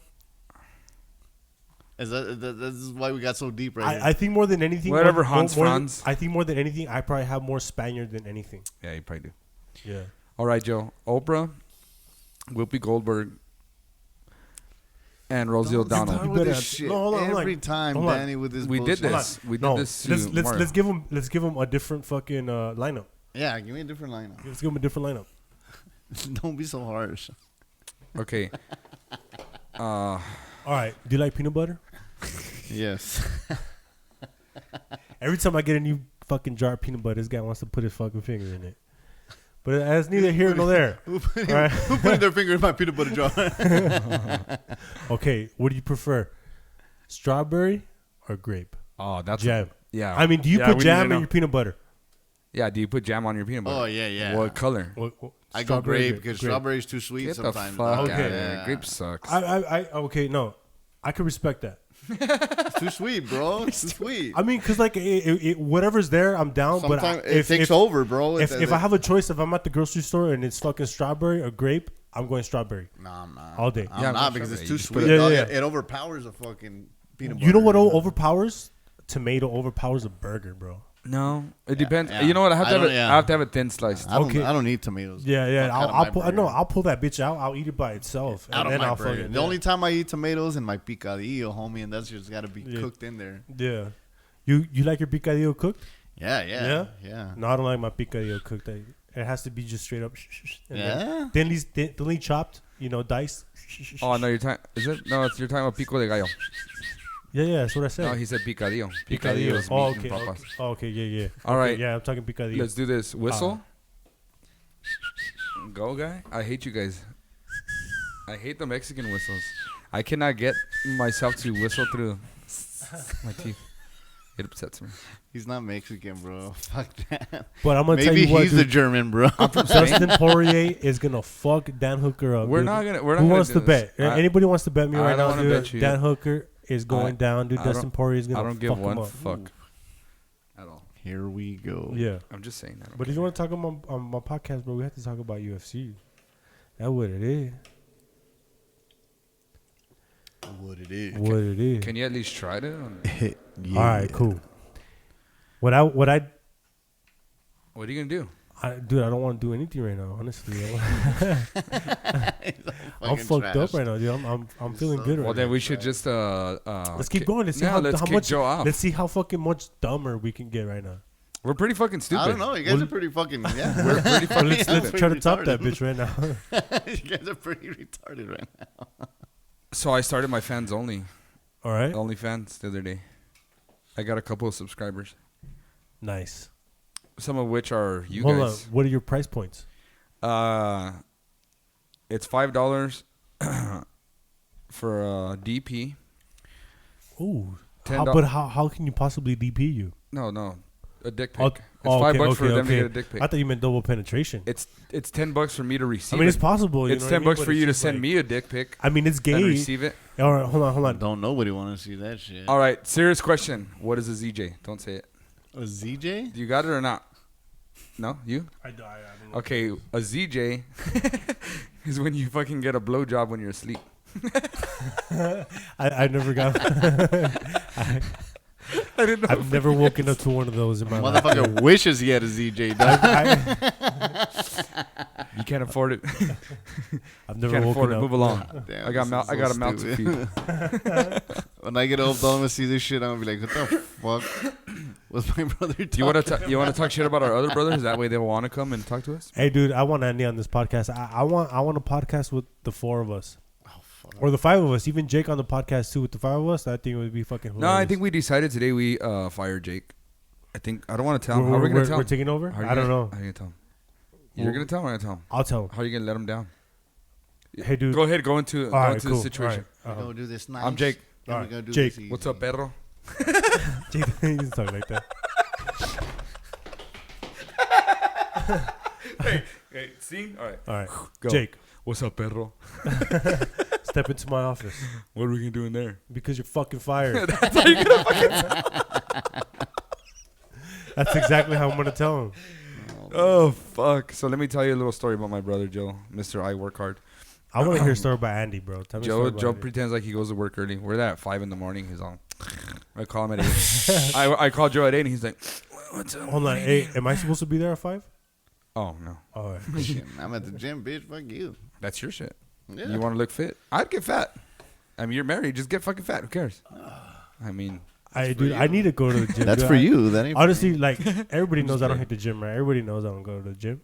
S3: This is why we got so deep right here.
S1: I think more than anything,
S2: Whatever, Hans
S1: more
S2: Franz.
S1: I think more than anything, I probably have more Spaniard than anything.
S2: Yeah, you probably do.
S1: Yeah.
S2: All right, Joe. Oprah, Whoopi Goldberg, and Rosie
S3: Don't
S2: O'Donnell.
S3: start
S1: You
S3: with
S1: better
S3: this
S1: have-
S3: shit.
S1: no, hold on,
S3: Every time,
S1: hold on.
S3: Danny, with this
S2: We did
S3: bullshit.
S2: this. We did
S1: No,
S2: this.
S1: let's
S2: to Mario.
S1: let's give them a different fucking lineup.
S3: Yeah, give me a different lineup.
S1: Let's give them a different lineup.
S3: Don't be so harsh.
S2: Okay.
S1: All right. Do you like peanut butter?
S3: Yes.
S1: Every time I get a new fucking jar of peanut butter, this guy wants to put his fucking finger in it. But that's neither here nor there.
S3: Who put
S1: All right.
S3: who put their finger in my peanut butter jar?
S1: Okay. What do you prefer? Strawberry or grape?
S2: Oh, that's
S1: Jam.
S2: Yeah.
S1: I mean, do you
S2: Yeah,
S1: put
S2: we need to
S1: jam
S2: know.
S1: in your peanut butter?
S2: Yeah. Do you put jam on your peanut butter?
S3: Oh, yeah.
S2: What color?
S1: What,
S3: I go
S1: strawberry,
S3: grape because
S1: grape.
S3: strawberry's too sweet
S2: Get the
S3: sometimes.
S2: fuck
S3: dog.
S2: out
S1: Okay.
S2: of here.
S3: Yeah.
S2: Grape sucks.
S1: Okay, no. I can respect that.
S3: It's too sweet, bro. It's too sweet.
S1: I mean, because whatever's there, I'm down.
S3: Sometimes
S1: But
S3: it takes over, bro.
S1: if I have a choice, if I'm at the grocery store and it's fucking strawberry or grape, I'm going strawberry.
S3: Nah, I'm not.
S1: All day.
S3: I'm
S2: Yeah,
S3: not
S2: I'm
S3: because
S2: sure
S3: it's
S2: you
S3: too
S2: just put
S3: sweet.
S1: it-
S3: dog.
S1: Yeah.
S3: It overpowers a fucking peanut butter.
S1: You know what overpowers? Tomato overpowers a burger, bro.
S2: No, it depends.
S3: yeah.
S2: You know what? I have
S3: I
S2: to have
S3: don't-
S2: it.
S3: yeah.
S2: I have to have it thin sliced.
S3: I don't,
S1: Okay.
S3: I don't need tomatoes.
S1: Yeah.
S3: Fuck out of
S1: I'll
S3: my
S1: pull.
S3: burger.
S1: No, I'll pull that bitch out. I'll eat it by itself,
S3: Out
S1: and
S3: of
S1: then
S3: my
S1: I'll
S3: burger.
S1: fucking.
S3: The only time I eat tomatoes in my picadillo, homie, and that's just got to be
S1: Yeah.
S3: cooked in there.
S1: Yeah. You like your picadillo cooked?
S3: Yeah.
S1: No, I don't like my picadillo cooked. It has to be just straight up. And then
S3: Yeah.
S1: thinly chopped. Diced.
S2: Oh no, your time is it? No, it's your time of pico de gallo.
S1: Yeah, that's what I said.
S2: No, he said picadillo. Picadillo is
S1: Oh,
S2: meat
S1: okay.
S2: and papas.
S1: Okay, yeah.
S2: All
S1: Okay,
S2: right.
S1: Yeah, I'm talking picadillo.
S2: Let's do this. Whistle. Go, guy. I hate you guys. I hate the Mexican whistles. I cannot get myself to whistle through my teeth. It upsets me.
S3: He's not Mexican, bro. Fuck that.
S1: But I'm gonna tell
S3: Maybe
S1: you what,
S3: he's the German, bro.
S1: Dustin Poirier is gonna fuck Dan Hooker up.
S2: We're
S1: dude.
S2: not gonna.
S1: Who wants to bet? Anybody wants to bet me
S2: I
S1: right
S2: don't
S1: now,
S2: wanna
S1: dude?
S2: bet you.
S1: Dan Hooker is going down, dude. Dustin Poirier is gonna.
S2: I don't give
S1: fuck him
S2: one
S1: up.
S2: fuck at all.
S3: Here we go.
S1: Yeah,
S2: I'm just saying that.
S1: but if you want to talk on my podcast, bro, we have to talk about UFC. That's what it is.
S3: What it is.
S1: What it is.
S2: Can you at least try to?
S3: Yeah.
S1: All right, cool. What are
S2: What are you gonna do?
S1: dude, I don't want to do anything right now. Honestly, I'm fucked up right now, dude. I'm feeling good right now.
S2: Well, then we should just
S1: Let's keep going. Let's see how
S2: kick
S1: much.
S2: Joe off.
S1: Let's see how fucking much dumber we can get right now.
S2: We're pretty fucking stupid.
S3: I don't know. You guys are pretty fucking. Yeah.
S2: We're pretty fucking
S1: Let's
S2: stupid.
S1: try to top that bitch right now.
S3: You guys are pretty retarded right now.
S2: So I started my fans only.
S1: All right.
S2: OnlyFans the other day. I got a couple of subscribers.
S1: Nice.
S2: Some of which are you
S1: Hold
S2: guys.
S1: on. What are your price points?
S2: It's $5 for a DP.
S1: Ooh.
S2: $10
S1: But how can you possibly DP you?
S2: No, a dick pic.
S1: Oh,
S2: It's $5 for them to
S1: okay.
S2: get a dick pic.
S1: I thought you meant double penetration.
S2: It's $10 for me to receive.
S1: I mean,
S2: it.
S1: it's possible. You
S2: It's
S1: know what I
S2: $10
S1: mean?
S2: for
S1: But
S2: you
S1: it's
S2: to
S1: just
S2: send
S1: like-
S2: me a dick pic
S1: I mean, it's
S2: and
S1: gay.
S2: receive it.
S1: All right, hold on.
S3: Don't nobody want to see that shit.
S2: All right, serious question. What is a ZJ? Don't say it.
S3: A ZJ?
S2: Do you got it or not? No, you?
S1: I don't know.
S2: Okay, a ZJ is when you fucking get a blowjob when you're asleep.
S1: I never got.
S2: I didn't know.
S1: I've never woken up to one of those in my life.
S3: Motherfucker wishes he had a ZJ, dog.
S2: You can't afford it.
S1: I've never
S2: Can't afford
S1: woken
S2: it.
S1: up.
S2: Move along.
S3: Damn,
S2: I got a mouth to feed.
S3: When I get old, I'm gonna see this shit. I'm gonna be like, what the fuck was my brother talking?
S2: Do you want to talk shit about our other brothers? That way they'll want to come and talk to us.
S1: Hey, dude, I want Andy on this podcast. I want a podcast with the four of us. Or the five of us, even Jake on the podcast too. With the five of us, I think it would be fucking hilarious.
S2: No, I think we decided today we fire Jake. I don't want to tell him. How are we gonna tell
S1: We're
S2: him?
S1: taking over.
S2: How are you
S1: I don't
S2: gonna-
S1: know.
S2: How are you gonna tell him? You're gonna tell him or I'm gonna tell him?
S1: I'll tell him.
S2: How are you gonna let him down?
S1: Hey, dude.
S2: Go ahead. Go into the situation.
S1: All right.
S3: We're gonna do this nice.
S2: I'm Jake.
S3: Then we're
S1: Alright,
S3: gonna do
S1: Jake.
S3: this easy.
S2: What's up, perro?
S1: Jake, he doesn't talk like that.
S2: Hey, see? All right.
S1: All right,
S2: Go.
S1: Jake,
S2: What's up, perro?
S1: step into my office
S2: What are we gonna do in there?
S1: because you're fucking fired.
S2: That's how you're gonna fucking.
S1: That's exactly how I'm gonna tell him.
S2: Oh fuck! So let me tell you a little story about my brother Joe, Mr. I Work Hard.
S1: I want to hear a story about Andy, bro. Tell me a story about
S2: Joe
S1: Andy.
S2: pretends like he goes to work early. We're there at 5 a.m. He's on. I call him at 8. I call Joe at 8 and he's like, "What's up?"
S1: Hold on. Hey, am I supposed to be there at 5?
S2: Oh no,
S1: All right.
S3: Shit, I'm at the gym, bitch. Fuck you.
S2: that's your shit.
S3: Yeah.
S2: You want to look fit? I'd get fat. I mean, you're married. Just get fucking fat. Who cares? I mean,
S1: Dude, I need to go to the gym.
S3: That's
S1: dude.
S3: for you. That ain't
S1: Honestly, like everybody knows I don't hit the gym, right? Everybody knows I don't go to the gym.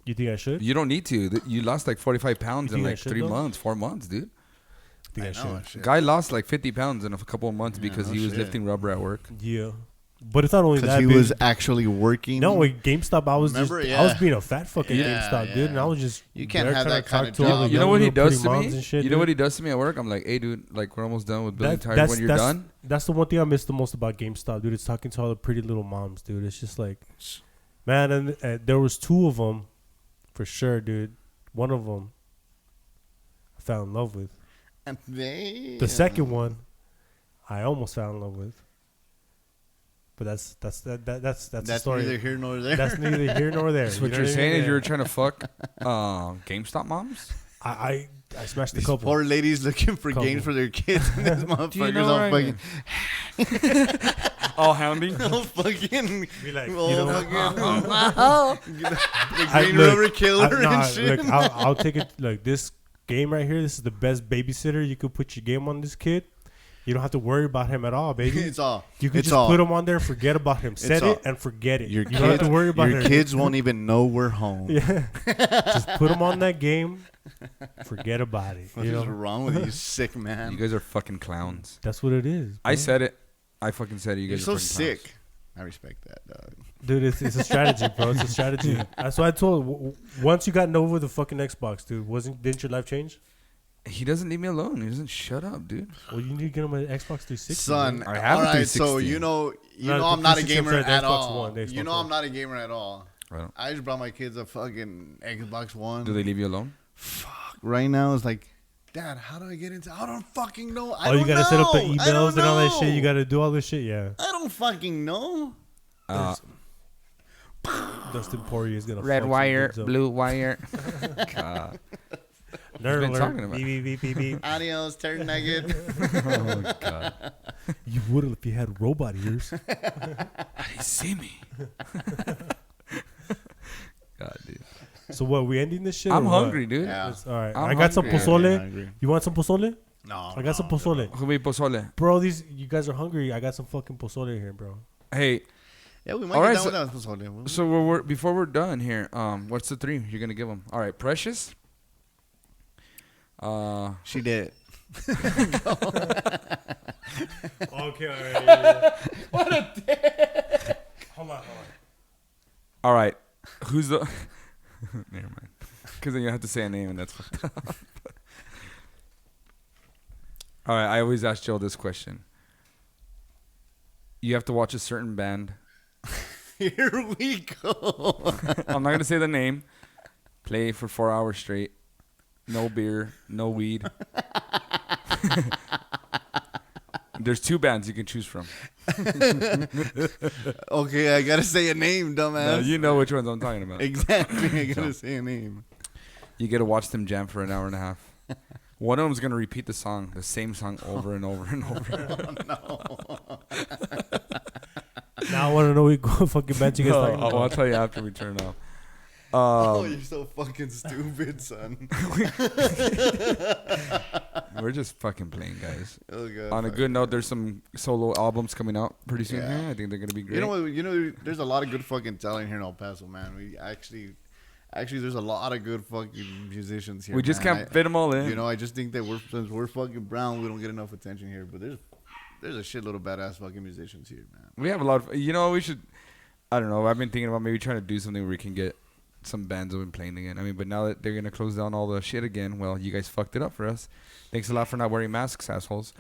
S1: You think I should?
S2: you don't need to. You lost like 45 pounds
S1: You
S2: in
S1: think I
S2: like
S1: should,
S2: 3
S1: though?
S2: months, 4 months, dude.
S1: I think I should.
S2: Guy lost like 50 pounds in a couple of months
S3: Yeah,
S2: because
S3: no
S2: he was
S3: shit.
S2: lifting rubber at work.
S1: Yeah, but it's not only
S3: Because
S1: that.
S3: he
S1: dude.
S3: was actually working.
S1: No, at GameStop, I was
S3: Remember?
S1: just I was
S3: Yeah.
S1: being a fat fucking
S3: Yeah,
S1: GameStop,
S3: yeah.
S1: dude, and I was just
S3: You can't
S1: there
S3: have
S1: trying
S3: that
S1: to
S3: kind
S1: talk
S3: of
S1: to all
S3: job.
S1: the
S2: You know
S1: young
S2: what he
S1: little
S2: does
S1: pretty
S2: to
S1: moms
S2: me?
S1: and shit,
S2: You know
S1: dude?
S2: what he does to me at work? I'm like, hey, dude, like we're almost done with building tires.
S1: That's-
S2: When you're
S1: that's-
S2: done,
S1: That's the one thing I miss the most about GameStop, dude. It's talking to all the pretty little moms, dude. It's just like, man, and there was 2 of them, for sure, dude. One of them, I fell in love with.
S3: And they,
S1: The second one, I almost fell in love with. But that's the
S3: That's
S1: story.
S3: neither here nor there.
S1: That's neither here nor there.
S2: so what
S1: You know
S2: you're
S1: I mean?
S2: saying is
S1: Yeah.
S2: you were trying to fuck GameStop moms?
S1: I smashed a
S3: These
S1: couple.
S3: poor ladies looking for
S1: Couple.
S3: games for their kids, and this motherfucker's
S2: know
S3: all
S2: where I
S3: fucking,
S2: All hounding?
S3: all fucking,
S1: Be like,
S3: all
S1: you know,
S3: fucking, the green
S1: look,
S3: rubber killer and shit.
S1: Look, I'll take it. Like this game right here. This is the best babysitter you could put your game on. This kid, you don't have to worry about him at all, baby.
S3: It's all.
S1: You can
S3: It's
S1: just
S3: all.
S1: put him on there, and forget about him. Set
S3: all.
S1: it and forget it.
S3: Your
S1: You don't have
S3: kids,
S1: to worry about
S3: your
S1: it.
S3: kids won't even know we're home.
S1: Yeah, just put him on that game. Forget about it.
S3: What
S1: You
S3: is
S1: know,
S3: wrong with you, sick man?
S2: You guys are fucking clowns.
S1: that's what it is.
S2: I
S1: bro.
S2: said it. I fucking said it. You
S3: You're
S2: guys
S3: so
S2: are fucking clowns.
S3: sick. I respect that, dog.
S1: Dude, it's a strategy, bro. It's a strategy. That's why I told. Once you got over the fucking Xbox, dude, didn't your life change?
S2: He doesn't leave me alone. He doesn't shut up, dude.
S1: Well, you need to get him an Xbox 360.
S3: Son,
S2: I have
S3: all
S2: a
S3: right,
S2: 360.
S3: so I'm not a gamer at all.
S1: I'm
S3: not a gamer at all.
S2: Right.
S3: I just brought my kids a fucking Xbox One.
S2: Do they leave you alone?
S3: Fuck. Right now, it's like, Dad, how do I get into? I don't fucking know.
S1: You gotta set up the emails and all that shit. You gotta do all this shit. Yeah.
S3: I don't fucking know.
S1: Dustin Poirier is gonna
S2: red
S1: fuck
S2: wire,
S1: some
S2: blue wire. God.
S1: Nerd
S2: been
S1: alert.
S2: talking about?
S1: Beep, beep, beep, beep, beep.
S3: Adios, turd nugget.
S2: Oh God.
S1: You would if you had robot ears.
S2: How do you see me? God, dude.
S1: So what? We ending this shit?
S2: I'm
S1: or
S2: hungry,
S1: what?
S2: dude.
S3: Yeah.
S1: All right.
S2: I'm
S1: I got some
S2: hungry.
S1: pozole. You want some pozole?
S3: No.
S1: I got some pozole.
S2: Who made pozole?
S1: Bro, you guys are hungry. I got some fucking pozole here, bro.
S2: Hey,
S3: Yeah, we might
S2: All
S3: get
S2: right,
S3: down with that.
S2: so we're before we're done here, what's the 3 you're gonna give them? All right, Precious.
S3: She did.
S1: Okay, all right. Yeah.
S3: What a dick.
S1: Hold on.
S2: All right, who's the? Never mind, because then you have to say a name and that's fucked up. All right, I always ask Joe this question. You have to watch a certain band.
S3: Here we go.
S2: I'm not gonna say the name. Play for 4 hours straight. No beer, no weed. There's 2 bands you can choose from.
S3: Okay, I gotta say a name, dumbass.
S2: No, you know which ones I'm talking about.
S3: Exactly, I gotta say a name.
S2: You get to watch them jam for an hour and a half. One of them's gonna repeat the same song over and over and over.
S3: Oh, no.
S1: Now I want to know what fucking bands you guys talking about.
S2: I'll tell you after we turn off.
S3: Oh, you're so fucking stupid, son.
S2: We're just fucking playing, guys.
S3: Oh, God,
S2: On a good note, there's some solo albums coming out pretty soon.
S3: Yeah.
S2: Yeah, I think they're gonna be great.
S3: You know what? There's a lot of good fucking talent here in El Paso, man. We actually, there's a lot of good fucking musicians here.
S2: We just
S3: man.
S2: can't fit them all in.
S3: You know, I just think that since we're fucking brown, we don't get enough attention here. But there's a shitload of badass fucking musicians here, man.
S2: We have a lot of. You know, we should. I don't know. I've been thinking about maybe trying to do something where we can get some bands open playing again. I mean, but now that they're gonna close down all the shit again, well, you guys fucked it up for us. Thanks a lot for not wearing masks, assholes.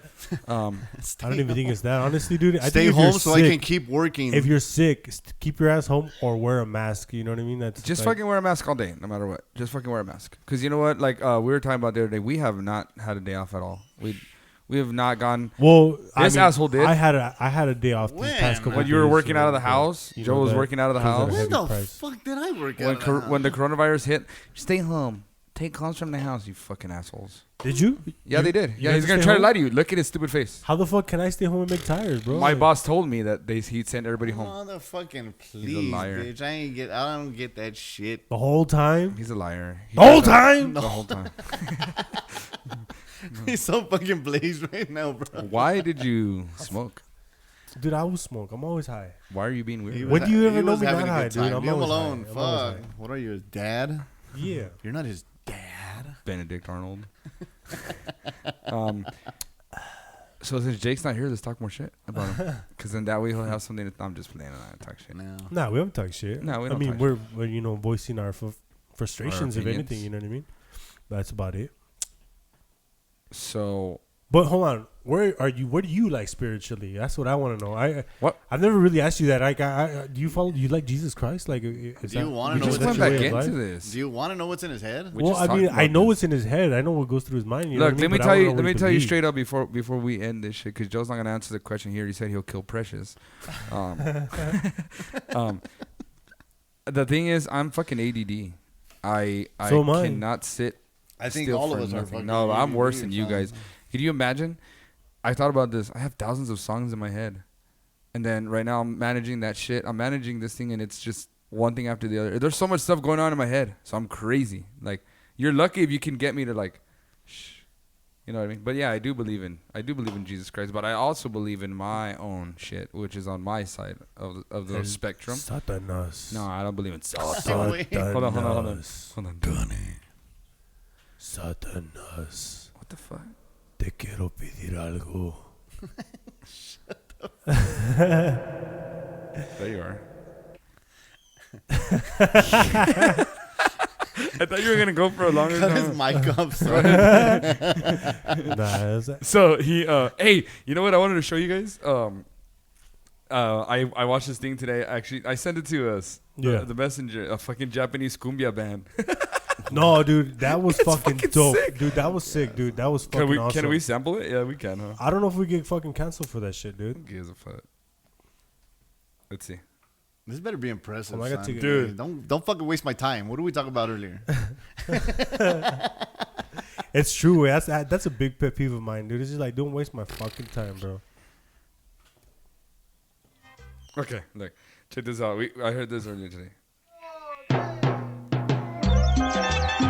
S1: I don't even think it's that. Honestly, dude, I
S3: Stay
S1: think
S3: home so I can keep working.
S1: If you're sick, keep your ass home or wear a mask. You know what I mean? That's
S2: Just
S1: like,
S2: fucking wear a mask all day, no matter what. Just fucking wear a mask. Because you know what? Like, we were talking about the other day, we have not had a day off at all. We have not gone.
S1: Well,
S2: This asshole did.
S1: I had a day off these
S3: When?
S1: past couple
S2: When
S1: days.
S2: you were working out of the
S1: but,
S2: house,
S1: you
S2: Joe
S1: know
S2: was
S1: that
S2: working out of the
S1: comes at a
S2: house.
S3: when
S1: heavy
S3: the
S1: price.
S3: fuck did I work out?
S2: When the coronavirus hit, stay home. Take calls from the house, you fucking assholes.
S1: Did you?
S2: Yeah, they did.
S1: you
S2: Yeah,
S1: had
S2: he's
S1: to
S2: going to
S1: stay
S2: try to
S1: home?
S2: lie to you. Look at his stupid face.
S1: How the fuck can I stay home and make tires, bro?
S2: My boss told me that he'd send everybody home.
S3: Motherfucking
S2: He's a
S3: please,
S2: liar.
S3: bitch. I don't get that shit.
S1: The whole time?
S2: He's a liar.
S1: The whole time?
S2: The whole time.
S3: He's so fucking blazed right now, bro.
S2: Why did you smoke?
S1: Dude, I will smoke. I'm always high.
S2: Why are you being weird?
S1: When do you ever
S3: he
S1: know
S3: was
S1: me
S3: having
S1: not
S3: a
S1: high,
S3: good
S1: dude?
S3: time.
S1: I'm
S3: Leave him
S1: always
S3: alone.
S1: high. I'm always
S3: Fuck.
S1: high.
S3: What are you, his dad?
S1: Yeah.
S3: You're not his dad.
S2: Benedict Arnold. So since Jake's not here, let's talk more shit about him. Because then that way he'll have something to... I'm just playing and I talk shit.
S3: No.
S1: Nah, we haven't talked shit.
S2: No, we
S1: I
S2: don't
S1: mean,
S2: talk
S1: we're voicing our frustrations, if
S2: opinions.
S1: anything. You know what I mean? That's about it.
S2: So...
S1: But hold on, where are you? Where do you like spiritually? That's what I want to know. I've never really asked you that. Do you follow? Do you like Jesus Christ? Like, is
S3: Do you want
S2: We
S3: to know
S2: just
S3: what's
S2: went
S3: in his
S2: back
S3: head?
S2: into this.
S3: Do you want to know what's in his head?
S2: We
S1: well,
S2: just
S1: I mean,
S2: talked
S1: I
S2: about
S1: know
S2: this.
S1: what's in his head. I know what goes through his mind. You know
S2: Look,
S1: what I mean?
S2: let
S1: But I wanna know
S2: me
S1: what he
S2: tell you
S1: believes.
S2: straight up before we end this shit, because Joe's not gonna answer the question here. He said he'll kill Precious. The thing is, I'm fucking ADD. I
S1: So am I.
S2: cannot sit.
S3: I think
S2: still
S3: all of
S2: for
S3: us are
S2: nothing.
S3: fucking
S2: No, I'm
S3: ADD,
S2: worse than you
S3: son.
S2: guys. Can you imagine? I thought about this. I have thousands of songs in my head, and then right now I'm managing that shit. I'm managing this thing, and it's just one thing after the other. There's so much stuff going on in my head, so I'm crazy. Like, you're lucky if you can get me to like, shh. You know what I mean? But yeah, I do believe in Jesus Christ, but I also believe in my own shit, which is on my side of the spectrum.
S1: Satanas.
S2: No, I don't believe in Satan.
S1: Satanas.
S2: Hold on.
S1: Satanas.
S2: What the fuck?
S1: Te quiero pedir algo.
S2: There you are. I thought you were gonna go for a longer
S3: Cut his
S2: time.
S3: mic up, son.
S2: So he, hey, you know what I wanted to show you guys? I watched this thing today. Actually, I sent it to us.
S1: Yeah.
S2: The messenger, a fucking Japanese cumbia band.
S1: No, dude, that was fucking dope.
S2: sick.
S1: Dude, that was sick, dude. That was fucking awesome.
S2: Can we sample it? Yeah, we can, huh?
S1: I don't know if we get fucking canceled for that shit, dude.
S2: Who gives a fuck? Let's see.
S3: This better be impressive,
S1: Oh, I gotta
S3: son.
S1: take
S2: Dude.
S3: Don't fucking waste my time. What did we talk about earlier?
S1: It's true. That's a big pet peeve of mine, dude. It's just like, don't waste my fucking time, bro.
S2: Okay, look, check this out. I heard this earlier today.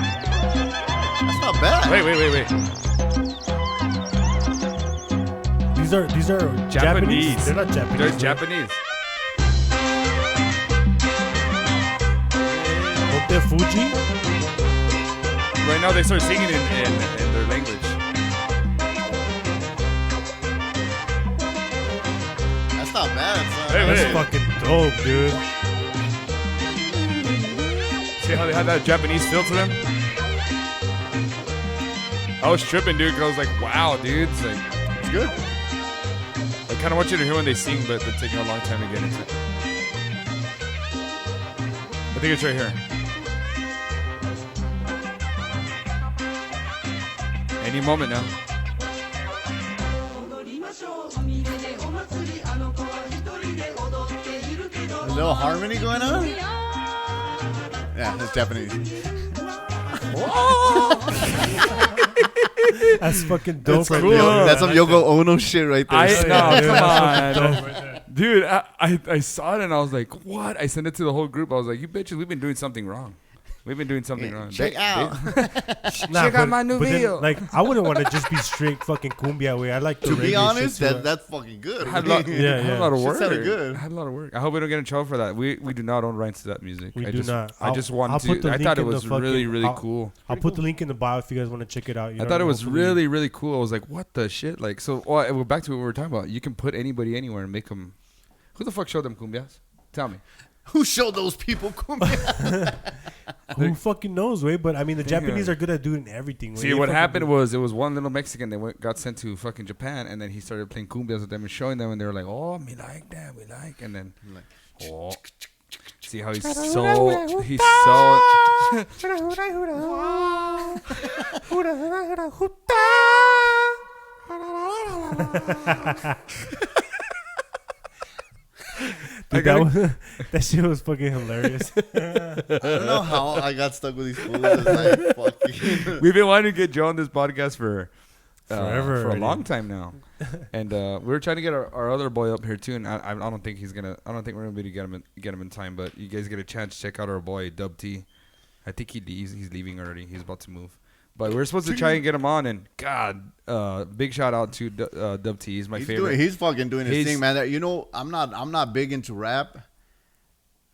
S3: That's not bad.
S2: Wait.
S1: These are Japanese. They're not Japanese.
S2: They're
S1: right?
S2: Japanese.
S1: Hotel Fuji.
S2: Right now they start singing in their language.
S3: That's not bad, son.
S2: Wait.
S1: That's fucking dope, dude.
S2: See how they had that Japanese feel to them? I was tripping, dude, because I was like, wow, dude. It's like,
S3: It's good.
S2: I kind of want you to hear when they sing, but they're taking a long time to get into it. I think it's right here. Any moment now.
S3: A little harmony going on? Yeah, it's Japanese.
S1: That's fucking dope.
S3: That's,
S1: right
S2: cool.
S1: there.
S3: That's some Yoko Ono shit right there.
S2: No,
S1: dude,
S2: come
S1: that's
S2: on.
S1: dope right there.
S2: Dude, I saw it and I was like, what? I sent it to the whole group. I was like, you bitches, we've been doing something wrong. We've been doing something wrong.
S3: Check out.
S2: Check out my new
S1: then,
S2: video.
S1: like, I wouldn't want to just be straight fucking cumbia way. I like the
S3: To be
S1: reggae
S3: honest,
S1: shit too.
S3: that's fucking good.
S2: I had a lot,
S1: Yeah,
S2: I had
S1: yeah.
S2: a lot of
S3: Shit
S2: work.
S3: sounded good.
S2: I had a lot of work. I hope we don't get in trouble for that. We do not own rights to that music.
S1: We
S2: I
S1: do
S2: just,
S1: not.
S2: I just wanted
S1: I'll put the
S2: to. I
S1: link
S2: thought it
S1: in the
S2: was
S1: fucking-
S2: really, really
S1: I'll-
S2: cool.
S1: I'll put the link in the bio if you guys want to check it out. You
S2: I
S1: know,
S2: thought it was
S1: hopefully-
S2: really, really cool. I was like, what the shit? Like, so, well, back to what we were talking about. You can put anybody anywhere and make them. Who the fuck showed them cumbias? Tell me.
S3: Who showed those people cumbia?
S1: Who fucking knows, way? But I mean, the
S2: Yeah.
S1: Japanese are good at doing everything.
S2: See, what happened was it was one little Mexican that got sent to fucking Japan, and then he started playing cumbias with them and showing them, and they were like, "Oh, me like that, we like," and then, oh, see how he's
S1: Dude, that shit was fucking hilarious.
S3: I don't know how I got stuck with these fools. It's like, fucking.
S2: We've been wanting to get Joe on this podcast for
S1: Forever
S2: for a
S1: already.
S2: long time now, and we were trying to get our other boy up here too. And I don't think he's gonna. I don't think we're gonna be able to get him in time. But you guys get a chance to check out our boy Dub T. I think he's leaving already. He's about to move. But we're supposed to try and get him on. And God, big shout out to Dub T. He's my favorite.
S3: He's fucking doing his
S2: He's-
S3: thing, man. You know, I'm not big into rap.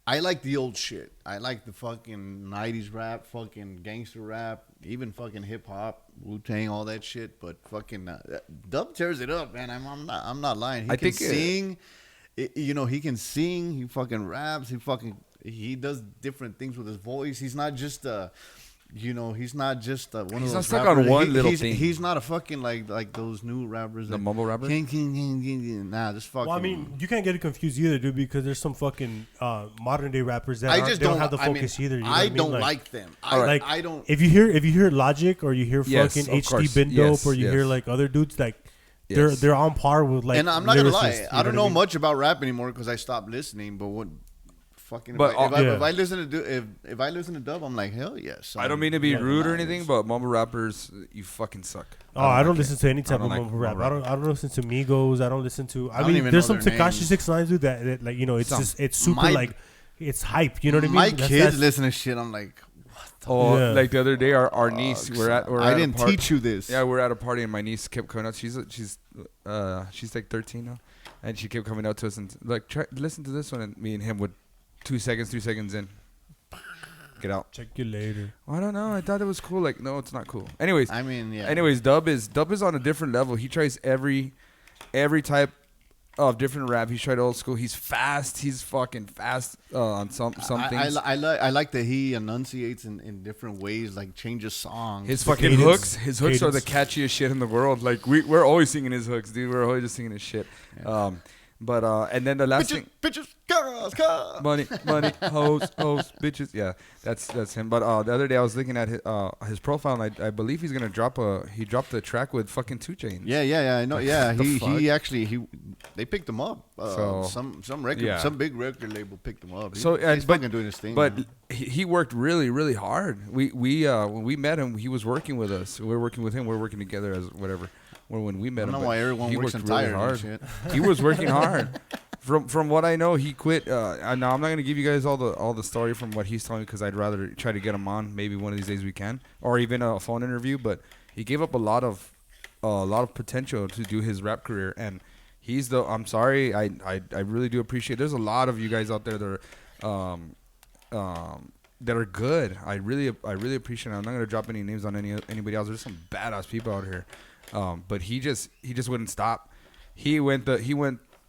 S3: I like the old shit. I like the fucking 90s rap, fucking gangster rap, even fucking hip hop, Wu-Tang, all that shit. But fucking Dub tears it up, man. I'm not lying. He can sing. You know, he can sing. He fucking raps. He does different things with his voice. He's not just you know, he's not just one of those.
S2: He's not stuck
S3: rappers.
S2: on one little thing.
S3: He's not a fucking like those new rappers.
S2: The
S3: that,
S2: mumble rapper?
S3: Nah, just fucking.
S1: Well, I mean, you can't get it confused either, dude, because there's some fucking modern day rappers that
S3: I just
S1: don't
S3: don't
S1: have the focus either. You know what
S3: I
S1: I mean?
S3: don't like them.
S1: Like,
S3: I don't.
S1: If you hear Logic or you hear
S2: Yes,
S1: fucking
S2: of
S1: HD
S2: course.
S1: Bindope
S2: Yes,
S1: or you hear
S2: yes.
S1: like other dudes, like
S2: Yes.
S1: they're on par with like.
S3: And I'm not gonna lie,
S1: lyricists, you
S3: I don't
S1: what
S3: know
S1: mean?
S3: much about rap anymore because I stopped listening. But what, fucking,
S2: But,
S3: if I listen to if I listen to Dub, I'm like, hell yes.
S2: I don't mean to be
S1: Yeah,
S2: rude or
S3: nice.
S2: anything, but mumble rappers, you fucking suck.
S1: Oh, I don't
S2: like
S1: listen
S2: it.
S1: to any type of
S2: like
S1: mumble rap.
S2: mumble
S1: I don't listen to Migos. I don't listen to. I
S3: don't
S1: mean,
S3: even
S1: there's
S3: know
S1: some
S3: their
S1: Tekashi
S3: names.
S1: 6 ix 9ine that like you know it's
S2: Some.
S1: just it's super
S3: My-
S1: like it's hype. You know what I mean?
S3: My
S1: That's-
S3: kids
S1: that's-
S3: listen to shit. I'm like,
S2: Oh,
S1: Yeah.
S2: like the other day, our niece, we're at
S3: I
S2: a
S3: didn't
S2: party.
S3: teach you this.
S2: Yeah, we're at a party and my niece kept coming out. She's like 13 now, and she kept coming out to us and like listen to this one, and me and him would 3 seconds in, get out.
S1: Check you later.
S2: I don't know. I thought it was cool. Like, no, it's not cool. Anyways,
S3: I mean, yeah.
S2: Dub is on a different level. He tries every type of different rap. He's tried old school. He's fast. He's fucking fast on some things.
S3: I like that he enunciates in different ways, like changes songs.
S2: His fucking hooks. His hooks are the catchiest shit in the world. Like we're always singing his hooks, dude. We're always just singing his shit.
S3: Yeah.
S2: And then the last thing,
S3: bitches, girls, cars.
S2: money, hoes, bitches. Yeah, that's him. But the other day I was looking at his profile, and I believe he's gonna drop he dropped a track with fucking 2 Chainz.
S3: Yeah, I know. Yeah, he actually they picked him up.
S2: So,
S3: some record, some big record label picked him up. He's fucking doing his thing.
S2: But he worked really, really hard. We when we met him, he was working with us. We were working with him. We were working together as whatever. When we met him,
S3: I don't know why everyone works
S2: really
S3: tired
S2: hard.
S3: and shit.
S2: He was working hard. From what I know, he quit. Now I'm not gonna give you guys all the story from what he's telling me because I'd rather try to get him on. Maybe one of these days we can, or even a phone interview. But he gave up a lot of potential to do his rap career, and he's the. I'm sorry, I really do appreciate. There's a lot of you guys out there that are good. I really appreciate it. I'm not gonna drop any names on anybody else. There's some badass people out here. But he just wouldn't stop. He went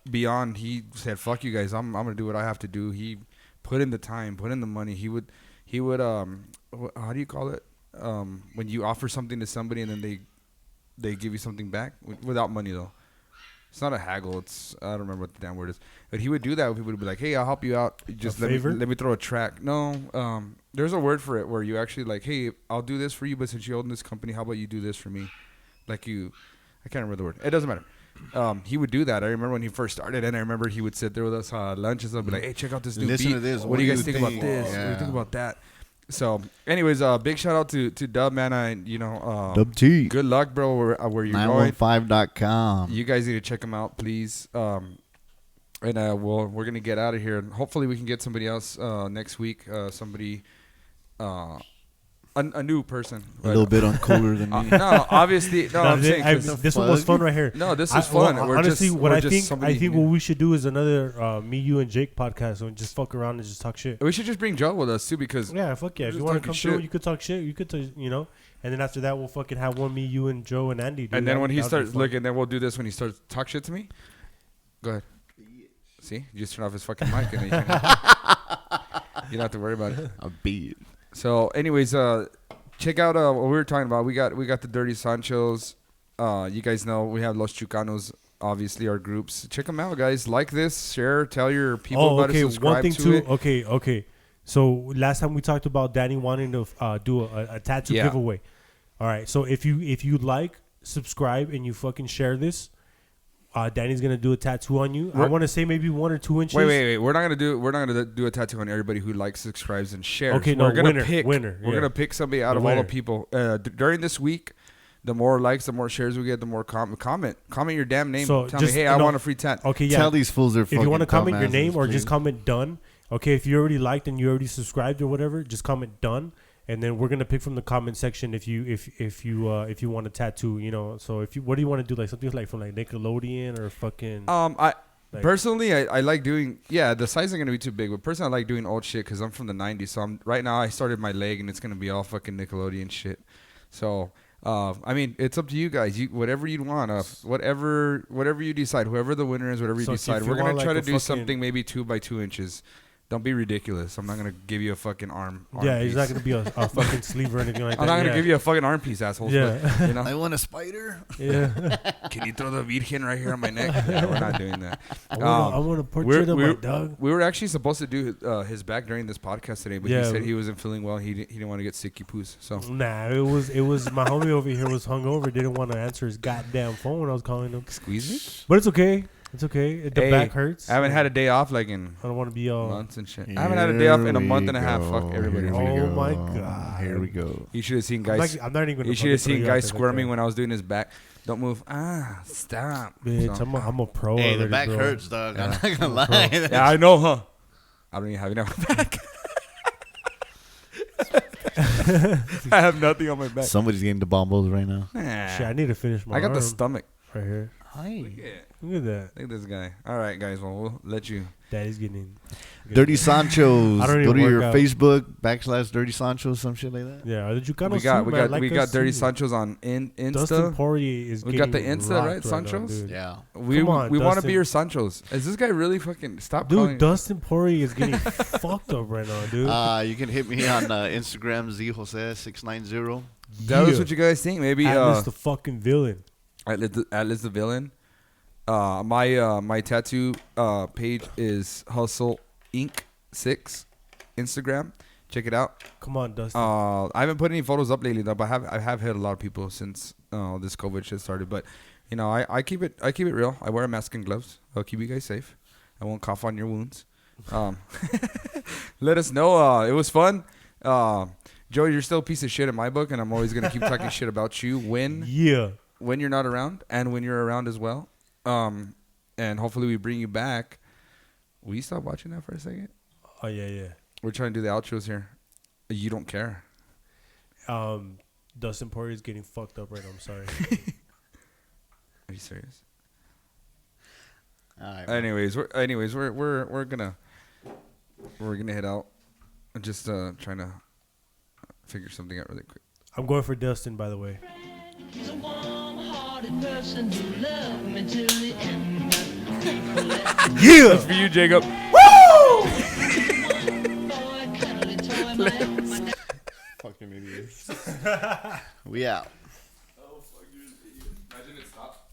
S2: beyond. He said, "Fuck you guys. I'm gonna do what I have to do." He put in the time, put in the money. He would how do you call it? When you offer something to somebody and then they give you something back without money though. It's not a haggle. I don't remember what the damn word is. But he would do that. People would be like, "Hey, I'll help you out. Just let me throw a track." No, there's a word for it where you actually like, "Hey, I'll do this for you, but since you own this company, how about you do this for me?" Like I can't remember the word. It doesn't matter. He would do that. I remember when he first started, and I remember he would sit there with us lunch and stuff, be like, "Hey, check out this new beat.
S3: To this.
S2: What do you guys think about this?
S3: Yeah.
S2: What do you think about that?" So, anyways, big shout out to Dub, man.
S3: Dub T.
S2: Good luck, bro. Where you're going.
S3: 915.com.
S2: You guys need to check him out, please. And we're gonna get out of here, and hopefully we can get somebody else next week. Somebody. A new person.
S3: A little bit uncooler than me.
S2: No, obviously. No, I'm saying
S1: this one was fun right here.
S2: No, this was fun.
S1: Honestly, I think what we should do is another me, you, and Jake podcast and just fuck around and just talk shit.
S2: We should just bring Joe with us too because
S1: fuck yeah. If you want to come through, you could talk shit. You could, and then after that we'll fucking have one me, you, and Joe and Andy.
S2: And then when he starts looking, then we'll do this when he starts talk shit to me. Go ahead. See, you just turn off his fucking mic and then you don't have to worry about it.
S3: A beat.
S2: So, anyways, check out what we were talking about. We got the Dirty Sanchos. You guys know we have Los Chucanos, obviously our groups. Check them out, guys. Like this, share, tell your people about it. Subscribe
S1: one thing
S2: to
S1: too.
S2: it.
S1: Okay. So last time we talked about Danny wanting to do a tattoo giveaway. All right. So if you like, subscribe, and you fucking share this, Danny's gonna do a tattoo on you. I want to say maybe 1 or 2 inches.
S2: Wait. We're not gonna do a tattoo on everybody who likes, subscribes, and shares.
S1: Okay,
S2: we're gonna
S1: winner.
S2: We're gonna pick somebody out of all the people during this week. The more likes, the more shares we get, the more comment your damn name. So tell me, hey, I want a free tat.
S1: Okay, yeah.
S3: Tell these fools they're fucking.
S1: If you want to comment your name or just comment done. Okay, if you already liked and you already subscribed or whatever, just comment done. And then we're gonna pick from the comment section if you want a tattoo, So what do you want to do? Like something like from like Nickelodeon or fucking.
S2: Personally, I like doing. Yeah, the size isn't gonna be too big, but personally, I like doing old shit because I'm from the '90s. So right now I started my leg and it's gonna be all fucking Nickelodeon shit. So I mean, it's up to you guys. Whatever you want. Whatever you decide. Whoever the winner is, whatever you decide. We're gonna try to do something maybe 2 by 2 inches. Don't be ridiculous. I'm not going to give you a fucking arm
S1: yeah,
S2: piece.
S1: It's not going to be a fucking sleeve or anything like that.
S2: I'm not going to give you a fucking arm piece, assholes.
S1: Yeah.
S2: But,
S3: I want a spider.
S1: Yeah.
S2: Can you throw the Virgin right here on my neck? Yeah, we're not doing that.
S1: I want a portrait of my dog.
S2: We were actually supposed to do his back during this podcast today, but he said he wasn't feeling well. He didn't want to get sicky poos. So
S1: Nah, it was my homie over here was hungover. Didn't want to answer his goddamn phone when I was calling him.
S2: Squeeze me?
S1: But it's okay. It's okay. The back hurts.
S2: I haven't had a day off like in
S1: I don't want to be all
S2: months and shit. I haven't had a day off in a month and a half. Fuck everybody.
S1: Oh my god.
S3: Here we go.
S2: You should have seen guys.
S1: I'm not even gonna.
S2: You should have seen guys squirming when I was doing his back. Don't move. Stop.
S1: Bitch, so. I'm a pro.
S3: Hey,
S1: already,
S3: the back
S1: bro.
S3: hurts, dog.
S2: Yeah.
S3: I'm not gonna lie.
S2: Yeah, I know, huh? I don't even have enough back. I have nothing on my back.
S3: Somebody's getting the bombos right now.
S2: Nah.
S1: Shit, I need to finish my
S2: I got
S1: arm
S2: the stomach
S1: right here.
S3: Hi.
S2: Yeah.
S1: Look at that.
S2: Look at this guy. All right, guys. Well, we'll let you.
S1: Daddy's getting
S3: Dirty Sanchos.
S1: I don't
S3: Go
S1: even
S3: to your
S1: work out.
S3: Facebook /Dirty Sanchos, some shit like that.
S1: Yeah, the Chucano
S2: We got Dirty Sanchos on Insta.
S1: Dustin Poirier is
S2: We got the
S1: getting
S2: Insta, right?
S1: rocked
S2: Sanchos?
S1: now, dude.
S3: Yeah.
S2: We
S1: Come on,
S2: want to
S1: Dustin.
S2: be your Sanchos. Is this guy really fucking stop
S1: Dude,
S2: calling?
S1: Dustin Poirier is getting fucked up right now, dude.
S3: You can hit me on Instagram, ZJose690.
S2: That was what you guys think. Maybe
S1: Atlas the fucking villain.
S2: Atlas the villain. My tattoo page is Hustle Inc. 6 Instagram. Check it out.
S1: Come on, Dustin.
S2: I haven't put any photos up lately though, but I have hit a lot of people since this COVID shit started. But you know, I keep it real. I wear a mask and gloves. I'll keep you guys safe. I won't cough on your wounds. Let us know. It was fun. Joey, you're still a piece of shit in my book, and I'm always gonna keep talking shit about you when you're not around and when you're around as well. And hopefully we bring you back. Will you stop watching that for a second?
S1: Oh yeah.
S2: We're trying to do the outros here. You don't care.
S1: Dustin Poirier is getting fucked up right now. I'm sorry.
S2: Are you serious?
S3: All right,
S2: Anyways, we're gonna head out. I'm just trying to figure something out really quick.
S1: I'm going for Dustin, by the way.
S4: He's a warm-hearted person who loved me till the end.
S1: Yeah.
S2: That's for you, Jacob.
S3: fucking idiots. We out.
S2: Oh, fuck, you're an idiot. Imagine it stopped.